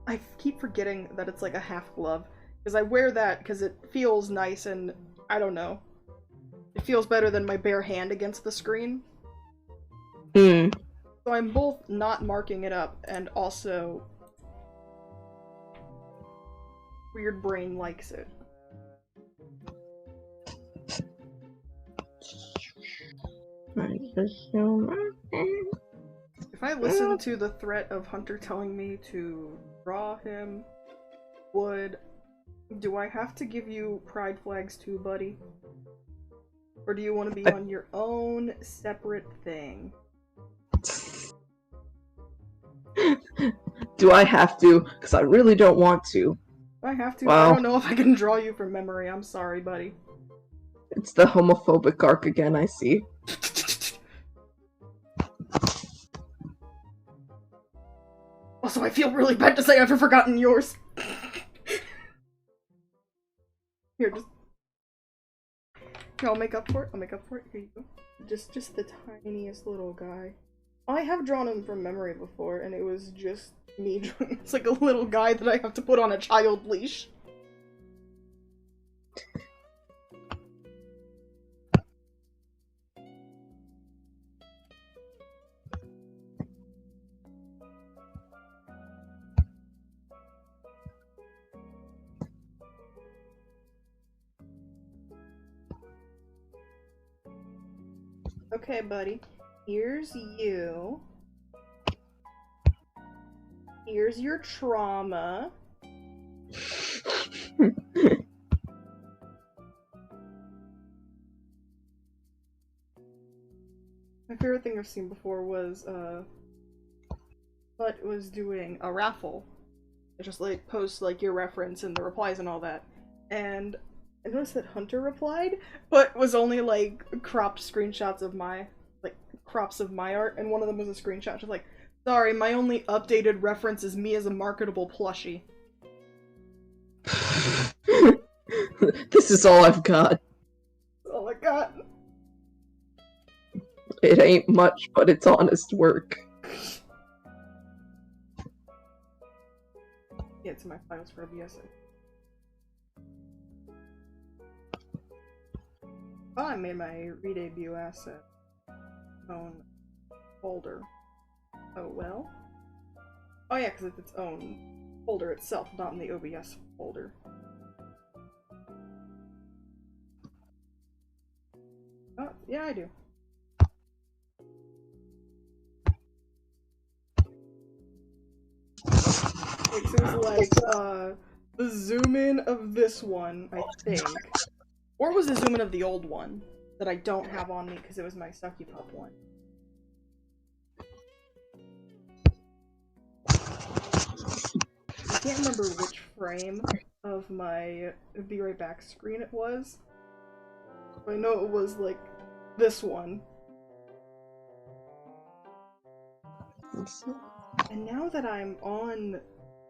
I keep forgetting that it's like a half glove. Because I wear that because it feels nice and, I don't know. It feels better than my bare hand against the screen. Hmm. So I'm both not marking it up and also... Weird brain likes it. If I listened to the threat of Hunter telling me to draw him, would Do I have to give you pride flags too, buddy? Or do you want to be on your own separate thing? Do I have to? Because I really don't want to. I have to. Wow. I don't know if I can draw you from memory. I'm sorry, buddy. It's the homophobic arc again, I see. Also, I feel really bad to say I've forgotten yours. Here, just... Here, I'll make up for it. I'll make up for it. Here you go. Just the tiniest little guy. I have drawn him from memory before, and it was just me drawing. It's like a little guy that I have to put on a child leash. Okay, buddy. Here's you. Here's your trauma. My favorite thing I've seen before was, Butt was doing a raffle. It just, like, posts, like, your reference and the replies and all that. And I noticed that Hunter replied, but was only, like, cropped screenshots of my, like, crops of my art, and one of them was a screenshot just like, sorry, my only updated reference is me as a marketable plushie. This is all I've got. That's all I got. It ain't much, but it's honest work. Yeah, it's in my files for OBS. Oh, I made my re-debut asset own folder. Oh well. Oh yeah, because it's its own folder itself, not in the OBS folder. Oh, yeah, I do. Like, so it was like, the zoom in of this one, I think. Or it was the zoom in of the old one that I don't have on me because it was my Sucky Pup one. I can't remember which frame of my Be Right Back screen it was. But I know it was like this one. And now that I'm on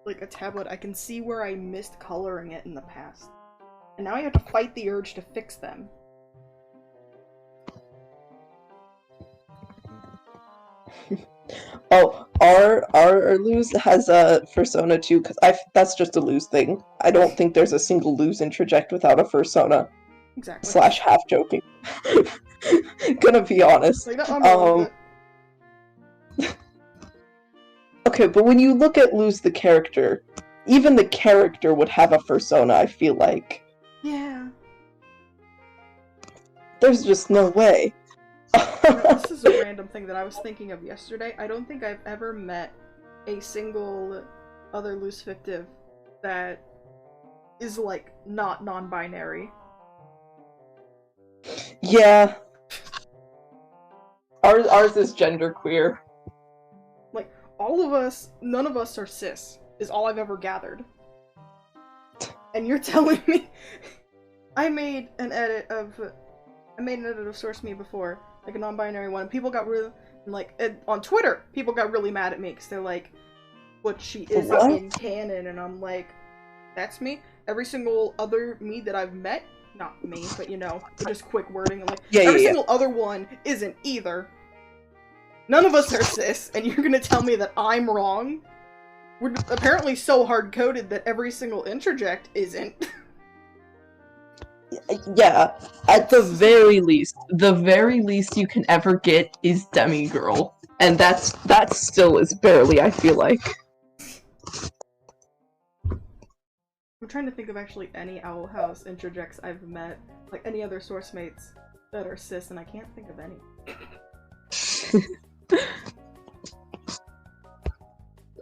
like a tablet, I can see where I missed coloring it in the past. And now I have to fight the urge to fix them. Oh, our Luz has a Fursona too, because that's just a Luz thing. I don't think there's a single Luz in Traject without a Fursona. Exactly. / half joking. Gonna be honest. Like, no, Okay, but when you look at Luz the character, even the character would have a Fursona, I feel like. Yeah. There's just no way. This is a random thing that I was thinking of yesterday. I don't think I've ever met a single other Luz fictive that is, like, not non-binary. Yeah. Ours is genderqueer. Like, all of us, none of us are cis, is all I've ever gathered. And you're telling me... I made an edit of Source Me before, like a non-binary one, and people got really, like, on Twitter, people got really mad at me, because they're like, what she is in canon, and I'm like, that's me? Every single other me that I've met, not me, but you know, just quick wording, I'm like, every single other one isn't either. None of us are cis, and you're gonna tell me that I'm wrong? We're apparently so hard-coded that every single interject isn't. Yeah, at the very least you can ever get is demigirl, and that still is barely, I feel like. I'm trying to think of actually any Owl House interjects I've met, like any other source mates that are cis, and I can't think of any.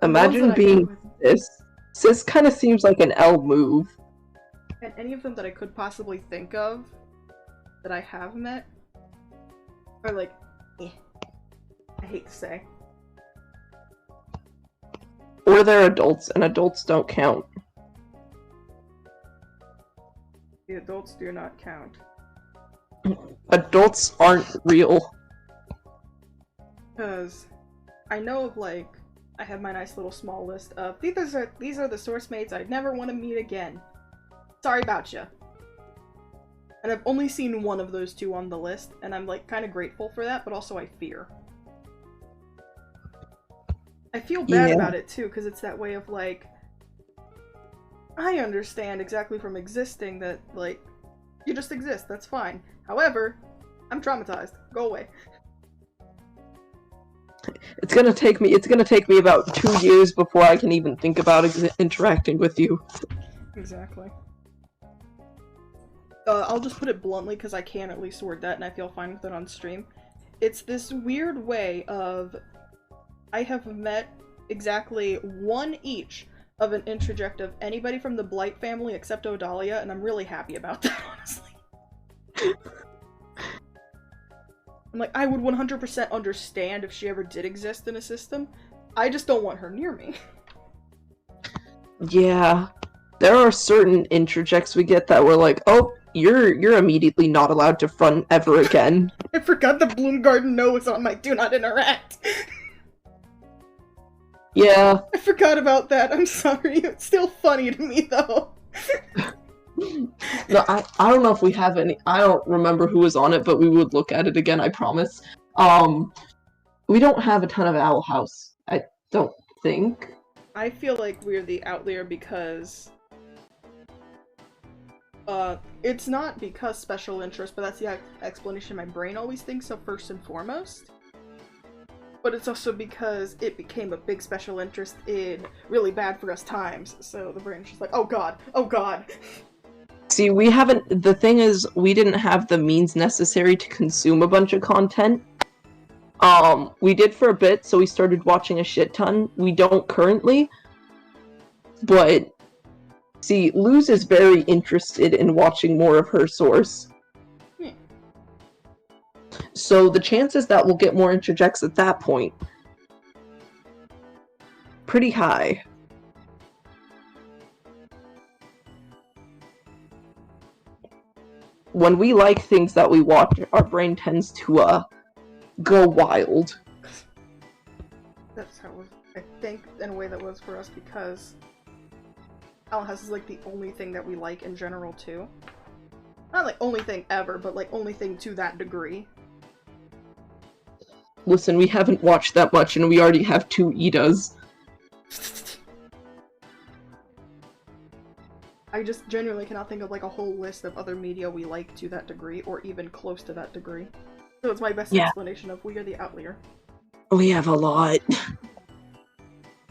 Imagine being cis. Cis kind of seems like an L move. And any of them that I could possibly think of that I have met are like, eh. I hate to say. Or they're adults, and adults don't count. The adults do not count. Adults aren't real. Because I know, like, I have my nice little small list of these are the source mates I'd never want to meet again. Sorry about ya. And I've only seen one of those two on the list, and I'm like kind of grateful for that, but also I fear. I feel bad about it too, because it's that way of like, I understand exactly from existing that like, you just exist, that's fine. However, I'm traumatized. Go away. It's gonna take me about 2 years before I can even think about interacting with you. Exactly. I'll just put it bluntly because I can at least word that and I feel fine with it on stream. It's this weird way of I have met exactly one each of an interject of anybody from the Blight family except Odalia, and I'm really happy about that, honestly. I'm like, I would 100% understand if she ever did exist in a system. I just don't want her near me. Yeah. There are certain interjects we get that we're like, oh, you're immediately not allowed to front ever again. I forgot the Bloom Garden No was on my Do Not Interact. Yeah. I forgot about that. I'm sorry. It's still funny to me, though. No, I don't know if we have any. I don't remember who was on it, but we would look at it again, I promise. We don't have a ton of Owl House, I don't think. I feel like we're the outlier because it's not because special interest, but that's the explanation my brain always thinks of first and foremost. But it's also because it became a big special interest in really bad for us times, so the brain's just like, oh god, oh god. See, the thing is, we didn't have the means necessary to consume a bunch of content. We did for a bit, so we started watching a shit ton. We don't currently, but see, Luz is very interested in watching more of her source. So the chances that we'll get more interjects at that point, pretty high. When we like things that we watch, our brain tends to go wild. That's how it was. I think in a way that was for us because Owl House is like the only thing that we like in general too. Not like only thing ever, but like only thing to that degree. Listen, we haven't watched that much and we already have 2 Idas. I just genuinely cannot think of like a whole list of other media we like to that degree, or even close to that degree. So it's my best explanation of we are the outlier. We have a lot.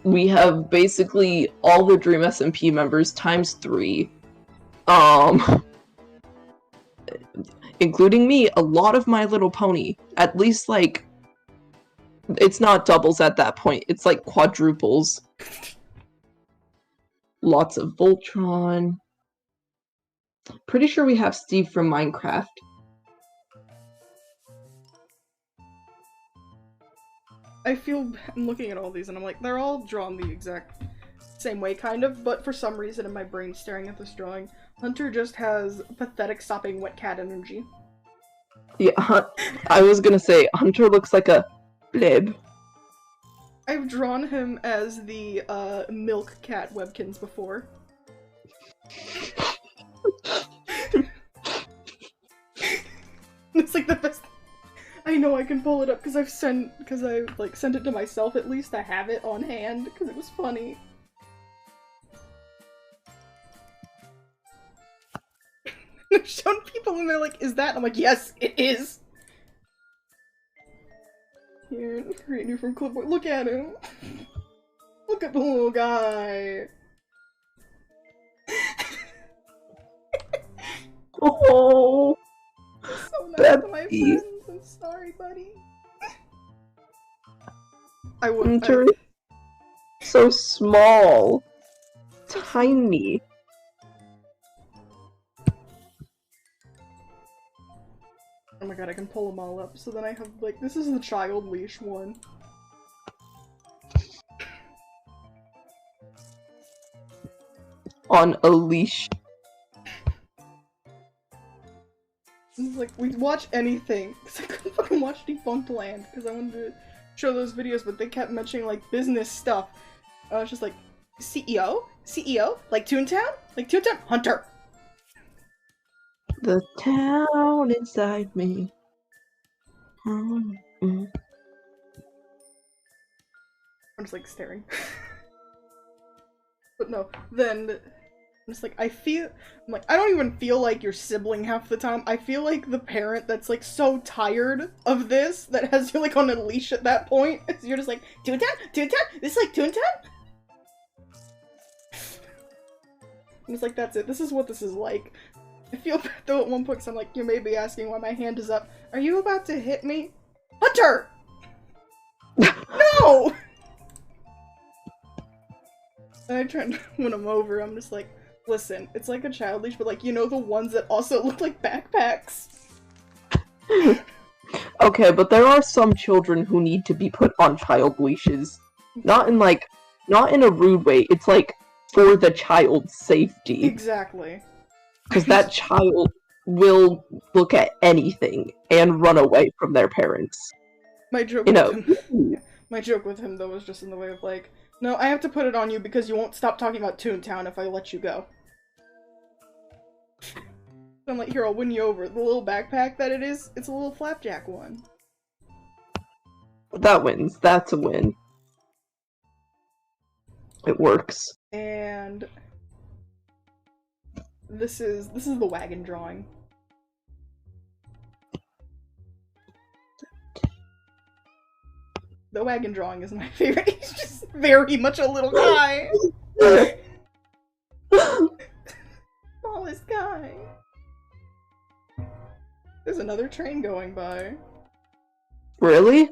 We have basically all the Dream SMP members times 3. Including me, a lot of My Little Pony. At least like, it's not doubles at that point, it's like quadruples. Lots of Voltron. Pretty sure we have Steve from Minecraft. I feel I'm looking at all these and I'm like, they're all drawn the exact same way, kind of, but for some reason in my brain staring at this drawing, Hunter just has pathetic sopping wet cat energy. Yeah, I was gonna say, Hunter looks like a blib. I've drawn him as the milk cat webkins before. It's like the best. I know I can pull it up because I sent it to myself at least. I have it on hand because it was funny. I've shown people and they're like, "Is that?" I'm like, "Yes, it is." Here, create new from clipboard. Look at him. Look at the little guy. Oh, So nice to my friends. I'm sorry, buddy. I wouldn't. So small, tiny. Oh my god, I can pull them all up. So then I have, like, this is the child leash one. On a leash. It's like, we'd watch anything, because I couldn't fucking watch Defunct Land, because I wanted to show those videos, but they kept mentioning, like, business stuff. I was just like, CEO? CEO? Like Toontown? Like Toontown? Hunter! The town inside me. I'm just, like, staring. But no, then... I'm just like, I'm like, I don't even feel like your sibling half the time. I feel like the parent that's, like, so tired of this that has you, like, on a leash at that point. So you're just like, Toontown? Toontown? This is, like, Toontown? I'm just like, that's it. This is what this is like. I feel bad, though, at one point, because I'm like, you may be asking why my hand is up. Are you about to hit me? Hunter! No! And I try to win him over. I'm just like, listen, it's like a child leash, but like, you know the ones that also look like backpacks? Okay, but there are some children who need to be put on child leashes. Not in a rude way, it's like, for the child's safety. Exactly. Because that child will look at anything and run away from their parents. My joke with him, though, was just in the way of like, no, I have to put it on you because you won't stop talking about Toontown if I let you go. I'm like, here, I'll win you over. The little backpack that it is, it's a little flapjack one. That wins. That's a win. It works. And this is the wagon drawing. The wagon drawing is my favorite. He's just very much a little guy. Smallest guy. There's another train going by. Really?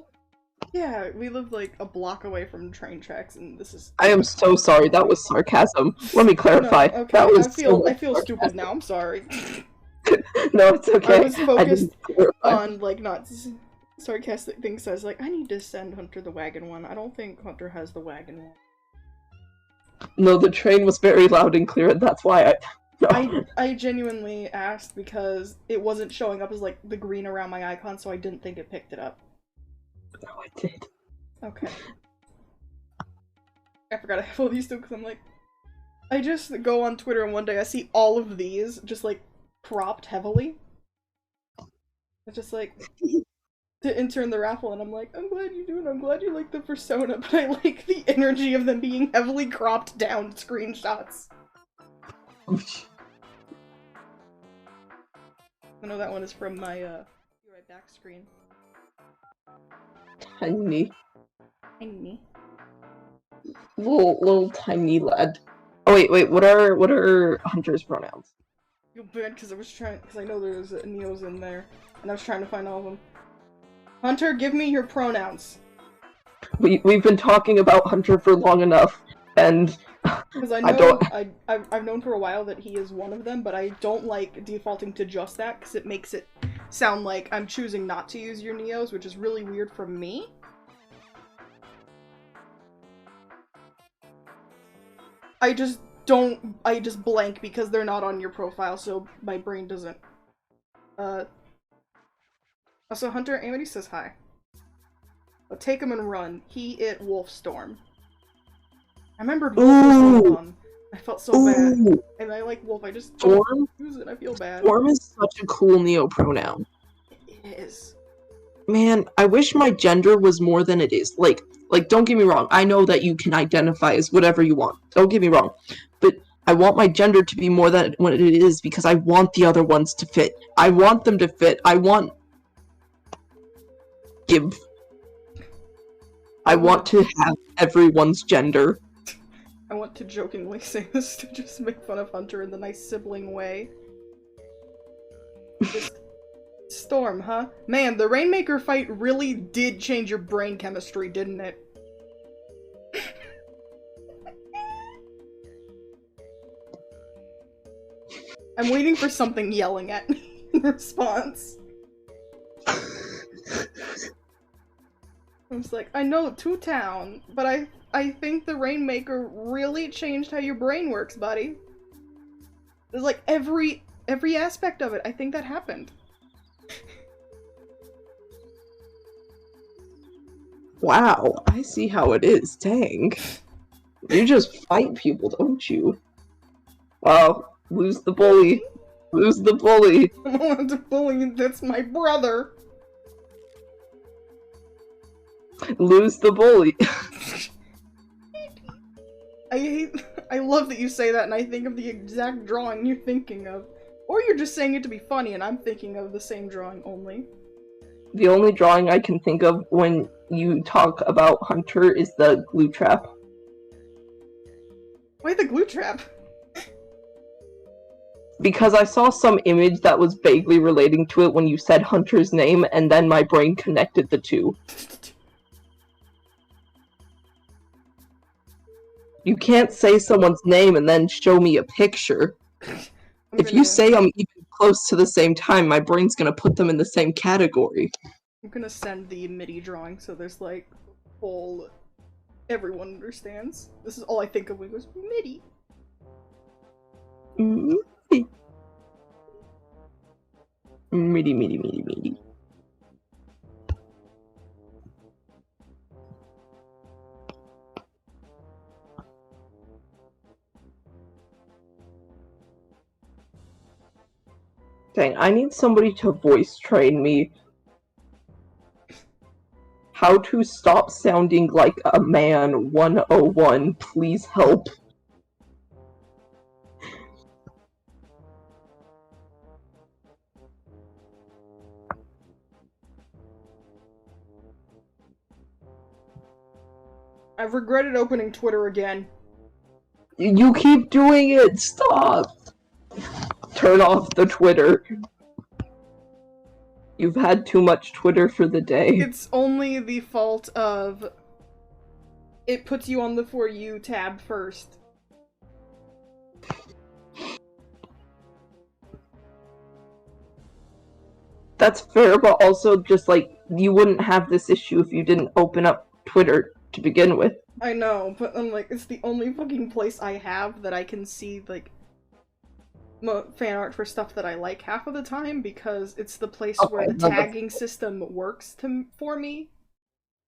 Yeah, we live like a block away from train tracks, and this is. I am so sorry. That was sarcasm. Let me clarify. No, okay, that was I feel stupid now. I'm sorry. No, it's okay. I was focused on like not sarcastic things. Says like, I need to send Hunter the wagon one. I don't think Hunter has the wagon one. No, the train was very loud and clear, and that's why I genuinely asked because it wasn't showing up as like the green around my icon, so I didn't think it picked it up. No, I did. Okay. I forgot I have all these too, because I'm like, I just go on Twitter and one day I see all of these just like cropped heavily. It's just like to enter in the raffle, and I'm like, I'm glad you do it. I'm glad you like the persona, but I like the energy of them being heavily cropped down screenshots. I know that one is from my be right back screen. Tiny. Tiny. Little tiny lad. Oh wait, what are Hunter's pronouns? I feel bad because I know there's Neos in there, and I was trying to find all of them. Hunter, give me your pronouns. We've been talking about Hunter for long enough, and because I've known for a while that he is one of them, but I don't like defaulting to just that because it makes it sound like I'm choosing not to use your Neos, which is really weird for me. I just blank because they're not on your profile, so my brain doesn't. Also, Hunter, Amity says hi. Oh, take him and run. He, it, Wolfstorm. I remembered Wolf was the one. I felt so bad. And I like Wolf, I just don't use it, I feel bad. Storm is such a cool Neo pronoun. It is. Man, I wish my gender was more than it is. Like, don't get me wrong, I know that you can identify as whatever you want. Don't get me wrong. But I want my gender to be more than what it is because I want the other ones to fit. I want them to fit. I want to have everyone's gender. I want to jokingly say this to just make fun of Hunter in the nice sibling way. Just Storm, huh? Man, the Rainmaker fight really did change your brain chemistry, didn't it? I'm waiting for something yelling at me in response. It's like, I know Two-Town, but I think the Rainmaker really changed how your brain works, buddy. There's like every aspect of it. I think that happened. Wow, I see how it is. Dang. You just fight people, don't you? Wow, lose the bully. Lose the bully. I'm allowed to bully, that's my brother. Lose the bully. I love that you say that and I think of the exact drawing you're thinking of. Or you're just saying it to be funny and I'm thinking of the same drawing only. The only drawing I can think of when you talk about Hunter is the glue trap. Why the glue trap? Because I saw some image that was vaguely relating to it when you said Hunter's name, and then my brain connected the two. You can't say someone's name and then show me a picture. If you say I'm even close to the same time, my brain's gonna put them in the same category. I'm gonna send the MIDI drawing so there's like whole... Everyone understands. This is all I think of when it was MIDI. MIDI. MIDI, MIDI, MIDI, MIDI. Dang, I need somebody to voice train me how to stop sounding like a man 101. Please help. I've regretted opening Twitter again. You keep doing it! Stop! Turn off the Twitter. You've had too much Twitter for the day. It's only the fault of... It puts you on the For You tab first. That's fair, but also just like, you wouldn't have this issue if you didn't open up Twitter to begin with. I know, but I'm like, it's the only fucking place I have that I can see, like, fan art for stuff that I like half of the time, because it's the place where the tagging system works for me.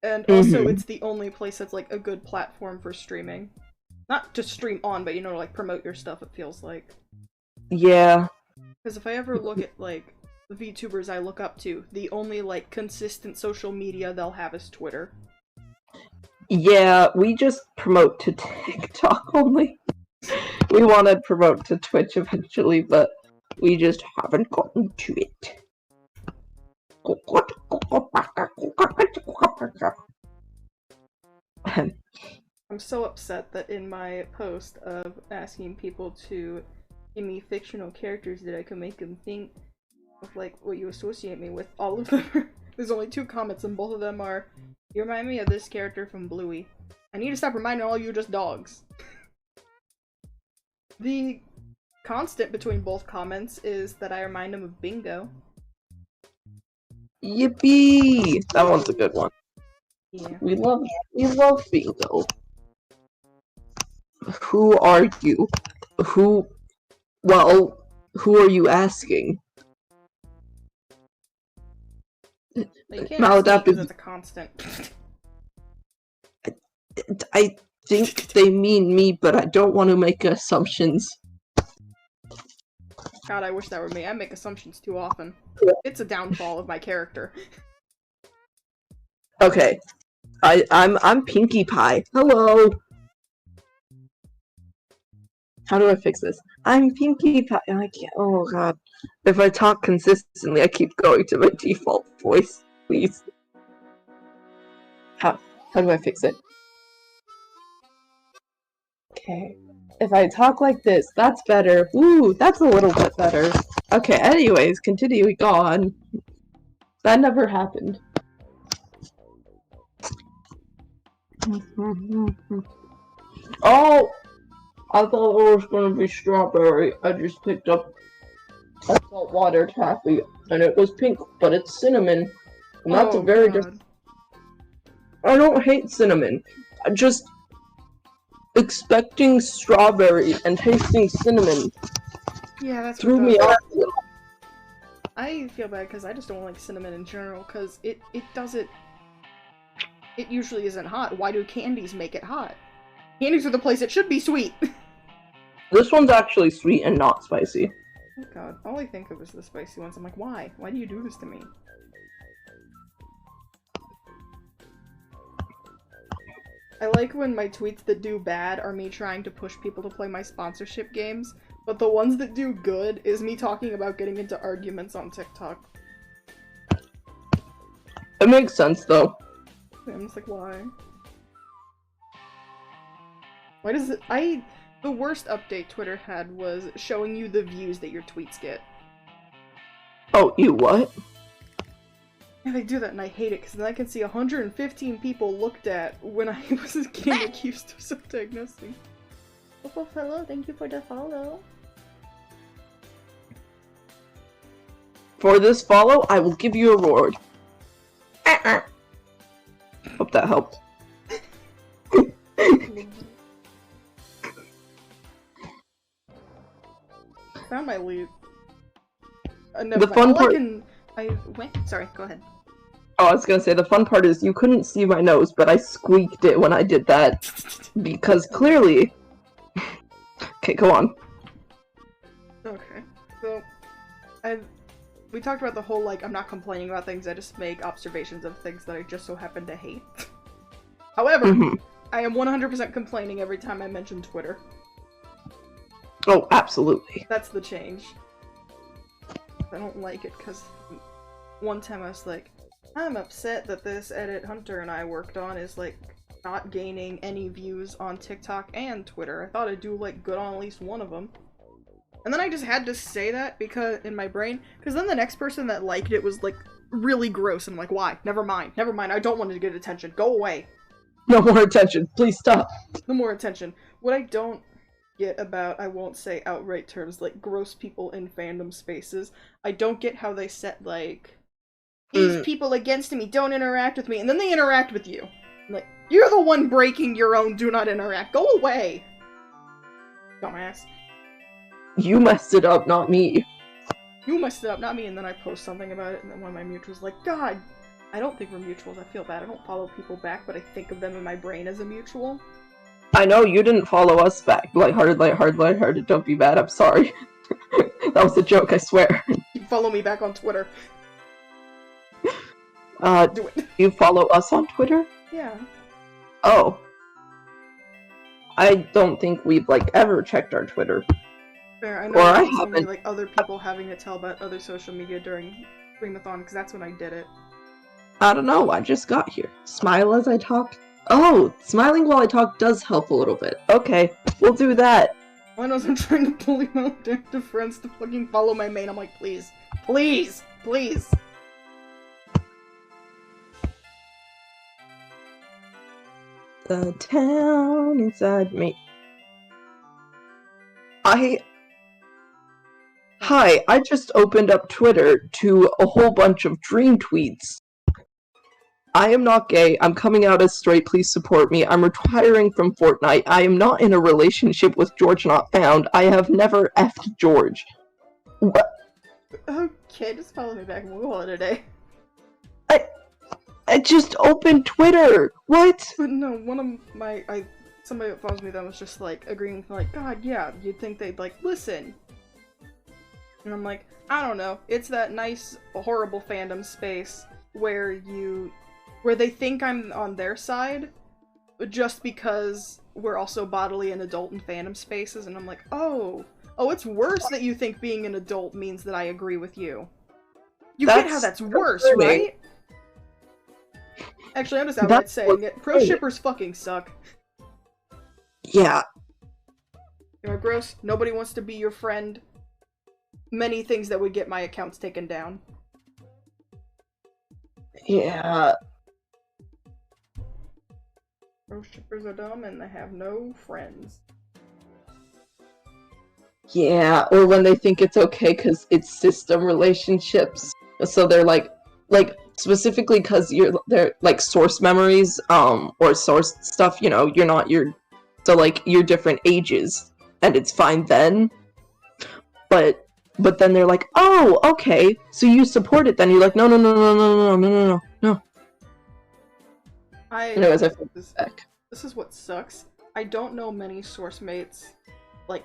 And also, it's the only place that's, like, a good platform for streaming. Not to stream on, but, you know, to, like, promote your stuff, it feels like. Yeah. Because if I ever look at, like, the VTubers I look up to, the only, like, consistent social media they'll have is Twitter. Yeah, we just promote to TikTok only. We want to promote to Twitch eventually, but we just haven't gotten to it. I'm so upset that in my post of asking people to give me fictional characters that I can make them think of, like, what you associate me with, all of them there's only 2 comments and both of them are, you remind me of this character from Bluey. I need to stop reminding all you just dogs. The constant between both comments is that I remind them of Bingo. Yippee! That one's a good one. Yeah. We love Bingo. Who are you? Who are you asking? You can't ask me 'cause it's a constant. I think they mean me, but I don't want to make assumptions. God, I wish that were me. I make assumptions too often. It's a downfall of my character. Okay. I'm Pinkie Pie. Hello! How do I fix this? I'm Pinkie Pie. I can't. Oh god. If I talk consistently, I keep going to my default voice. Please. How do I fix it? Okay. If I talk like this, that's better. Ooh, that's a little bit better. Okay, anyways, continuing on. That never happened. Oh! I thought it was gonna be strawberry. I just picked up a saltwater taffy, and it was pink, but it's cinnamon. And that's a very different. I don't hate cinnamon. I just expecting strawberry and tasting cinnamon. Yeah, that's threw me off a little. I feel bad because I just don't like cinnamon in general because it doesn't. It usually isn't hot. Why do candies make it hot? Candies are the place it should be sweet. This one's actually sweet and not spicy. Oh god, all I think of is the spicy ones. I'm like, why? Why do you do this to me? I like when my tweets that do bad are me trying to push people to play my sponsorship games, but the ones that do good is me talking about getting into arguments on TikTok. It makes sense, though. I'm just like, why? Why does it- The worst update Twitter had was showing you the views that your tweets get. Oh, you what? Yeah, they do that and I hate it because then I can see 115 people looked at when I was getting accused of self-diagnosing. Oh, hello, thank you for the follow. For this follow, I will give you a reward. Hope that helped. Found my loot. The fun part. Sorry, go ahead. Oh, I was gonna say, the fun part is you couldn't see my nose, but I squeaked it when I did that. Because clearly... Okay, go on. Okay. So, we talked about the whole, like, I'm not complaining about things, I just make observations of things that I just so happen to hate. However, I am 100% complaining every time I mention Twitter. Oh, absolutely. That's the change. I don't like it, because one time I was like, I'm upset that this edit Hunter and I worked on is, like, not gaining any views on TikTok and Twitter. I thought I'd do, like, good on at least one of them. And then I just had to say that because in my brain, because then the next person that liked it was, like, really gross. And I'm like, why? Never mind. Never mind. I don't want to get attention. Go away. No more attention. Please stop. No more attention. What I don't get about, I won't say outright terms, like, gross people in fandom spaces, I don't get how they set, like, these people against me don't interact with me, and then they interact with you. I'm like, you're the one breaking your own do not interact. Go away. Dumbass. You messed it up, not me. You messed it up, not me, and then I post something about it, and then one of my mutuals like, God, I don't think we're mutuals, I feel bad. I don't follow people back, but I think of them in my brain as a mutual. I know, you didn't follow us back. Lighthearted, lighthearted, lighthearted, don't be bad, I'm sorry. That was a joke, I swear. You follow me back on Twitter. Do it. You follow us on Twitter? Yeah. Oh. I don't think we've, like, ever checked our Twitter. Fair, I know there's only, like, other people having to tell about other social media during Streamathon, because that's when I did it. I don't know, I just got here. Smile as I talk? Oh, smiling while I talk does help a little bit. Okay, we'll do that. I know I'm trying to bully my active friends to fucking follow my main. I'm like, please. Please! Please! The town inside me. Hi, I just opened up Twitter to a whole bunch of dream tweets. I am not gay, I'm coming out as straight, please support me. I'm retiring from Fortnite. I am not in a relationship with George Not Found. I have never effed George. What? Okay, just follow me back and we'll call it a day. I just opened Twitter! What? But no, one of my, somebody that follows me then was just like, agreeing with me, like, God, yeah, you'd think they'd like, listen. And I'm like, I don't know, it's that nice, horrible fandom space where they think I'm on their side, just because we're also bodily and adult in fandom spaces, and I'm like, oh, it's worse that you think being an adult means that I agree with you. You get how that's worse, right? Actually, I'm just outright saying it. Pro shippers fucking suck. Yeah. You're gross, nobody wants to be your friend. Many things that would get my accounts taken down. Yeah. Pro shippers are dumb and they have no friends. Yeah, or when they think it's okay because it's system relationships. So they're like specifically because they're like source memories, or source stuff. You know, you're not your, so like you're different ages, and it's fine then. But then they're like, oh, okay, so you support it then. You're like, no, no, no, no, no, no, no, no, no, no. Anyways, I feel back. This is what sucks. I don't know many source mates, like,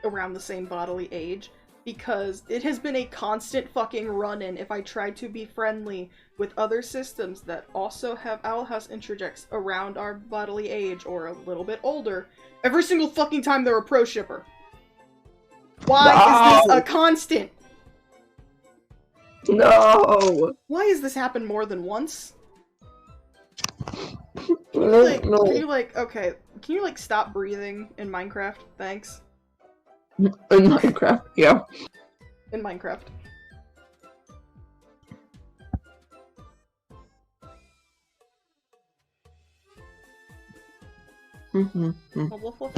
around the same bodily age, because it has been a constant fucking run-in if I try to be friendly with other systems that also have Owl House interjects around our bodily age or a little bit older. Every single fucking time they're a pro shipper. Why is this a constant? No! Why has this happened more than once? No. Okay, can you, like, stop breathing in Minecraft? Thanks. In Minecraft, yeah. In Minecraft.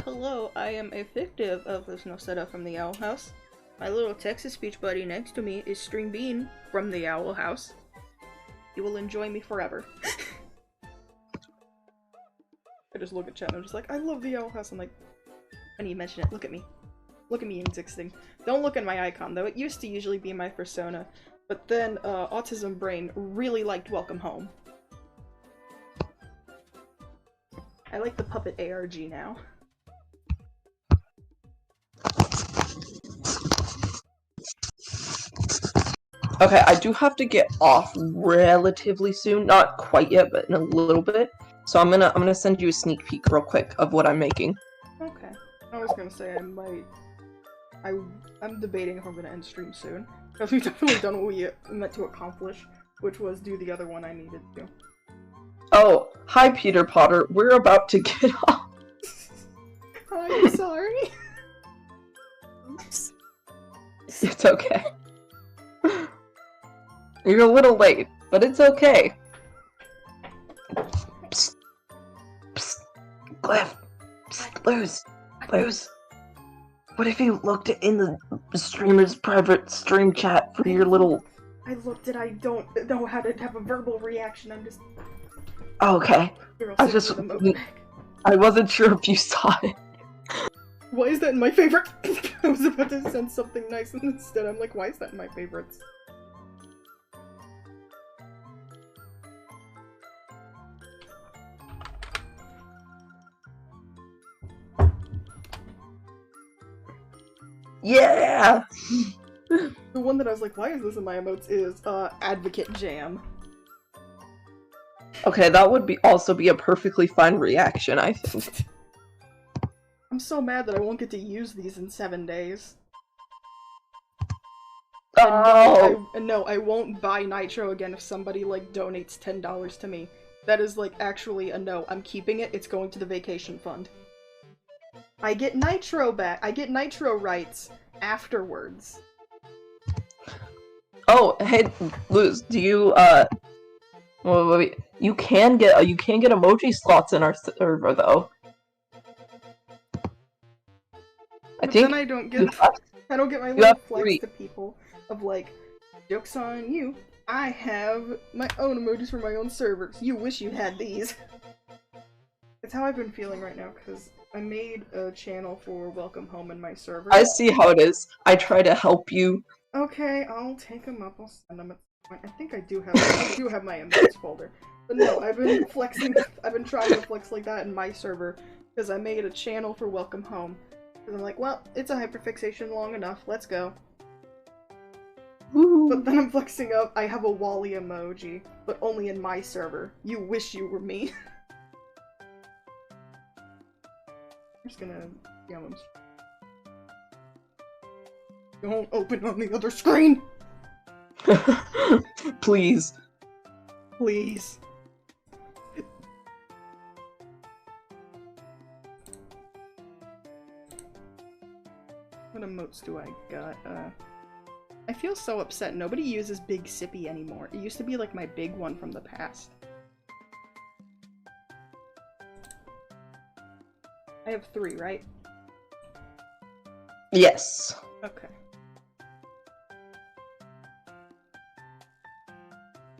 Hello, I am a fictive of the Snow Setup from the Owl House. My little Texas speech buddy next to me is String Bean from the Owl House. You will enjoy me forever. I just look at chat and I'm just like, I love the Owl House. I'm like, I need to mention it. Look at me. Look at me existing. Don't look at my icon though. It used to usually be my persona. But then, Autism Brain really liked Welcome Home. I like the puppet ARG now. Okay, I do have to get off relatively soon. Not quite yet, but in a little bit. So I'm gonna send you a sneak peek real quick of what I'm making. Okay. I was gonna say I'm debating if I'm gonna end stream soon. Because we've definitely done what we meant to accomplish, which was do the other one I needed to. Oh, hi Peter Potter. We're about to get off. I'm sorry. Oops. It's okay. You're a little late, but it's okay. Psst. Psst. Cliff. Psst. Luz. What if you looked in the streamer's private stream chat for your little... I looked at I don't know how to have a verbal reaction, I'm just... Oh, okay. I wasn't sure if you saw it. Why is that in my favorite? I was about to send something nice and instead I'm like, why is that in my favorites? Yeah! The one that I was like, why is this in my emotes is, Advocate Jam. Okay, that would also be a perfectly fine reaction, I think. I'm so mad that I won't get to use these in 7 days. Oh! And no, I won't buy Nitro again if somebody, like, donates $10 to me. That is, like, actually a no. I'm keeping it. It's going to the vacation fund. I get Nitro back. I get Nitro rights afterwards. Oh, hey, Luz, do you, wait. You can get emoji slots in our server, though. But then I don't get my little flex to people of like, joke's on you, I have my own emojis for my own servers. You wish you had these. It's how I've been feeling right now, because I made a channel for Welcome Home in my server. I see how it is. I try to help you. Okay, I'll take them up, I'll send them at some point. I think I do have my emotes folder. But no, I've been trying to flex like that in my server, because I made a channel for Welcome Home. And I'm like, well, it's a hyperfixation long enough, let's go. Woo. But then I'm flexing up, I have a Wally emoji, but only in my server. You wish you were me. I'm just gonna yell them. Don't open on the other screen! Please. Please. What emotes do I got? I feel so upset. Nobody uses Big Sippy anymore. It used to be like my big one from the past. I have 3, right? Yes. Okay.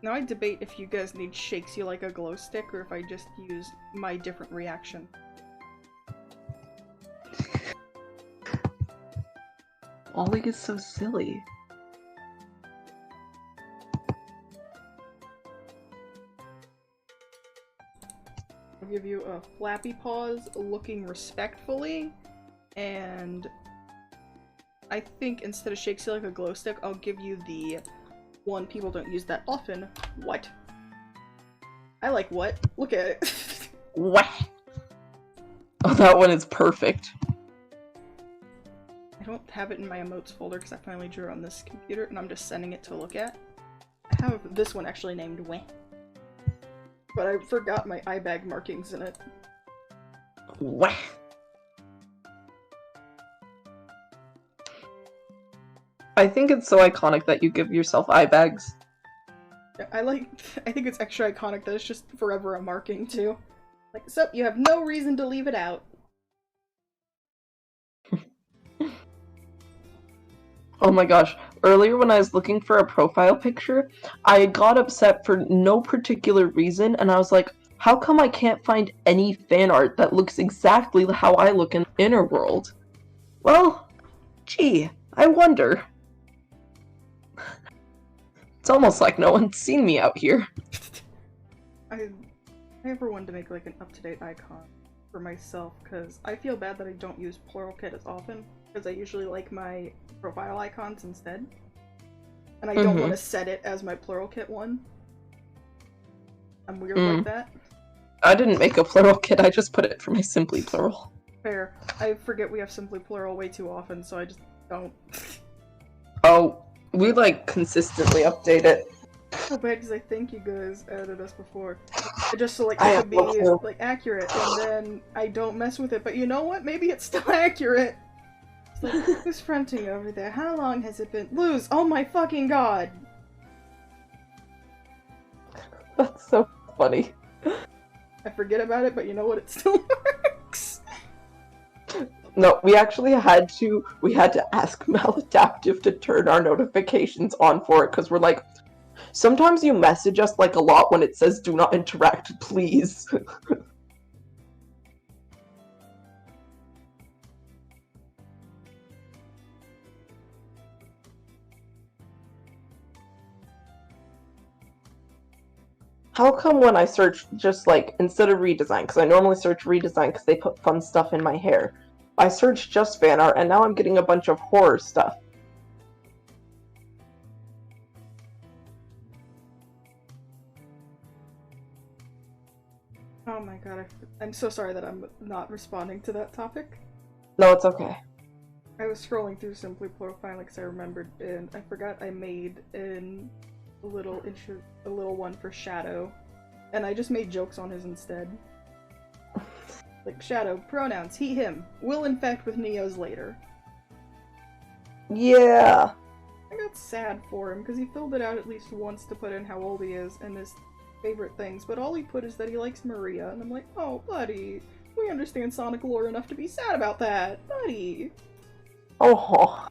Now I debate if you guys need shakes you like a glow stick or if I just use my different reaction. Ollie is so silly. I'll give you a flappy paws looking respectfully, and I think instead of shakes you like a glow stick, I'll give you the one people don't use that often. What? I like what? Look at it. What? Oh, that one is perfect. I don't have it in my emotes folder because I finally drew on this computer and I'm just sending it to look at. I have this one actually named Weh. But I forgot my eye bag markings in it. Wah. I think it's so iconic that you give yourself eye bags. I think it's extra iconic that it's just forever a marking too. Like, so you have no reason to leave it out. Oh my gosh, earlier when I was looking for a profile picture, I got upset for no particular reason, and I was like, how come I can't find any fan art that looks exactly how I look in Inner World? Well, gee, I wonder. It's almost like no one's seen me out here. I ever wanted to make like an up-to-date icon for myself, because I feel bad that I don't use Plural Kit as often, because I usually like my profile icons instead. And I don't want to set it as my Plural Kit one. I'm weird like that. I didn't make a Plural Kit, I just put it for my Simply Plural. Fair. I forget we have Simply Plural way too often, so I just don't. Oh, we like consistently update it. So bad because I think you guys added us before. Just so like it could be like accurate, and then I don't mess with it. But you know what? Maybe it's still accurate. It's like, who's fronting over there? How long has it been? Lose! Oh my fucking god! That's so funny. I forget about it, but you know what? It still works. No, we actually had to ask Maladaptive to turn our notifications on for it, because we're like, sometimes you message us like a lot when it says do not interact, please. How come when I search just like, instead of redesign, because I normally search redesign because they put fun stuff in my hair, I searched just fan art and now I'm getting a bunch of horror stuff. Oh my god, I'm so sorry that I'm not responding to that topic. No, it's okay. I was scrolling through Simply Profile because I remembered, and I forgot I made a little one for Shadow, and I just made jokes on his instead. Like, Shadow, pronouns, he, him, will infect with Neos later. Yeah. I got sad for him because he filled it out at least once to put in how old he is and his favorite things, but all he put is that he likes Maria, and I'm like, oh, buddy, we understand Sonic lore enough to be sad about that, buddy. Oh.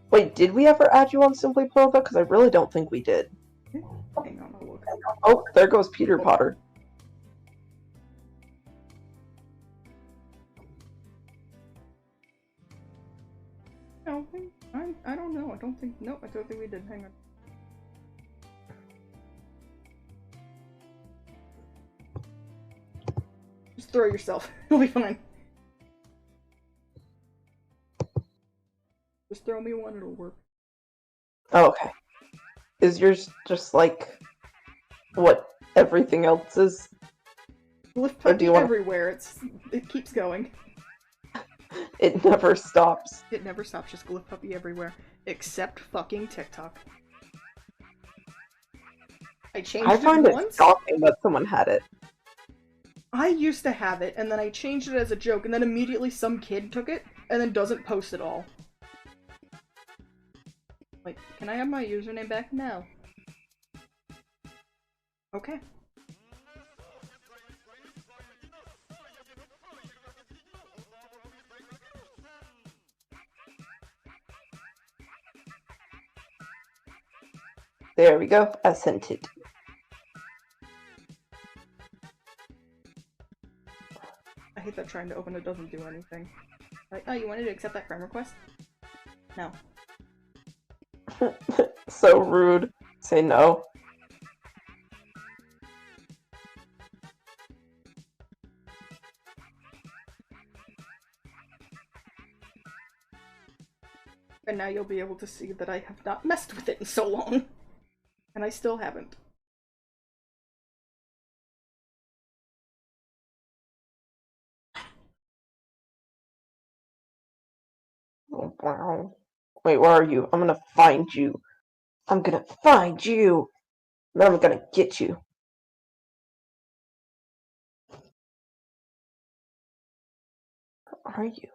Wait, did we ever add you on Simply Profile? Because I really don't think we did. Hang on, I'll look. Oh, there goes Peter Potter. No, I don't know. I don't think we did. Hang on. Just throw yourself. It'll be fine. Just throw me one, it'll work. Oh, okay. Is yours just like what everything else is? Lift puppy everywhere. It keeps going. It never stops. It never stops. Just Glyph puppy everywhere, except fucking TikTok. I changed it find once. It shocking that someone had it. I used to have it, and then I changed it as a joke, and then immediately some kid took it, and then doesn't post at all. Like, can I have my username back? No. Okay. There we go. I sent it. I hate that trying to open it doesn't do anything. Like, oh, you wanted to accept that friend request? No. So rude. Say no. And now you'll be able to see that I have not messed with it in so long. And I still haven't. Oh, wow. Wait, where are you? I'm gonna find you. I'm gonna find you. Then I'm gonna get you. Where are you?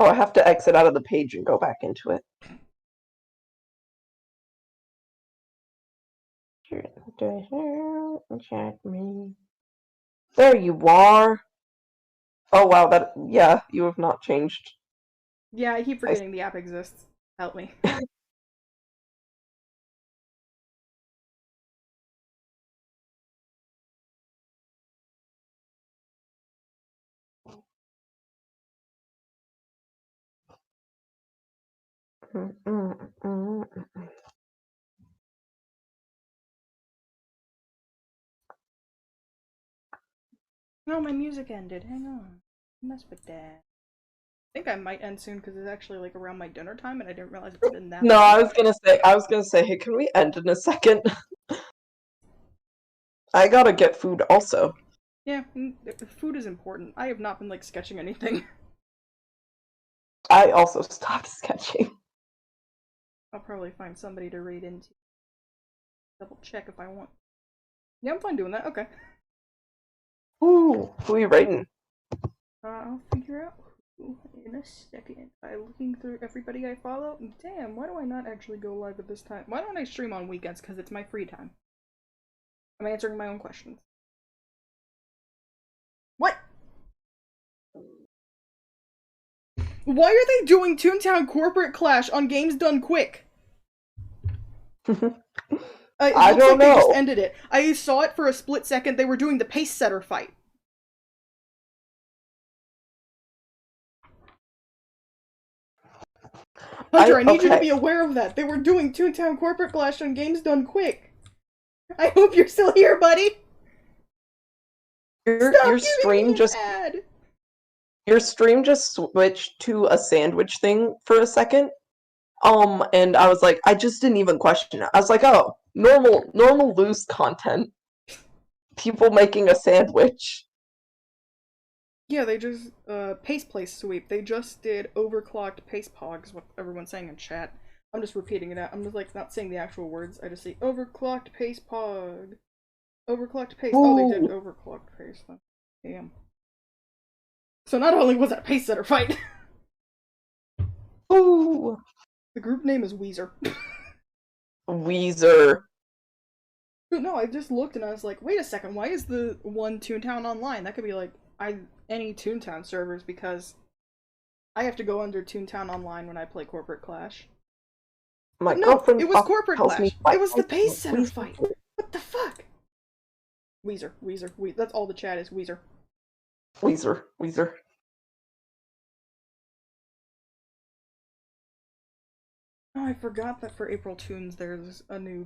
Oh, I have to exit out of the page and go back into it. Check me. There you are. Oh wow, yeah, you have not changed. Yeah, I keep forgetting the app exists. Help me. No, my music ended. Hang on. Mess with that. I think I might end soon because it's actually like around my dinner time and I didn't realize it's been that No, long. I was gonna say, hey, can we end in a second? I gotta get food also. Yeah, food is important. I have not been like sketching anything. I also stopped sketching. I'll probably find somebody to read into. Double check if I want. Yeah, I'm fine doing that. Okay. Ooh, who are you rating? I'll figure out who in a second. By looking through everybody I follow. Damn, why do I not actually go live at this time? Why don't I stream on weekends? Because it's my free time. I'm answering my own questions. What? Why are they doing Toontown Corporate Clash on Games Done Quick? I don't know. They just ended it. I saw it for a split second. They were doing the pace setter fight. Hunter, I need you to be aware of that. They were doing Toontown Corporate Clash on Games Done Quick. I hope you're still here, buddy. Your stream just ad. Your stream just switched to a sandwich thing for a second. And I was like, I just didn't even question it. I was like, oh, normal loose content. People making a sandwich. Yeah, they just, pace place sweep. They just did overclocked pace pogs, what everyone's saying in chat. I'm just repeating it out. I'm just, like, not saying the actual words. I just say, overclocked pace pog. Overclocked pace. Ooh. Oh, they did overclocked pace. Damn. So not only was that a pace setter fight. Ooh. The group name is Weezer. Weezer. No, I just looked and I was like, wait a second, why is the one Toontown online? That could be like any Toontown servers because I have to go under Toontown online when I play Corporate Clash. My no, girlfriend it was Corporate Clash. It was the pace setter Weezer. fight. What the fuck? Weezer. That's all the chat is, Weezer. Weezer. Oh, I forgot that for April Toons there's a new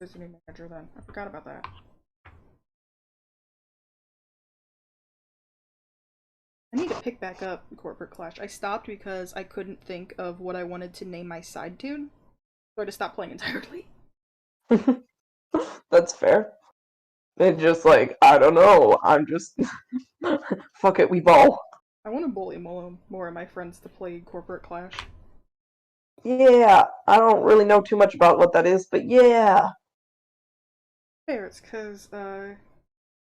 manager then. I forgot about that. I need to pick back up Corporate Clash. I stopped because I couldn't think of what I wanted to name my side tune. So I just stopped playing entirely. That's fair. It's just like, I don't know, I'm just... Fuck it, we ball. I want to bully more of my friends to play Corporate Clash. Yeah, I don't really know too much about what that is, but yeah. Fair, it's because, I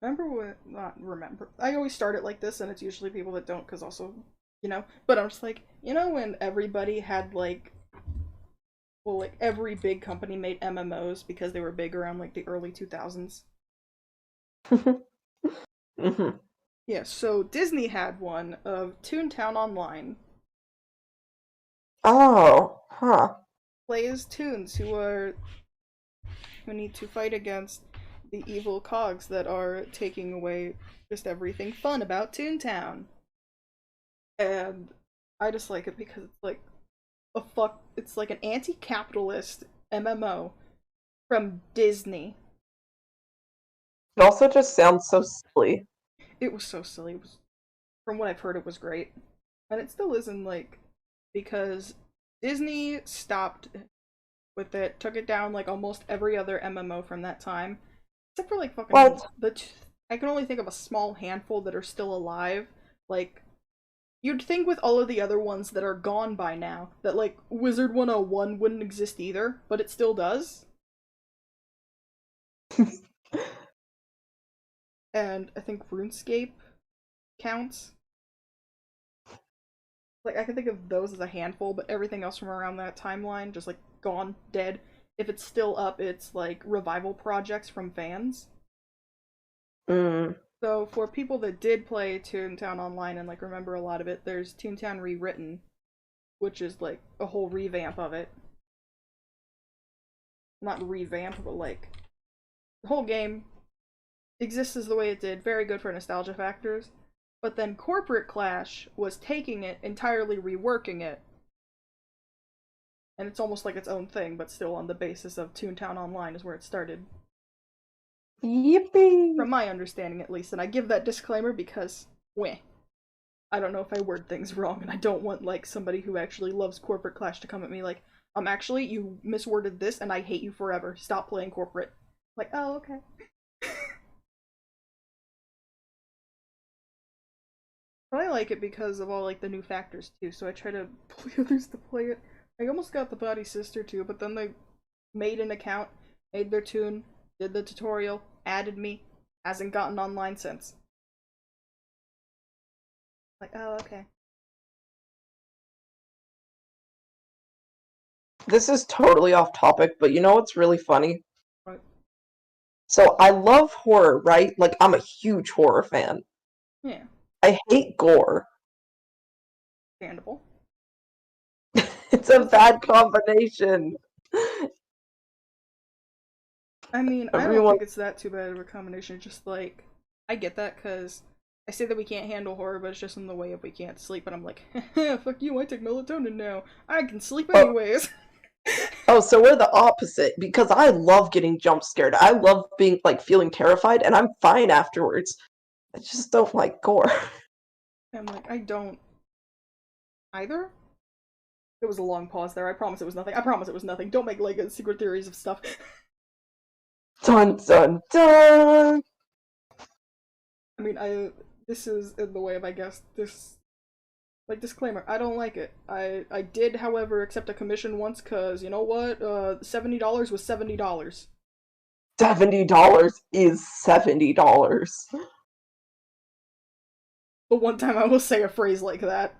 always start it like this, and it's usually people that don't, because also, but I'm just like, when everybody had, like, well, like, every big company made MMOs because they were big around, like, the early 2000s? Mm-hmm. Yeah, so Disney had one of Toontown Online. Oh, Huh. Play as Toons who need to fight against the evil cogs that are taking away just everything fun about Toontown. And I just like it because it's like it's like an anti-capitalist MMO from Disney. It also just sounds so silly. It was so silly. From what I've heard, it was great. And it still isn't, like, because Disney stopped with it, took it down like almost every other MMO from that time. Except for, like, fucking I can only think of a small handful that are still alive. Like, you'd think with all of the other ones that are gone by now, that, like, Wizard 101 wouldn't exist either, but it still does. And I think RuneScape counts. Like, I can think of those as a handful, but everything else from around that timeline, just, like, gone, dead. If it's still up, it's, like, revival projects from fans. So, for people that did play Toontown Online and, like, remember a lot of it, there's Toontown Rewritten, which is, like, a whole revamp of it. Not revamp, but, like, the whole game exists as the way it did, very good for nostalgia factors. But then Corporate Clash was taking it, entirely reworking it. And it's almost like its own thing, but still on the basis of Toontown Online is where it started. Yippee! From my understanding, at least. And I give that disclaimer because, I don't know if I word things wrong, and I don't want, like, somebody who actually loves Corporate Clash to come at me like, actually, you misworded this, and I hate you forever. Stop playing Corporate. Like, oh, okay. But I like it because of all, like, the new factors, too, so I try to pull others to play it. I almost got the Body Sister, too, but then they made an account, made their tune, did the tutorial, added me, hasn't gotten online since. Like, oh, okay. This is totally off topic, but you know what's really funny? What? So I love horror, right? Like, I'm a huge horror fan. Yeah. I hate gore. Understandable. It's a bad combination. I mean, I don't think it's that too bad of a combination. Just like, I get that because I say that we can't handle horror, but it's just in the way of we can't sleep. And I'm like, fuck you, I take melatonin now. I can sleep anyways. Oh, so we're the opposite because I love getting jump scared. I love being like feeling terrified, and I'm fine afterwards. I just don't like gore. I'm like, I don't either. It was a long pause there. I promise it was nothing. I promise it was nothing. Don't make like secret theories of stuff. Dun dun dun. I mean, this is in the way of, I guess, this, like, disclaimer. I don't like it. I did, however, accept a commission once because, you know what? $70 was $70. $70 is $70. But one time I will say a phrase like that.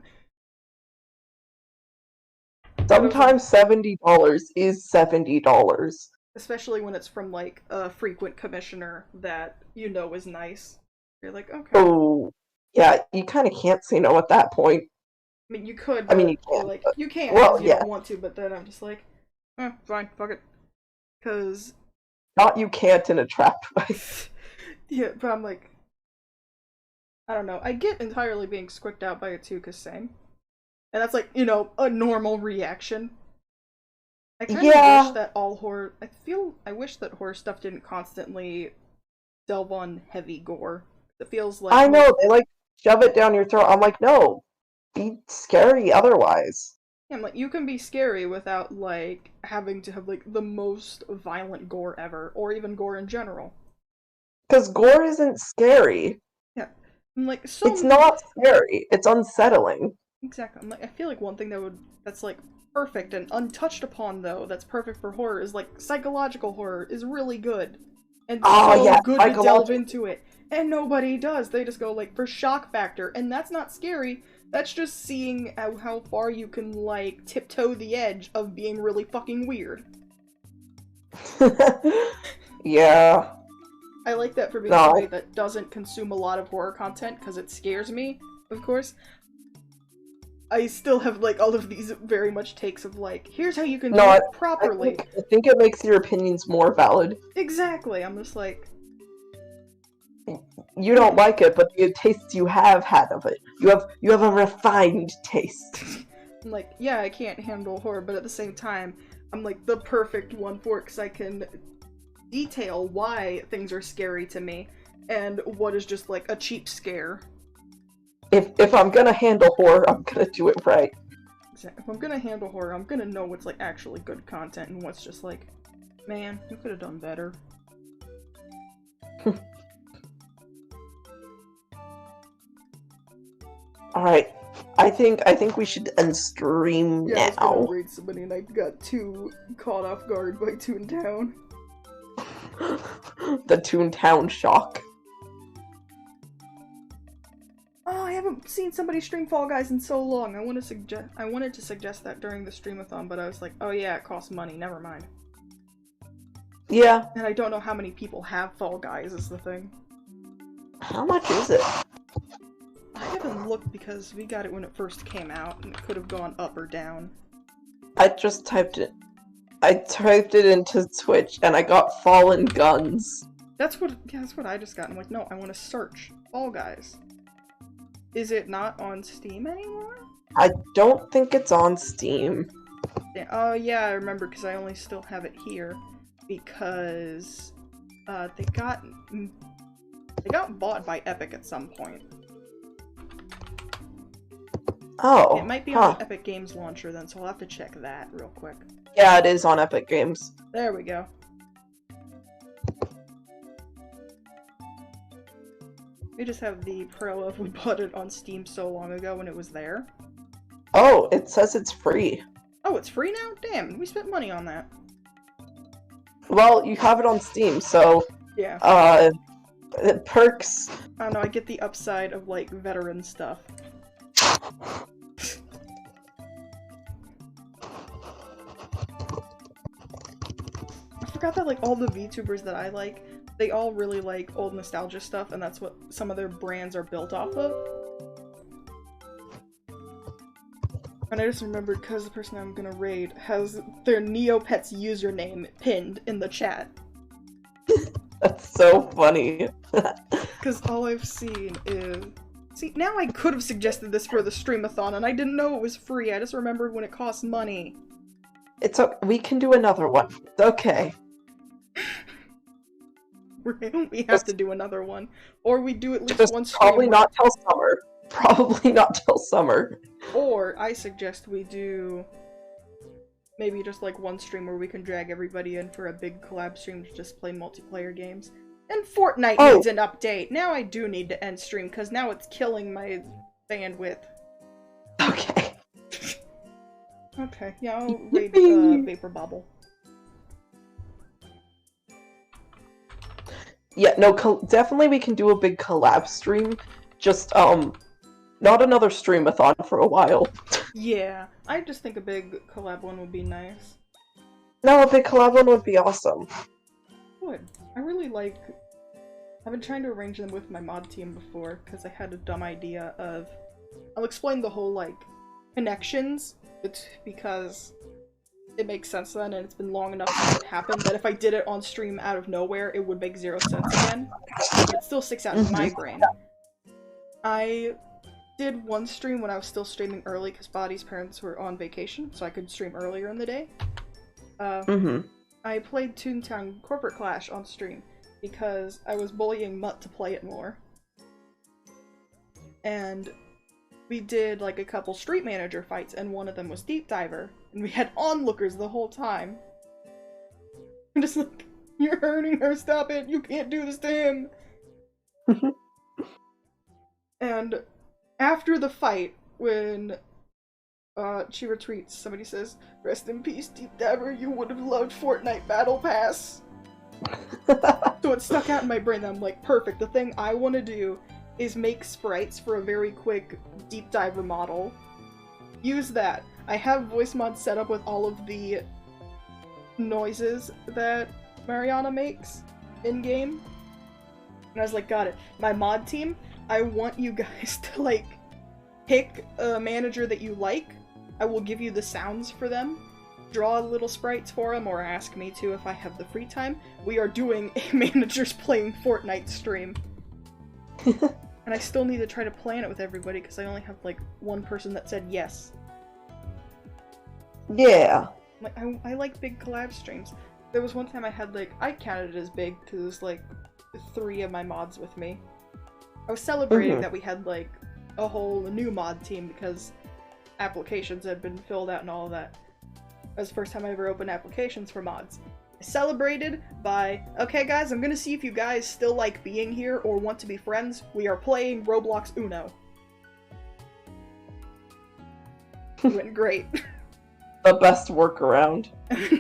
Sometimes $70 is $70. Especially when it's from, like, a frequent commissioner that you know is nice. You're like, okay. Oh, yeah, you kind of can't say no at that point. I mean, you could, but, I mean, you can, like, but, you can't well, because you yeah. don't want to, but then I'm just like, fine, fuck it. Because... Not you can't in a trapped way. Yeah, but I'm like... I don't know. I get entirely being squicked out by it too, because same. And that's like, you know, a normal reaction. I kind of wish that all horror... I wish that horror stuff didn't constantly delve on heavy gore. It feels like... I know, they like shove it down your throat. I'm like, no, be scary otherwise. Yeah, I'm like, you can be scary without, like, having to have, like, the most violent gore ever, or even gore in general. Because gore isn't scary. Yeah. I'm like, it's not scary. It's unsettling. Exactly. I'm like, I feel like one thing that's, like, perfect and untouched upon, though, that's perfect for horror is, like, psychological horror is really good. And so good to delve into it. And nobody does. They just go, like, for shock factor. And that's not scary. That's just seeing how far you can, like, tiptoe the edge of being really fucking weird. Yeah. I like that for being somebody that doesn't consume a lot of horror content, because it scares me, of course. I still have, like, all of these very much takes of, like, here's how you can do No, it properly. I think it makes your opinions more valid. Exactly, I'm just like... You don't like it, but the tastes you have had of it. You have a refined taste. I'm like, yeah, I can't handle horror, but at the same time, I'm like the perfect one for it, because I can detail why things are scary to me, and what is just, like, a cheap scare. If I'm gonna handle horror, I'm gonna do it right. If I'm gonna handle horror, I'm gonna know what's, like, actually good content, and what's just like, man, you could have done better. Alright, I think we should end stream Yeah, now. I was gonna raid somebody and I got too caught off guard by Toontown. The Toontown shock. Oh, I haven't seen somebody stream Fall Guys in so long. I wanted to suggest that during the streamathon, but I was like, oh yeah, it costs money, never mind. Yeah. And I don't know how many people have Fall Guys is the thing. How much is it? I haven't looked because we got it when it first came out, and it could have gone up or down. I just typed it. I typed it into Twitch, and I got Fallen Guns. That's what I just got. I'm like, no, I want to search Fall Guys. Is it not on Steam anymore? I don't think it's on Steam. Yeah, oh yeah, I remember because I only still have it here because they got bought by Epic at some point. Oh, it might be on the Epic Games launcher then, so I'll have to check that real quick. Yeah, it is on Epic Games. There we go. We just have the pro of we bought it on Steam so long ago when it was there. Oh, it says it's free. Oh, it's free now? Damn, we spent money on that. Well, you have it on Steam, so... Yeah. Perks... I don't know, I get the upside of, like, veteran stuff. I forgot that, like, all the VTubers that I like, they all really like old nostalgia stuff, and that's what some of their brands are built off of. And I just remembered because the person I'm gonna raid has their Neopets username pinned in the chat. That's so funny. Because all I've seen is... See, now I could have suggested this for the streamathon, and I didn't know it was free. I just remembered when it costs money. It's okay. We can do another one. It's okay. We have to do another one. Or we do at least one stream. Probably not till summer. Probably not till summer. Or I suggest we do maybe just like one stream where we can drag everybody in for a big collab stream to just play multiplayer games. And Fortnite needs an update. Now I do need to end stream because now it's killing my bandwidth. Okay. Okay, yeah, I'll raid Vapor Bobble. Yeah, no, definitely we can do a big collab stream. Just, not another streamathon for a while. Yeah, I just think a big collab one would be nice. No, a big collab one would be awesome. Would. I really like... I've been trying to arrange them with my mod team before, because I had a dumb idea of... I'll explain the whole, like, connections, because it makes sense then, and it's been long enough since it happened that if I did it on stream out of nowhere, it would make 0 sense again. It still sticks out in my brain. I did one stream when I was still streaming early, because Body's parents were on vacation, so I could stream earlier in the day. I played Toontown Corporate Clash on stream, because I was bullying Mutt to play it more. And we did like a couple Street Manager fights, and one of them was Deep Diver, and we had onlookers the whole time. I'm just like, you're hurting her, stop it, you can't do this to him! And after the fight, when she retreats, somebody says, "Rest in peace, Deep Diver, you would have loved Fortnite Battle Pass." So it stuck out in my brain that I'm like, perfect, the thing I want to do is make sprites for a very quick Deep Diver model. Use that. I have voice mods set up with all of the noises that Mariana makes in-game. And I was like, got it. My mod team, I want you guys to, like, pick a manager that you like. I will give you the sounds for them. Draw little sprites for them, or ask me to if I have the free time. We are doing a managers playing Fortnite stream. And I still need to try to plan it with everybody, because I only have, like, one person that said yes. Yeah. Like, I like big collab streams. There was one time I had, like, I counted it as big, because it was, like, 3 of my mods with me. I was celebrating that we had, like, a new mod team, because applications had been filled out and all of that. That was the first time I ever opened applications for mods. I celebrated by, okay guys, I'm gonna see if you guys still like being here or want to be friends. We are playing Roblox Uno. It went great. The best workaround.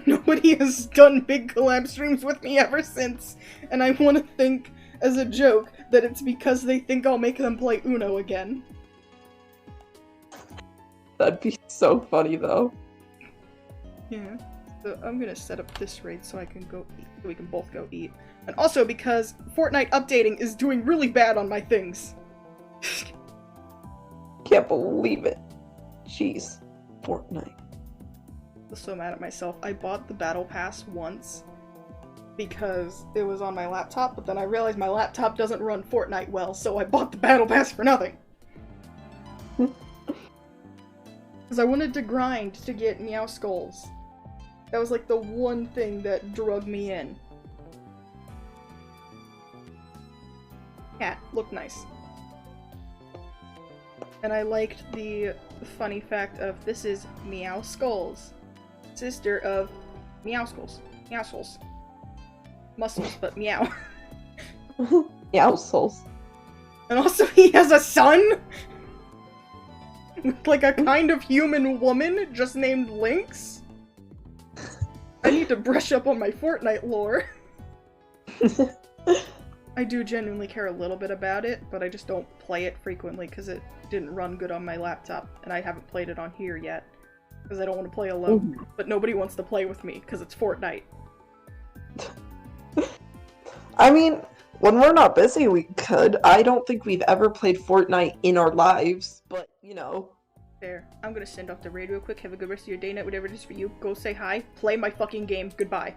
Nobody has done big collab streams with me ever since, and I want to think, as a joke, that it's because they think I'll make them play Uno again. That'd be so funny, though. Yeah. So I'm gonna set up this raid so I can go eat, so we can both go eat. And also because Fortnite updating is doing really bad on my things. Can't believe it. Jeez. Fortnite. I'm so mad at myself. I bought the battle pass once because it was on my laptop, but then I realized my laptop doesn't run Fortnite well, so I bought the battle pass for nothing. Because I wanted to grind to get Meow Skulls. That was like the one thing that drug me in. Cat, look nice. And I liked the funny fact of this is Meow Skulls, sister of Meow Skulls. Meow Skulls. Muscles, but meow. Meow souls. And also he has a son? With like a kind of human woman just named Lynx? I need to brush up on my Fortnite lore. I do genuinely care a little bit about it, but I just don't play it frequently because it didn't run good on my laptop, and I haven't played it on here yet. Because I don't want to play alone. Ooh. But nobody wants to play with me because it's Fortnite. I mean, when we're not busy, we could. I don't think we've ever played Fortnite in our lives, but, you know. There. I'm gonna send off the raid real quick. Have a good rest of your day, night, whatever it is for you. Go say hi. Play my fucking game. Goodbye.